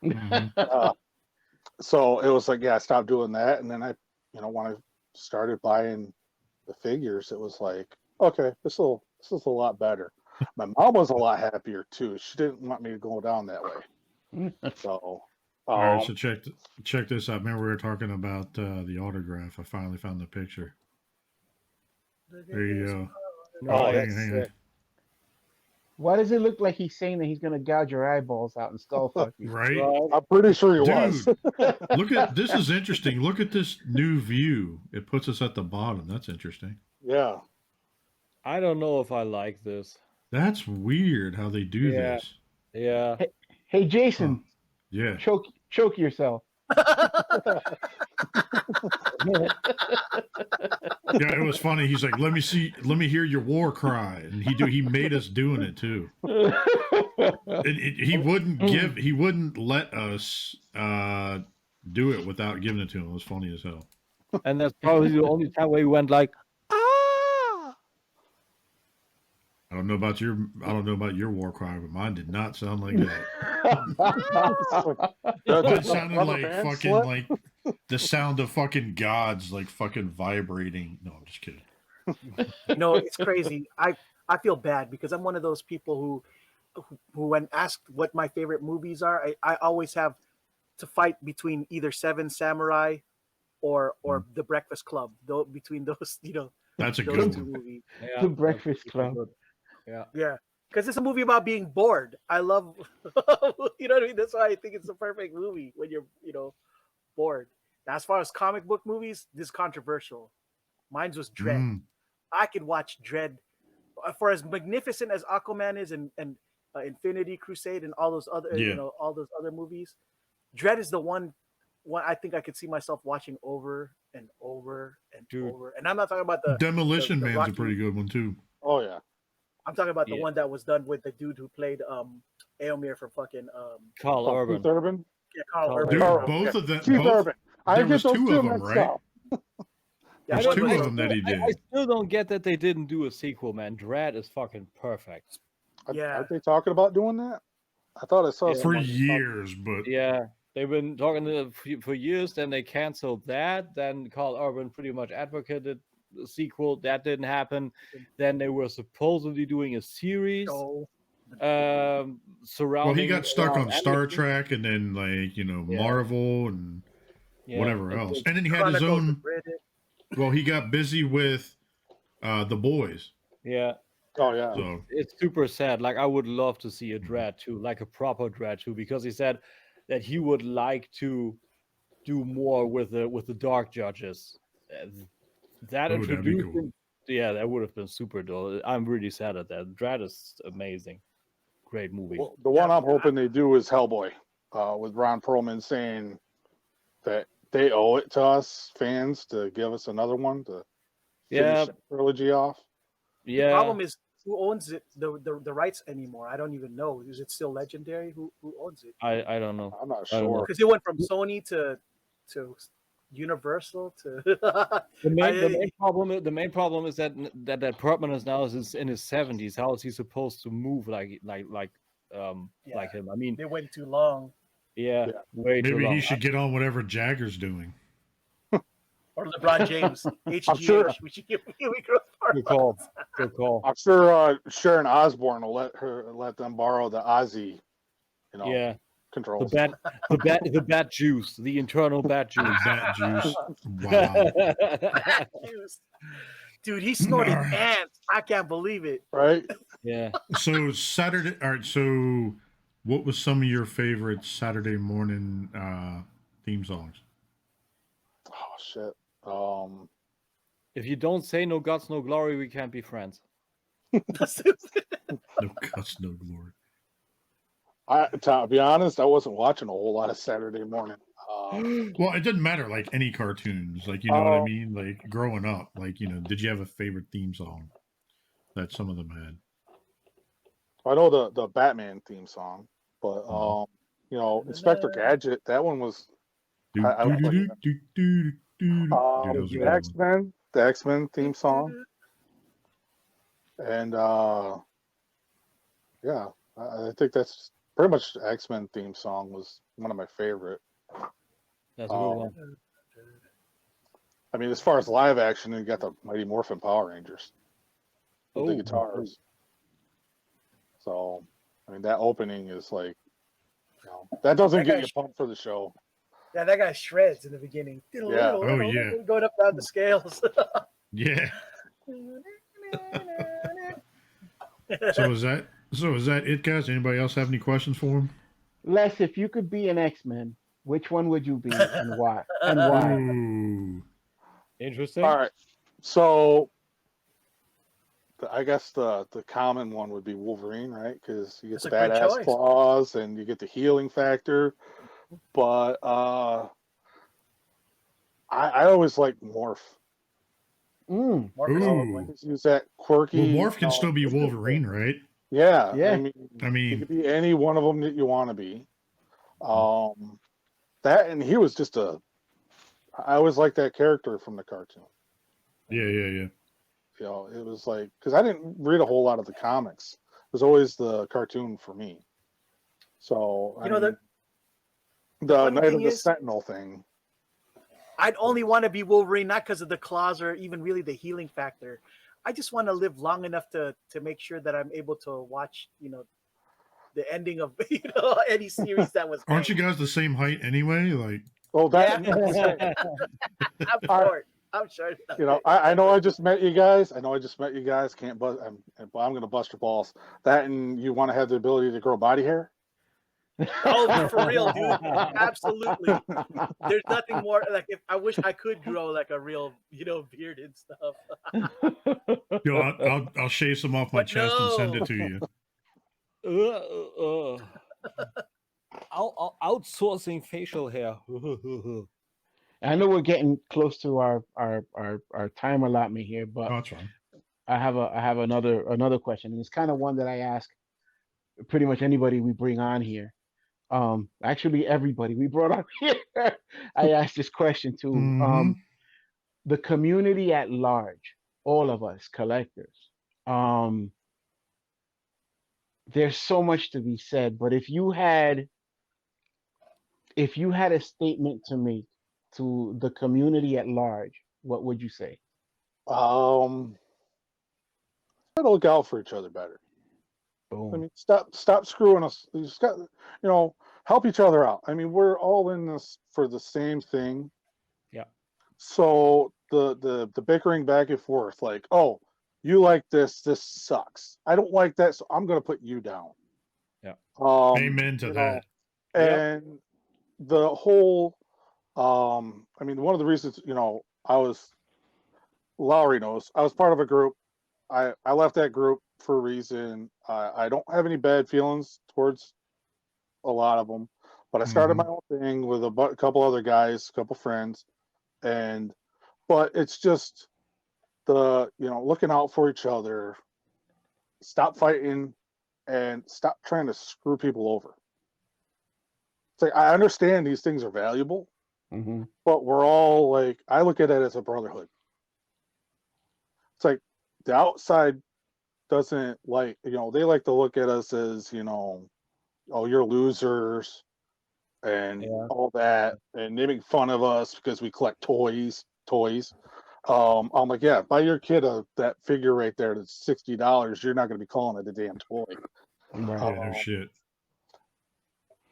S4: Mhm.
S5: So it was like, yeah, I stopped doing that, and then I, when I started buying the figures, it was like, okay, this is a lot better. My mom was a lot happier too. She didn't want me to go down that way. So,
S4: All right, so check this out. Remember we were talking about the autograph. I finally found the picture. There you go.
S3: No,
S4: hang on.
S6: Why does it look like he's saying that he's gonna gouge your eyeballs out and skull fuck you?
S4: Right?
S5: I'm pretty sure he was.
S4: Look at this is interesting. Look at this new view. It puts us at the bottom. That's interesting.
S5: Yeah.
S3: I don't know if I like this.
S4: That's weird how they do this.
S3: Yeah.
S6: Hey Jason.
S4: Yeah.
S6: Choke yourself.
S4: Yeah, it was funny. He's like, let me hear your war cry. And he made us doing it too. He wouldn't let us do it without giving it to him. It was funny as hell.
S3: And that's probably the only time where he went like,
S4: I don't know about your war cry, but mine did not sound like that. It sounded like fucking like the sound of fucking gods like fucking vibrating. No, I'm just kidding.
S1: No, it's crazy. I feel bad because I'm one of those people who when asked what my favorite movies are, I always have to fight between either Seven Samurai or The Breakfast Club. Though between those,
S4: That's a
S1: those
S4: good
S1: two
S4: one.
S1: movies.
S3: yeah,
S6: The Breakfast Club.
S1: Yeah. Because it's a movie about being bored. I love, you know what I mean? That's why I think it's the perfect movie when you're, bored. Now, as far as comic book movies, this is controversial. Mine was Dread. I could watch Dread for as magnificent as Aquaman is and Infinity Crusade and all those other, all those other movies. Dread is the one I think I could see myself watching over and over and over. And I'm not talking about the
S4: Demolition
S1: the
S4: Man's
S1: Rocky,
S4: a pretty good one too.
S5: Oh yeah.
S1: I'm talking about the one that was done with the dude who played Aomir from fucking
S3: Carl Urban.
S5: Keith Urban.
S1: Yeah, Carl Urban.
S4: Dude,
S5: Urban.
S4: both of them.
S5: Keith Urban.
S4: There was two of them, right?
S1: Yeah,
S4: There's two of them that he did.
S3: I still don't get that they didn't do a sequel, man. Dread is fucking perfect.
S1: Yeah.
S5: Aren't they talking about doing that? I thought I saw
S4: For years, but
S3: Yeah, they've been talking for years. Then they canceled that. Then Carl Urban pretty much advocated the sequel. That didn't happen. Then they were supposedly doing a series surrounding.
S4: well, he got stuck on Star Trek and then Marvel and whatever else, and then he had his own. Well, he got busy with The Boys.
S3: Yeah.
S5: Oh yeah.
S4: So
S3: It's super sad. Like I would love to see a Dread 2, like a proper Dread 2, because he said that he would like to do more with the Dark Judges. That introduced him. Yeah, that would have been super dull. I'm really sad at that. Dread is amazing. Great movie.
S5: Well, the one I'm hoping they do is Hellboy, with Ron Perlman saying that they owe it to us fans to give us another one to finish the trilogy off.
S3: Yeah.
S1: The problem is who owns it, the rights anymore. I don't even know. Is it still Legendary? Who owns it?
S3: I don't know.
S5: I'm not sure
S1: because it went from Sony to Universal to
S3: the main problem is that Perlman is now in his 70s. How is he supposed to move like him? I mean,
S1: they waited too long.
S3: Yeah. Way too long.
S4: Maybe he should get on whatever Jagger's doing.
S1: Or LeBron James. HGH.
S5: Sure.
S1: We should give
S3: Good call. Good call.
S5: I'm sure Sharon Osbourne will let them borrow the Ozzy, controls.
S3: The bat juice, the internal bat juice.
S4: Bat juice. Wow.
S1: Dude, he snorted ants. I can't believe it.
S5: Right?
S3: Yeah.
S4: So Saturday. All right. So, what was some of your favorite Saturday morning theme songs?
S5: Oh shit.
S3: If you don't say "No Guts, No Glory," we can't be friends.
S4: No guts, no glory.
S5: To be honest, I wasn't watching a whole lot of Saturday morning.
S4: Well, it didn't matter. Like any cartoons, like you know what I mean. Like growing up, like did you have a favorite theme song that some of them had?
S5: I know the Batman theme song, but Inspector Gadget, that one was. The X-Men theme song, and yeah, I think that's pretty much the X-Men theme song was one of my favorite.
S3: That's a good one.
S5: I mean, as far as live action, you got the Mighty Morphin Power Rangers with the guitars. So, I mean, that opening is like, that doesn't get you pumped for the show.
S1: Yeah, that guy shreds in the beginning.
S5: Yeah.
S4: Oh, yeah.
S1: Going up down the scales.
S4: Yeah. So is that it, guys? Anybody else have any questions for him?
S6: Les, if you could be an X-Men, which one would you be and why? And why?
S4: Ooh.
S3: Interesting.
S5: All right. So, I guess the common one would be Wolverine, right? Because you get the badass claws and you get the healing factor. But I always like Morph.
S1: Morph
S5: use that quirky.
S4: Well, Morph can still be Wolverine, right?
S5: Yeah.
S6: Yeah.
S5: I mean, you could be any one of them that you want to be. That and he was just I always liked that character from the cartoon.
S4: Yeah.
S5: You know, it was like, because I didn't read a whole lot of the comics. It was always the cartoon for me. So the Night of the Sentinel thing.
S1: I'd only want to be Wolverine, not because of the claws or even really the healing factor. I just want to live long enough to make sure that I'm able to watch, the ending of any series that was.
S4: Aren't you guys the same height anyway? Like,
S1: I'm sure.
S5: I know I just met you guys. Can't bust. I'm going to bust your balls. That and you want to have the ability to grow body hair.
S1: Oh, for real, dude. Absolutely. There's nothing more like I wish I could grow like a real, beard and stuff.
S4: I'll shave some off my chest and send it to you.
S3: Outsourcing facial hair.
S6: I know we're getting close to our time allotment here, but
S4: that's fine.
S6: I have another question, and it's kind of one that I ask pretty much anybody we bring on here. Actually, everybody we brought on here, I asked this question to.
S4: Mm-hmm.
S6: The community at large, all of us collectors. There's so much to be said, but if you had a statement to make to the community at large, what would you say?
S5: Try to look out for each other better.
S6: Boom.
S5: I mean, stop screwing us. You just got, help each other out. I mean, we're all in this for the same thing.
S3: Yeah.
S5: So the bickering back and forth, like, oh, you like this sucks. I don't like that, so I'm gonna put you down.
S3: Yeah.
S4: Amen to that.
S5: And the whole, I mean, one of the reasons, Lowry knows, I was part of a group. I left that group for a reason. I don't have any bad feelings towards a lot of them, but I started my own thing with a couple other guys, a couple friends, but it's just looking out for each other, stop fighting, and stop trying to screw people over. It's like, I understand these things are valuable, but we're all like, I look at it as a brotherhood. It's like the outside doesn't like, they like to look at us as, oh, you're losers and all that, and they make fun of us because we collect toys. I'm like, yeah, buy your kid that figure right there that's $60. You're not going to be calling it a damn toy.
S4: No shit.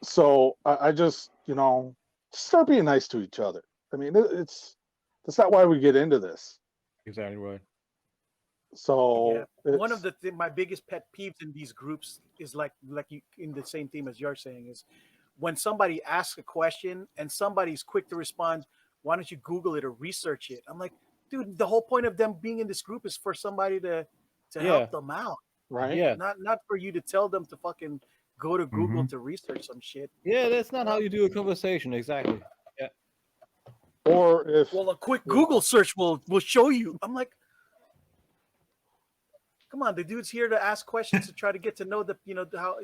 S5: So I just, start being nice to each other. I mean, that's not why we get into this.
S3: Exactly right.
S5: So
S1: one of my biggest pet peeves in these groups is like you, in the same theme as you're saying, is when somebody asks a question and somebody's quick to respond, why don't you Google it or research it? I'm like, dude, the whole point of them being in this group is for somebody to help them out.
S5: Right.
S3: Yeah.
S1: Not for you to tell them to fucking go to Google to research some shit.
S3: Yeah, that's not how you do a conversation. Exactly. Yeah.
S5: Or if
S1: a quick Google search will show you. I'm like, Come on, the dude's here to ask questions to try to get to know the how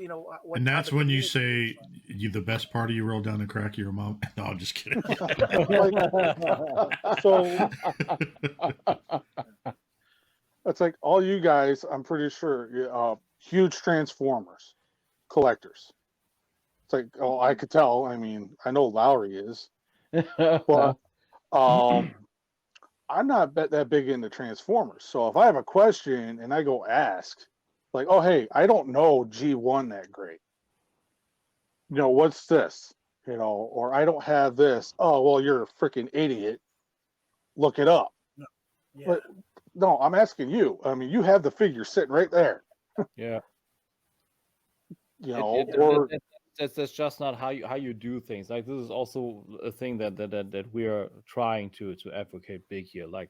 S1: what.
S4: And
S1: how
S4: that's
S1: the
S4: when you
S1: community
S4: say the best part of you roll down the crack of your mom. No, I'm just kidding.
S5: So it's like all you guys, I'm pretty sure, huge Transformers collectors. It's like, oh, I could tell. I mean, I know Lowry is, but I'm not that big into Transformers. So if I have a question and I go ask, like, oh, hey, I don't know G1 that great. What's this? Or I don't have this. Oh, well, you're a freaking idiot. Look it up.
S1: Yeah.
S5: But no, I'm asking you. I mean, you have the figure sitting right there.
S3: Yeah.
S5: Or
S3: that's just not how you do things. Like, this is also a thing that we are trying to advocate big here. Like,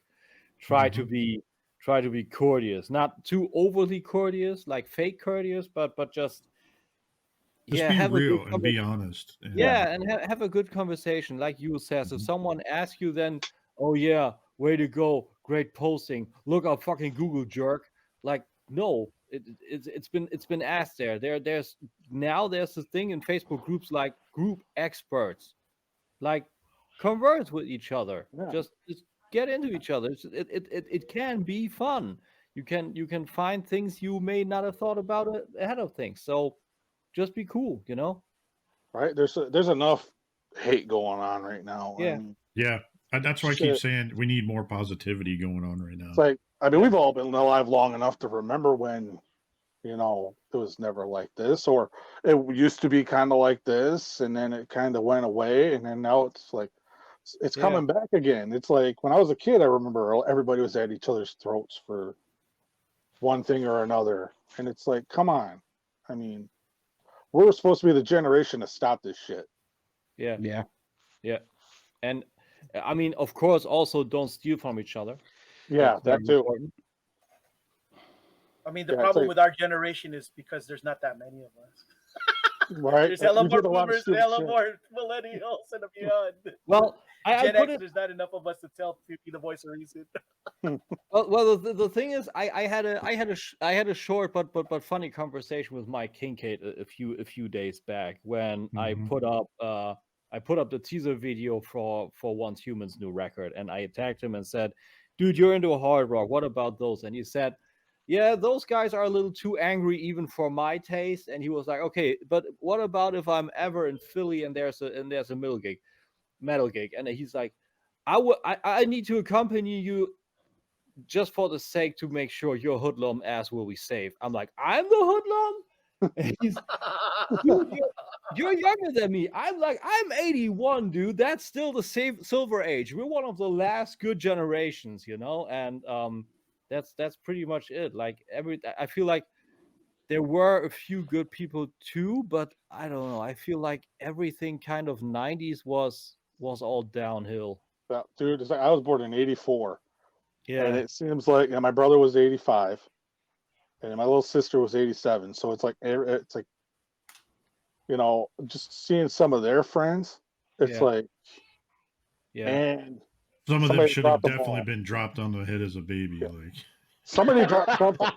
S3: try to be courteous, not too overly courteous, like fake courteous, but just
S4: be
S3: have
S4: real and be honest.
S3: And have a good conversation. Like you says, if someone asks you, then, oh yeah, way to go, great posting. Look up fucking Google, jerk. Like, no. It's been asked there. There's a thing in Facebook groups like group experts, like converse with each other.
S5: Yeah.
S3: Just get into each other. It can be fun. You can find things you may not have thought about ahead of things. So just be cool,
S5: Right? There's enough hate going on right now.
S3: Yeah.
S4: Yeah. That's why I keep saying we need more positivity going on right now.
S5: It's like, I mean, we've all been alive long enough to remember when, it was never like this, or it used to be kind of like this, and then it kind of went away, and then now it's like, it's coming back again. It's like when I was a kid, I remember everybody was at each other's throats for one thing or another. And it's like, come on. I mean, we're supposed to be the generation to stop this shit.
S3: Yeah. Yeah. Yeah. And I mean, of course, also don't steal from each other.
S5: Yeah, that too.
S3: Important.
S1: I mean, the problem with our generation is because there's not that many of us.
S5: Right.
S1: There's hella more boomers, hella more millennials, and beyond.
S3: Well,
S1: Gen X, there's not enough of us to tell people the voice of reason.
S3: well, the thing is, I had a short but funny conversation with Mike Kincaid a few days back when I put up the teaser video for Once Human's new record, and I attacked him and said, "Dude, you're into hard rock. What about those?" And he said, "Yeah, those guys are a little too angry even for my taste." And he was like, "Okay, but what about if I'm ever in Philly and there's a metal gig?" And he's like, I need to accompany you just for the sake to make sure your hoodlum ass will be safe." I'm like, "I'm the hoodlum?" And he's, "Dude, you're younger than me." I'm like, "I'm 81, dude. That's still the silver age. We're one of the last good generations, And that's pretty much it. Like I feel like there were a few good people too, but I don't know. I feel like everything kind of 90s was all downhill.
S5: Dude, it's like I was born in 84.
S3: Yeah.
S5: And it seems like my brother was 85. And my little sister was 87. So it's like just seeing some of their friends, it's like, and
S4: some of them should have definitely been dropped on the head as a baby. Like
S5: somebody dropped something.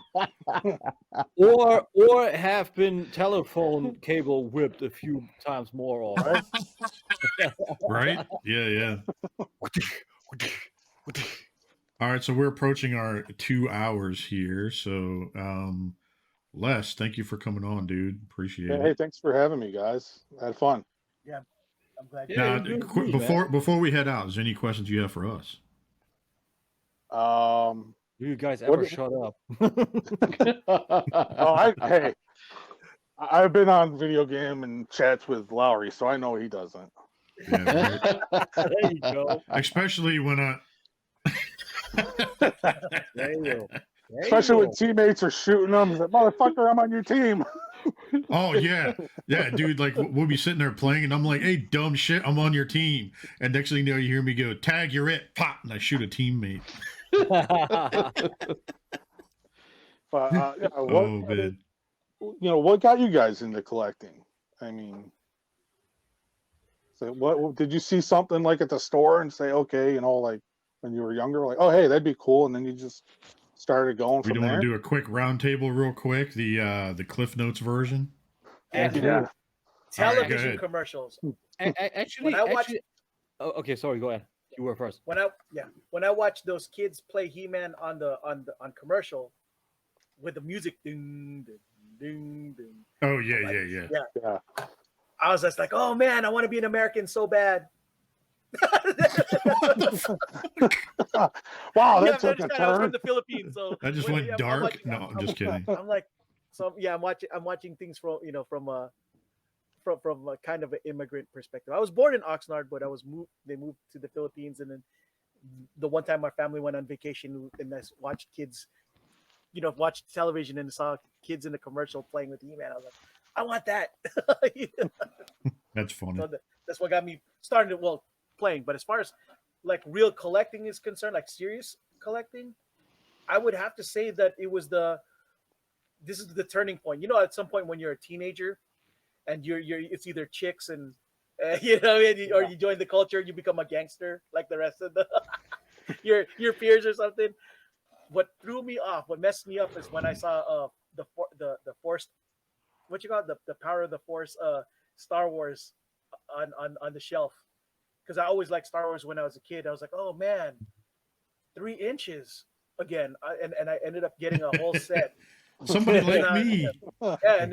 S3: or have been telephone cable whipped a few times more often.
S4: Right? Yeah. All right, so we're approaching our 2 hours here. So Les, thank you for coming on, dude. Appreciate it.
S5: Hey, thanks for having me, guys. I had fun.
S1: Yeah, I'm glad.
S4: Now, before we head out, is there any questions you have for us?
S3: You guys ever shut up?
S5: Hey, I've been on video game and chats with Lowry, so I know he doesn't.
S4: Yeah, right.
S3: There you go.
S4: Especially when
S3: There you go.
S5: Especially when teammates are shooting them. Like, motherfucker, I'm on your team.
S4: Oh yeah, dude. Like we'll be sitting there playing, and I'm like, "Hey, dumb shit, I'm on your team." And next thing you know, you hear me go, "Tag, you're it!" Pop, and I shoot a teammate.
S5: But
S4: man.
S5: What got you guys into collecting? I mean, so what did you see something like at the store and say, okay, like when you were younger, like, oh hey, that'd be cool, and then you just started going
S4: We
S5: from
S4: don't want
S5: there.
S4: to do a quick roundtable real quick. The Cliff Notes version.
S5: Yeah.
S1: Television commercials.
S3: Actually, oh, okay, sorry, go ahead. You were first.
S1: When I watch those kids play He-Man on commercial with the music ding ding ding ding.
S4: Oh yeah.
S1: I was just like, oh man, I want to be an American so bad.
S5: Wow, that took a
S1: I was
S5: turn.
S1: from the Philippines, so
S4: That just went dark. No, I'm just kidding.
S1: I'm like, so yeah, I'm watching things from from a kind of an immigrant perspective. I was born in Oxnard, but they moved to the Philippines, and then the one time my family went on vacation and I watched kids, watched television and saw kids in the commercial playing with He-Man. I was like, I want that.
S4: That's funny.
S1: So that's what got me started. Well, playing, but as far as like real collecting is concerned, like serious collecting, I would have to say that this is the turning point. At some point when you're a teenager, and it's either chicks and or you join the culture, you become a gangster like the rest of the your peers or something. What threw me off, what messed me up, is when I saw the Force, what you call it, the Power of the Force, Star Wars on the shelf, because I always liked Star Wars when I was a kid. I was like, oh man, 3 inches again, and I ended up getting a whole set.
S4: Somebody like me.
S1: Yeah, and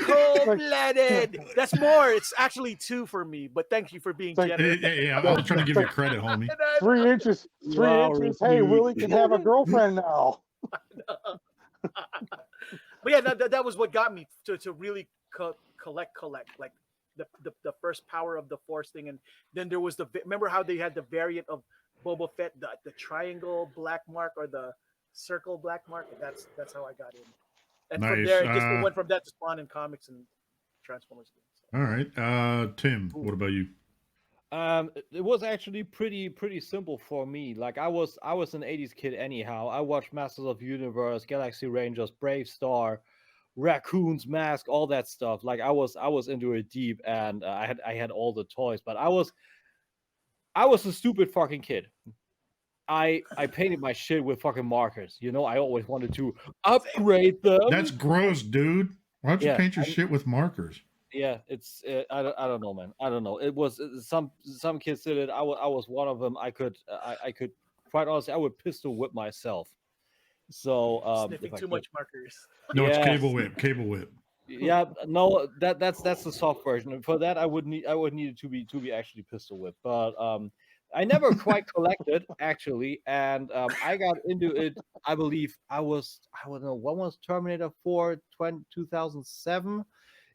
S1: cold-blooded. That's more. It's actually 2 for me, but thank you for being generous.
S4: Yeah, I was trying to give you credit, homie.
S5: 3 inches. 3 inches. Hey, Willie can have a girlfriend now.
S1: But yeah, that was what got me to really collect like the first Power of the Force thing, and then there was remember how they had the variant of Boba Fett, the triangle black mark or the circle black mark. That's how I got in, and
S4: nice.
S1: From there it went from that to Spawn in comics and Transformers games.
S4: So. All right, Tim, what about you?
S3: It was actually pretty simple for me. Like I was an 80s kid anyhow. I watched Masters of the Universe, Galaxy Rangers, Brave Star, Raccoon's Mask, all that stuff. Like I was into it deep, and I had all the toys, but I was a stupid fucking kid. I painted my shit with fucking markers. I always wanted to upgrade them.
S4: That's gross, dude. Why don't you paint your shit with markers?
S3: Yeah, it's I don't know, man. I don't know. It was some kids did it. I was one of them. I could quite honestly, I would pistol whip myself. So
S1: sniffing too much markers.
S4: No, it's cable whip.
S3: Yeah, no, that's the soft version. For that, I would need it to be actually pistol whip. But I never quite collected actually, and I got into it. I believe I don't know, what was Terminator 4 2007?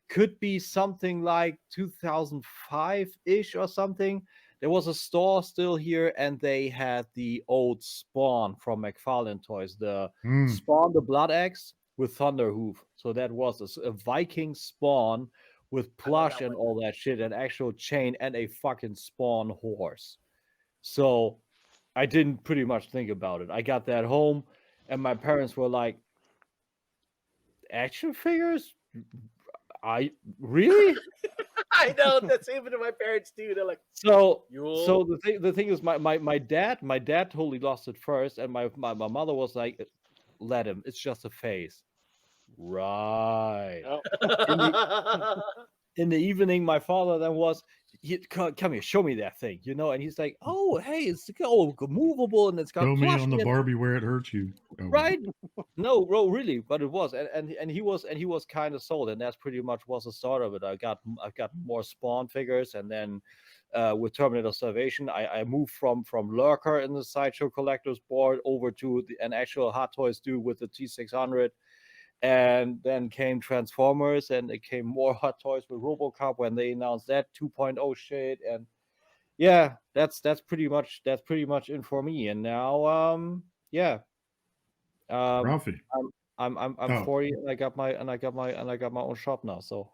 S3: Could be something like 2005-ish or something. There was a store still here, and they had the old Spawn from McFarlane Toys, the Spawn the Blood Axe with Thunderhoof. So that was a Viking Spawn with plush and all that shit, an actual chain, and a fucking Spawn horse. So I didn't pretty much think about it. I got that home, and my parents were like, action figures? I really?
S1: I know, that's even to my parents too. They're like,
S3: so the thing is, my dad totally lost it first, and my mother was like, let him, it's just a phase. Right. Oh. In the evening, my father then come here, show me that thing, and he's like, oh, hey, it's movable, and it's got
S4: show me on the Barbie where it hurts you.
S3: Oh. Right? No, bro, really, but it was, and he was kind of sold, and that's pretty much was the start of it. I got more Spawn figures, and then with Terminator Salvation, I moved from Lurker in the Sideshow Collectors board over to an actual Hot Toys dude with the T600. And then came Transformers, and it came more Hot Toys with RoboCop when they announced that 2.0 shit. And yeah, that's pretty much in for me. And now,
S4: Ralphie,
S3: I'm 40, and I got my own shop now. So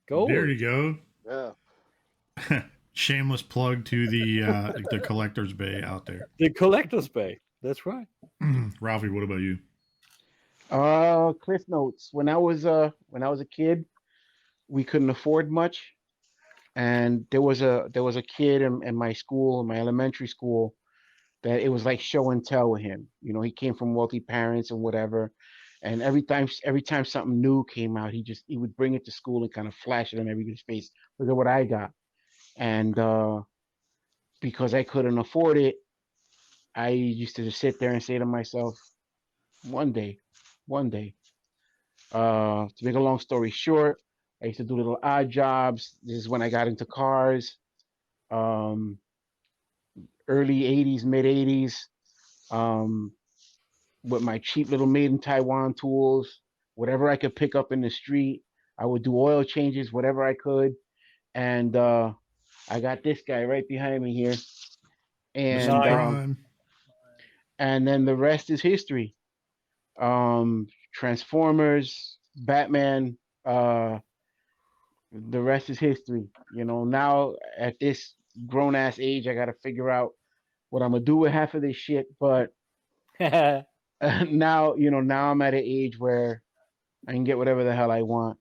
S3: go.
S4: There you go.
S5: Yeah.
S4: Shameless plug to the collector's bay out there.
S3: The collector's bay. That's right.
S4: Ralphie, what about you?
S6: Cliff Notes. When I was a kid, we couldn't afford much, and there was a kid in my school, in my elementary school, that it was like show and tell with him. You know, he came from wealthy parents and whatever. And every time something new came out, he would bring it to school and kind of flash it in everybody's face. Look at what I got. And because I couldn't afford it, I used to just sit there and say to myself, one day. To make a long story short, I used to do little odd jobs. This is when I got into cars. Early 80s, mid 80s. With my cheap little made in Taiwan tools, whatever I could pick up in the street, I would do oil changes, whatever I could. And I got this guy right behind me here. And then the rest is history. Transformers, Batman, the rest is history. You know, now at this grown ass age, I got to figure out what I'm gonna do with half of this shit. But now, you know, now I'm at an age where I can get whatever the hell I want.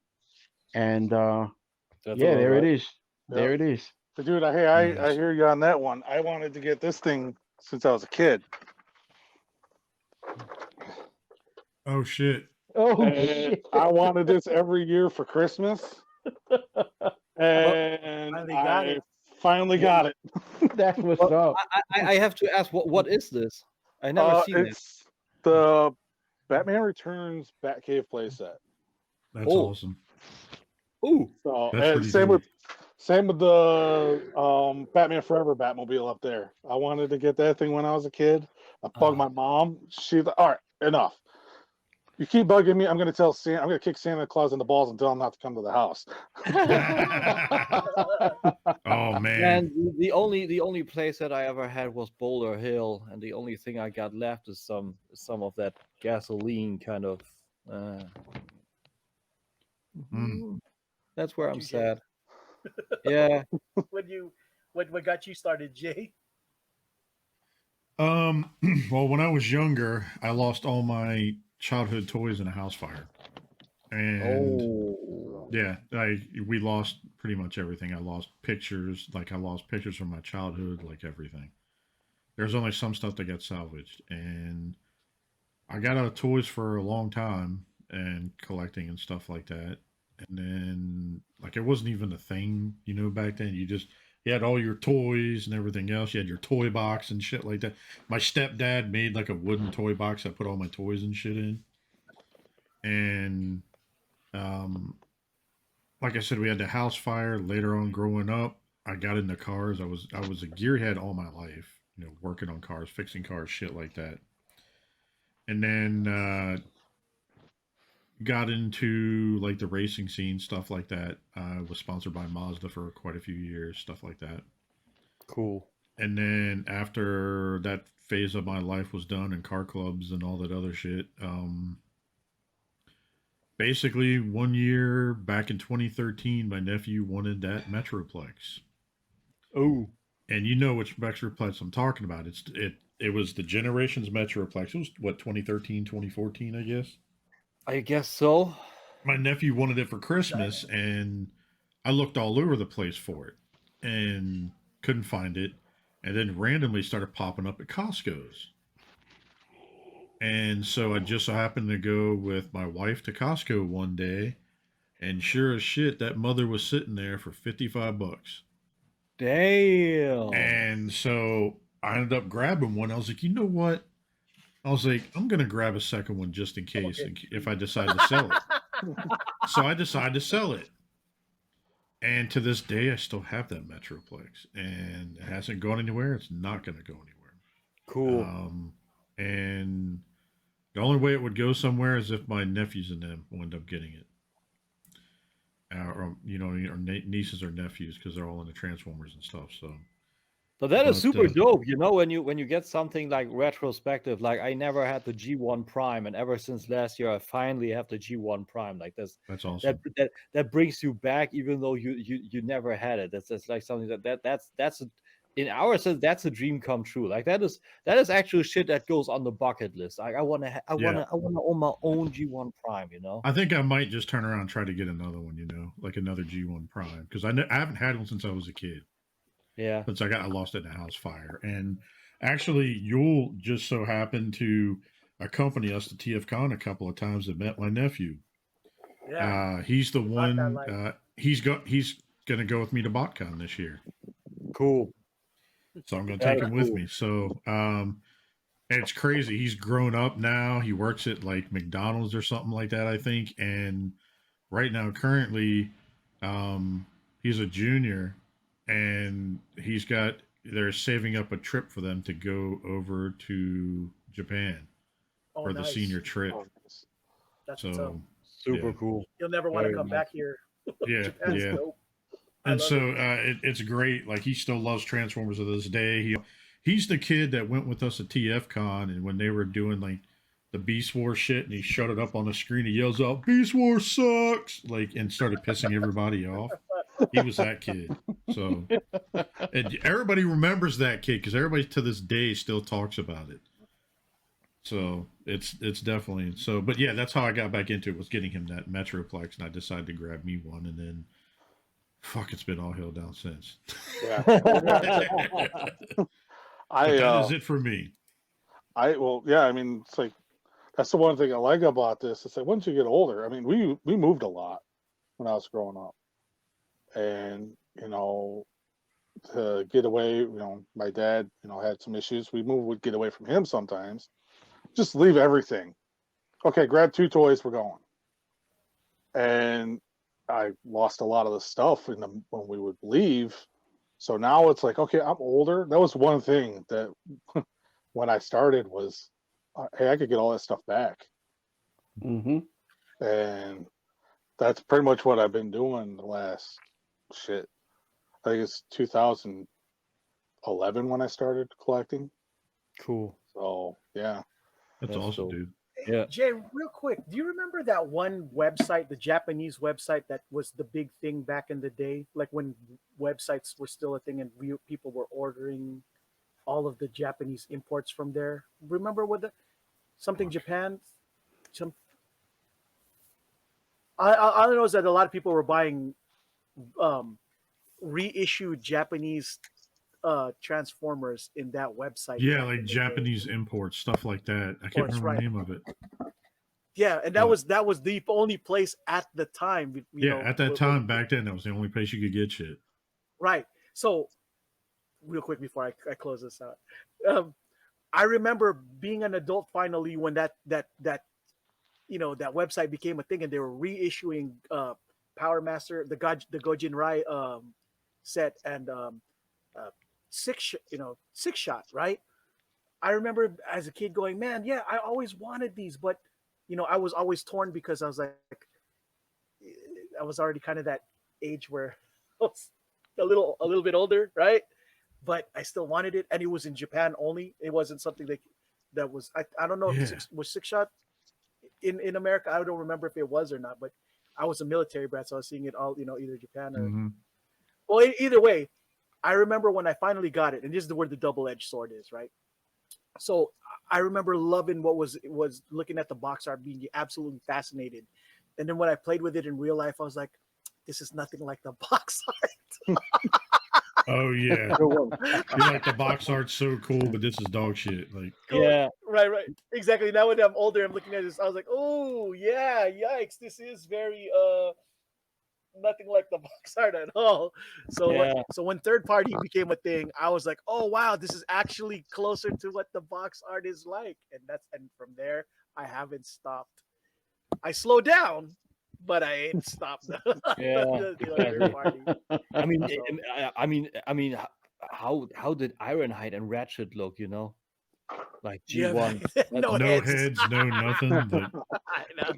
S6: And there it is. There it is.
S5: But dude, I hear you on that one. I wanted to get this thing since I was a kid.
S4: Oh shit.
S5: Shit. I wanted this every year for Christmas. And I finally got it.
S6: That's what's up.
S3: I have to ask, what is this? I never seen it.
S5: It's the Batman Returns Batcave playset.
S4: That's awesome.
S3: Ooh.
S5: So same with the Batman Forever Batmobile up there. I wanted to get that thing when I was a kid. I bugged my mom. She's like, all right, enough. You keep bugging me, I'm gonna kick Santa Claus in the balls and tell him not to come to the house.
S4: Oh man.
S3: And the only place that I ever had was Boulder Hill, and the only thing I got left is some of that gasoline kind of That's where I'm sad. Yeah.
S1: What got you started, Jay?
S4: Well, when I was younger, I lost all my childhood toys in a house fire, and we lost pretty much everything. I lost pictures, from my childhood, like everything. There's only some stuff that got salvaged, and I got out of toys for a long time and collecting and stuff like that. And then, like, it wasn't even a thing, back then. You had all your toys and everything else. You had your toy box and shit like that. My stepdad made like a wooden toy box I put all my toys and shit in. And like I said, we had the house fire. Later on, growing up, I got into cars. I was a gearhead all my life, working on cars, fixing cars, shit like that. And then got into like the racing scene, stuff like that. I was sponsored by Mazda for quite a few years, stuff like that.
S3: Cool.
S4: And then after that phase of my life was done and car clubs and all that other shit, basically 1 year back in 2013, my nephew wanted that Metroplex.
S3: Oh.
S4: And you know which Metroplex I'm talking about. It was the Generations Metroplex. It was what, 2013, 2014, I guess.
S3: I guess so.
S4: My nephew wanted it for Christmas, and I looked all over the place for it and couldn't find it. And then randomly started popping up at Costco's. And so I just so happened to go with my wife to Costco one day, and sure as shit, that mother was sitting there for $55.
S3: Damn.
S4: And so I ended up grabbing one. I was like, you know what? I was like, I'm going to grab a second one just in case, if I decide to sell it. So I decided to sell it. And to this day, I still have that Metroplex. And it hasn't gone anywhere. It's not going to go anywhere.
S3: Cool.
S4: And the only way it would go somewhere is if my nephews and them will end up getting it. Or nieces or nephews, because they're all into Transformers and stuff. So.
S3: But that is super dope, when you get something like retrospective. Like, I never had the G1 Prime, and ever since last year, I finally have the G1 Prime. Like, that's
S4: awesome.
S3: That brings you back, even though you never had it. That's like something that's in our sense, that's a dream come true. Like, that is actual shit that goes on the bucket list. Like, I wanna own my own G1 Prime.
S4: I think I might just turn around and try to get another one. Like another G1 Prime, because I haven't had one since I was a kid.
S3: Yeah,
S4: since I lost it in a house fire. And Actually, Yule just so happened to accompany us to TFCon a couple of times and met my nephew.
S1: Yeah.
S4: He's the
S1: He bought that
S4: one.
S1: life.
S4: He's gonna go with me to BotCon this year,
S3: Cool.
S4: so I'm gonna
S3: That
S4: take
S3: is
S4: him with
S3: cool.
S4: me. So, and it's crazy. He's grown up now. He works at like McDonald's or something like that, I think. And right now, currently, he's a junior, and they're saving up a trip for them to go over to Japan
S1: Oh,
S4: for the
S1: nice.
S4: senior trip.
S5: Oh, nice.
S1: That's what's up.
S4: So
S3: Super
S4: yeah.
S3: cool.
S1: You'll never want to
S3: Very
S1: come
S3: nice.
S1: back here.
S4: Yeah,
S1: Japan's
S4: yeah.
S1: dope. I
S4: And
S1: love
S4: so
S1: it.
S4: it's great. Like he still loves Transformers to this day. He's the kid that went with us at TFCon, and when they were doing like the Beast Wars shit, and he shut it up on the screen, he yells out, "Beast Wars sucks!" Like, and started pissing everybody off. He was that kid. So, and everybody remembers that kid because everybody to this day still talks about it. So it's definitely so. But yeah, that's how I got back into it, was getting him that Metroplex, and I decided to grab me one, and then fuck, it's been all hell down since.
S5: Yeah.
S4: But that is it for me.
S5: I mean, it's like that's the one thing I like about this. It's like once you get older, I mean, we moved a lot when I was growing up, and to get away, my dad, had some issues. Would get away from him sometimes. Just leave everything. Okay, grab 2 toys. We're going. And I lost a lot of the stuff when we would leave. So now it's like, okay, I'm older. That was one thing that when I started was, hey, I could get all that stuff back.
S6: Mm-hmm.
S5: And that's pretty much what I've been doing the last shit. I think it's 2011 when I started collecting.
S3: Cool.
S5: So yeah.
S4: That's awesome,
S3: dope.
S4: dude.
S3: Yeah.
S1: Jay, real quick, do you remember that one website, the Japanese website that was the big thing back in the day? Like when websites were still a thing and people were ordering all of the Japanese imports from there. Remember what something Japan? I don't know is that a lot of people were buying reissued Japanese Transformers in that website.
S4: Yeah, like Japanese imports, stuff like that. I can't remember the name of it.
S1: Yeah, and that was the only place at the time.
S4: At that time, back then, that was the only place you could get shit.
S1: Right. So, real quick before I close this out, I remember being an adult finally when that website became a thing, and they were reissuing Power Master, the Gojin Rai set, and six shot. Right. I remember as a kid going, man, yeah, I always wanted these, but I was always torn because I was like, I was already kind of that age where I was a little bit older, right? But I still wanted it, and it was in Japan only. It wasn't something that was I don't know if it was 6-shot in America. I don't remember if it was or not, but I was a military brat, so I was seeing it all, either Japan or well, either way. I remember when I finally got it, and this is where the double-edged sword is, right? So I remember loving what was looking at the box art, being absolutely fascinated. And then when I played with it in real life, I was like, this is nothing like the box art.
S4: Oh yeah. You're like, the box art's so cool, but this is dog shit. Like,
S3: yeah.
S1: Right. Exactly. Now when I'm older, I'm looking at this, I was like, oh yeah, yikes. This is very nothing like the box art at all. So so when third party became a thing, I was like, oh wow, this is actually closer to what the box art is like. And from there I haven't stopped. I slowed down, but I ain't stopped. Third party.
S3: I mean, how did Ironhide and Ratchet look, Like G1.
S4: No heads, no nothing. But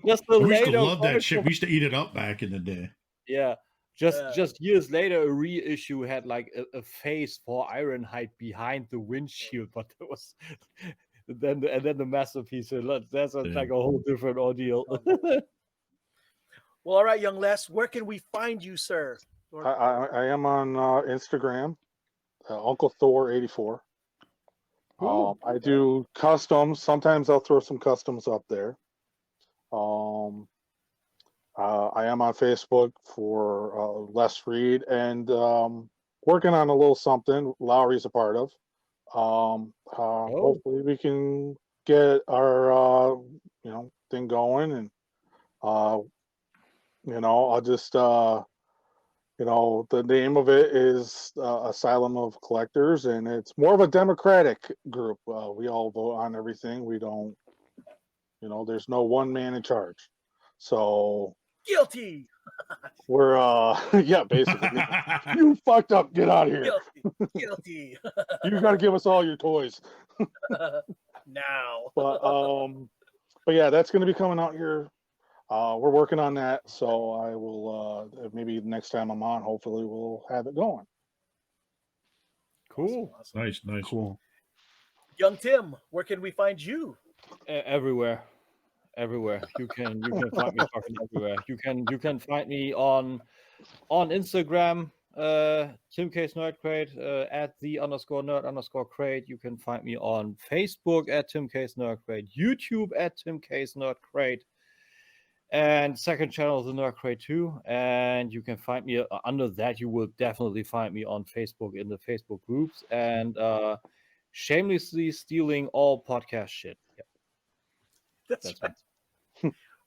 S3: just
S4: we used to love that shit. We used to eat it up back in the day.
S3: Yeah. Just years later, a reissue had like a face for Ironhide behind the windshield, but it was then the masterpiece. That's like a whole different ordeal.
S1: Well, all right, young Les, where can we find you, sir?
S5: I am on Instagram, Uncle Thor 84. I do customs. Sometimes I'll throw some customs up there. I am on Facebook for Les Reid, and working on a little something Lowry's a part of. Hopefully we can get our thing going, and I'll just the name of it is Asylum of Collectors, and it's more of a democratic group. We all vote on everything. We don't, there's no one man in charge. So
S1: guilty.
S5: We're yeah, basically. You fucked up. Get out of here.
S1: Guilty.
S5: You got to give us all your toys.
S1: Now.
S5: But yeah, that's going to be coming out here. We're working on that, so I will maybe next time I'm on, hopefully we'll have it going.
S3: Cool.
S1: Awesome.
S4: Nice.
S3: Cool.
S1: Young Tim, where can we find you?
S3: Everywhere. You can find me fucking everywhere. You can find me on Instagram, Tim K's Nerd Crate, at @the_nerd_crate. You can find me on Facebook at Tim K's Nerd Crate, YouTube at Tim K's Nerd Crate, and second channel the Nerd Crate 2. And you can find me under that. You will definitely find me on Facebook in the Facebook groups, and shamelessly stealing all podcast shit. Yep.
S1: That's right.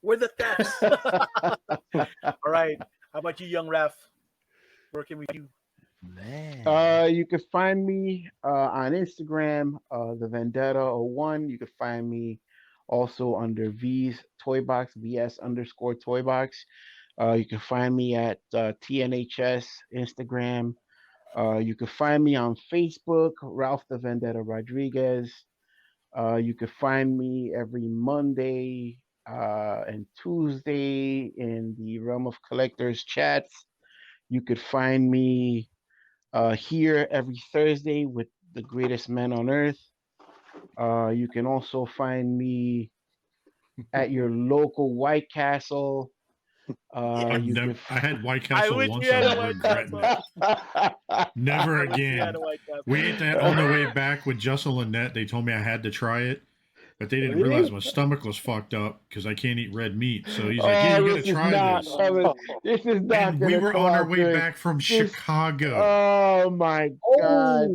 S1: We're the thefts. All right. How about you, young Raph? Where can we do?
S6: Man. You can find me on Instagram, the Vendetta 01. You can find me also under V's Toy Box, VS_Toy Box. You can find me at TNHS Instagram. You can find me on Facebook, Ralph the Vendetta Rodriguez. You can find me every Monday and Tuesday in the Realm of Collectors chats. You could find me here every Thursday with the greatest men on earth. You can also find me at your local White Castle.
S4: I had White Castle once and I regret it. Never again. We ate that on the way back with Justin Lynette. They told me I had to try it, but they didn't realize my stomach was fucked up because I can't eat red meat. So he's like, "Yeah, you gotta try this."
S6: This is not.
S4: And we were on our way back from Chicago.
S6: Oh my god!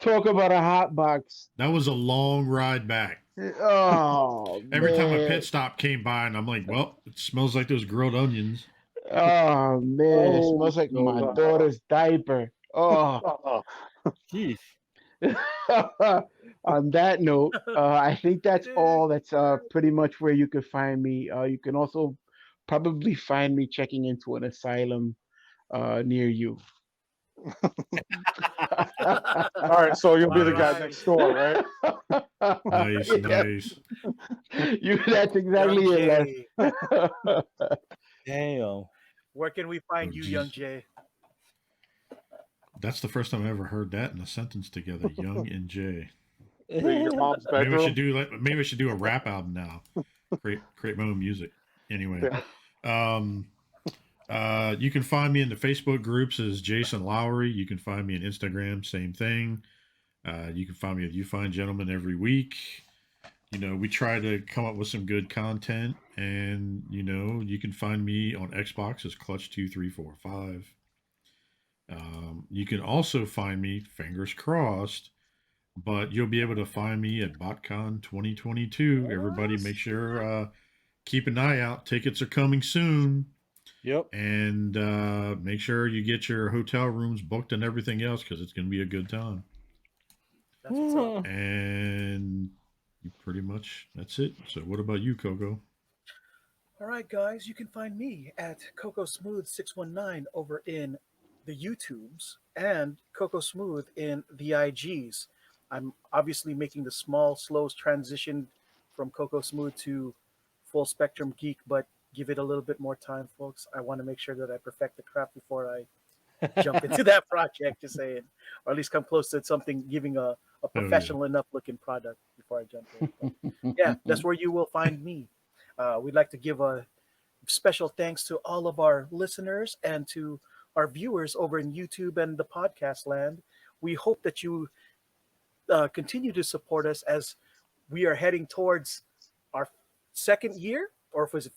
S6: Talk about a hot box.
S4: That was a long ride back.
S6: Oh,
S4: every time a pit stop came by, and I'm like, "Well, it smells like those grilled onions."
S6: Oh man, it smells like my daughter's diaper. Oh,
S3: jeez.
S6: On that note, I think that's all. That's pretty much where you could find me. You can also probably find me checking into an asylum near you.
S5: All right, so you'll be the guy next door, right?
S4: Nice.
S6: That's exactly it.
S3: Damn.
S1: Where can we find you, Young Jay?
S4: That's the first time I ever heard that in a sentence together. Young and Jay.
S5: Your mom's bedroom.
S4: Maybe we should do a rap album now. Create my own music. Anyway. You can find me in the Facebook groups as Jason Lowry. You can find me on Instagram, same thing. You can find me at You Fine Gentlemen every week. We try to come up with some good content, and you can find me on Xbox as Clutch2345. You can also find me, fingers crossed, but you'll be able to find me at BotCon 2022. Everybody make sure, keep an eye out. Tickets are coming soon.
S3: Yep.
S4: And make sure you get your hotel rooms booked and everything else, because it's going to be a good time.
S1: That's what's up.
S4: And pretty much that's it. So what about you, Coco?
S1: All right, guys, you can find me at Cocoasmooth619 over in the YouTubes and Cocoasmooth in the IGs. I'm obviously making the slow transition from Cocoasmooth to Full Spectrum Geek, but give it a little bit more time, folks. I want to make sure that I perfect the craft before I jump into that project, just saying, or at least come close to something, giving a professional enough looking product before I jump in. But yeah, that's where you will find me. We'd like to give a special thanks to all of our listeners and to our viewers over in YouTube and the podcast land. We hope that you continue to support us as we are heading towards our second year, or was it?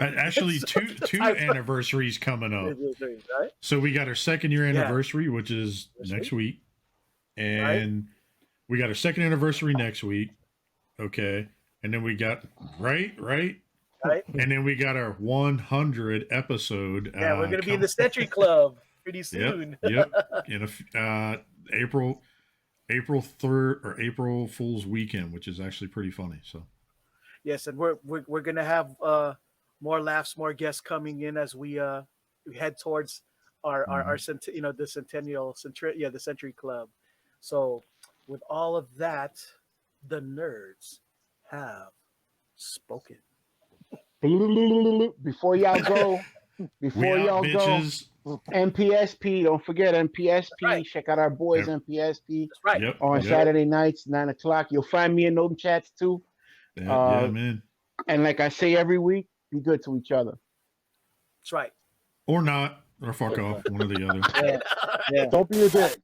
S4: Actually, two anniversaries coming up.
S1: Right?
S4: So we got our second year anniversary, which is next week. and we got our second anniversary next week. Okay, and then we got right, and then we got our 100 episode.
S1: Yeah, we're gonna be in the Century Club pretty soon.
S4: Yep. In April 3rd or April Fool's weekend, which is actually pretty funny. So
S1: yes, and we're gonna have more laughs, more guests coming in as we head towards our the Century Club. So with all of that, the nerds have spoken.
S6: Before y'all go, MPSP, don't forget MPSP.
S1: Right.
S6: Check out our boys MPSP.
S1: That's right.
S6: On Saturday nights, 9 o'clock. You'll find me in those chats too.
S4: Yeah, man.
S6: And like I say every week, be good to each other.
S1: That's right.
S4: Or not, or fuck off, one or the other.
S5: Don't be a dick.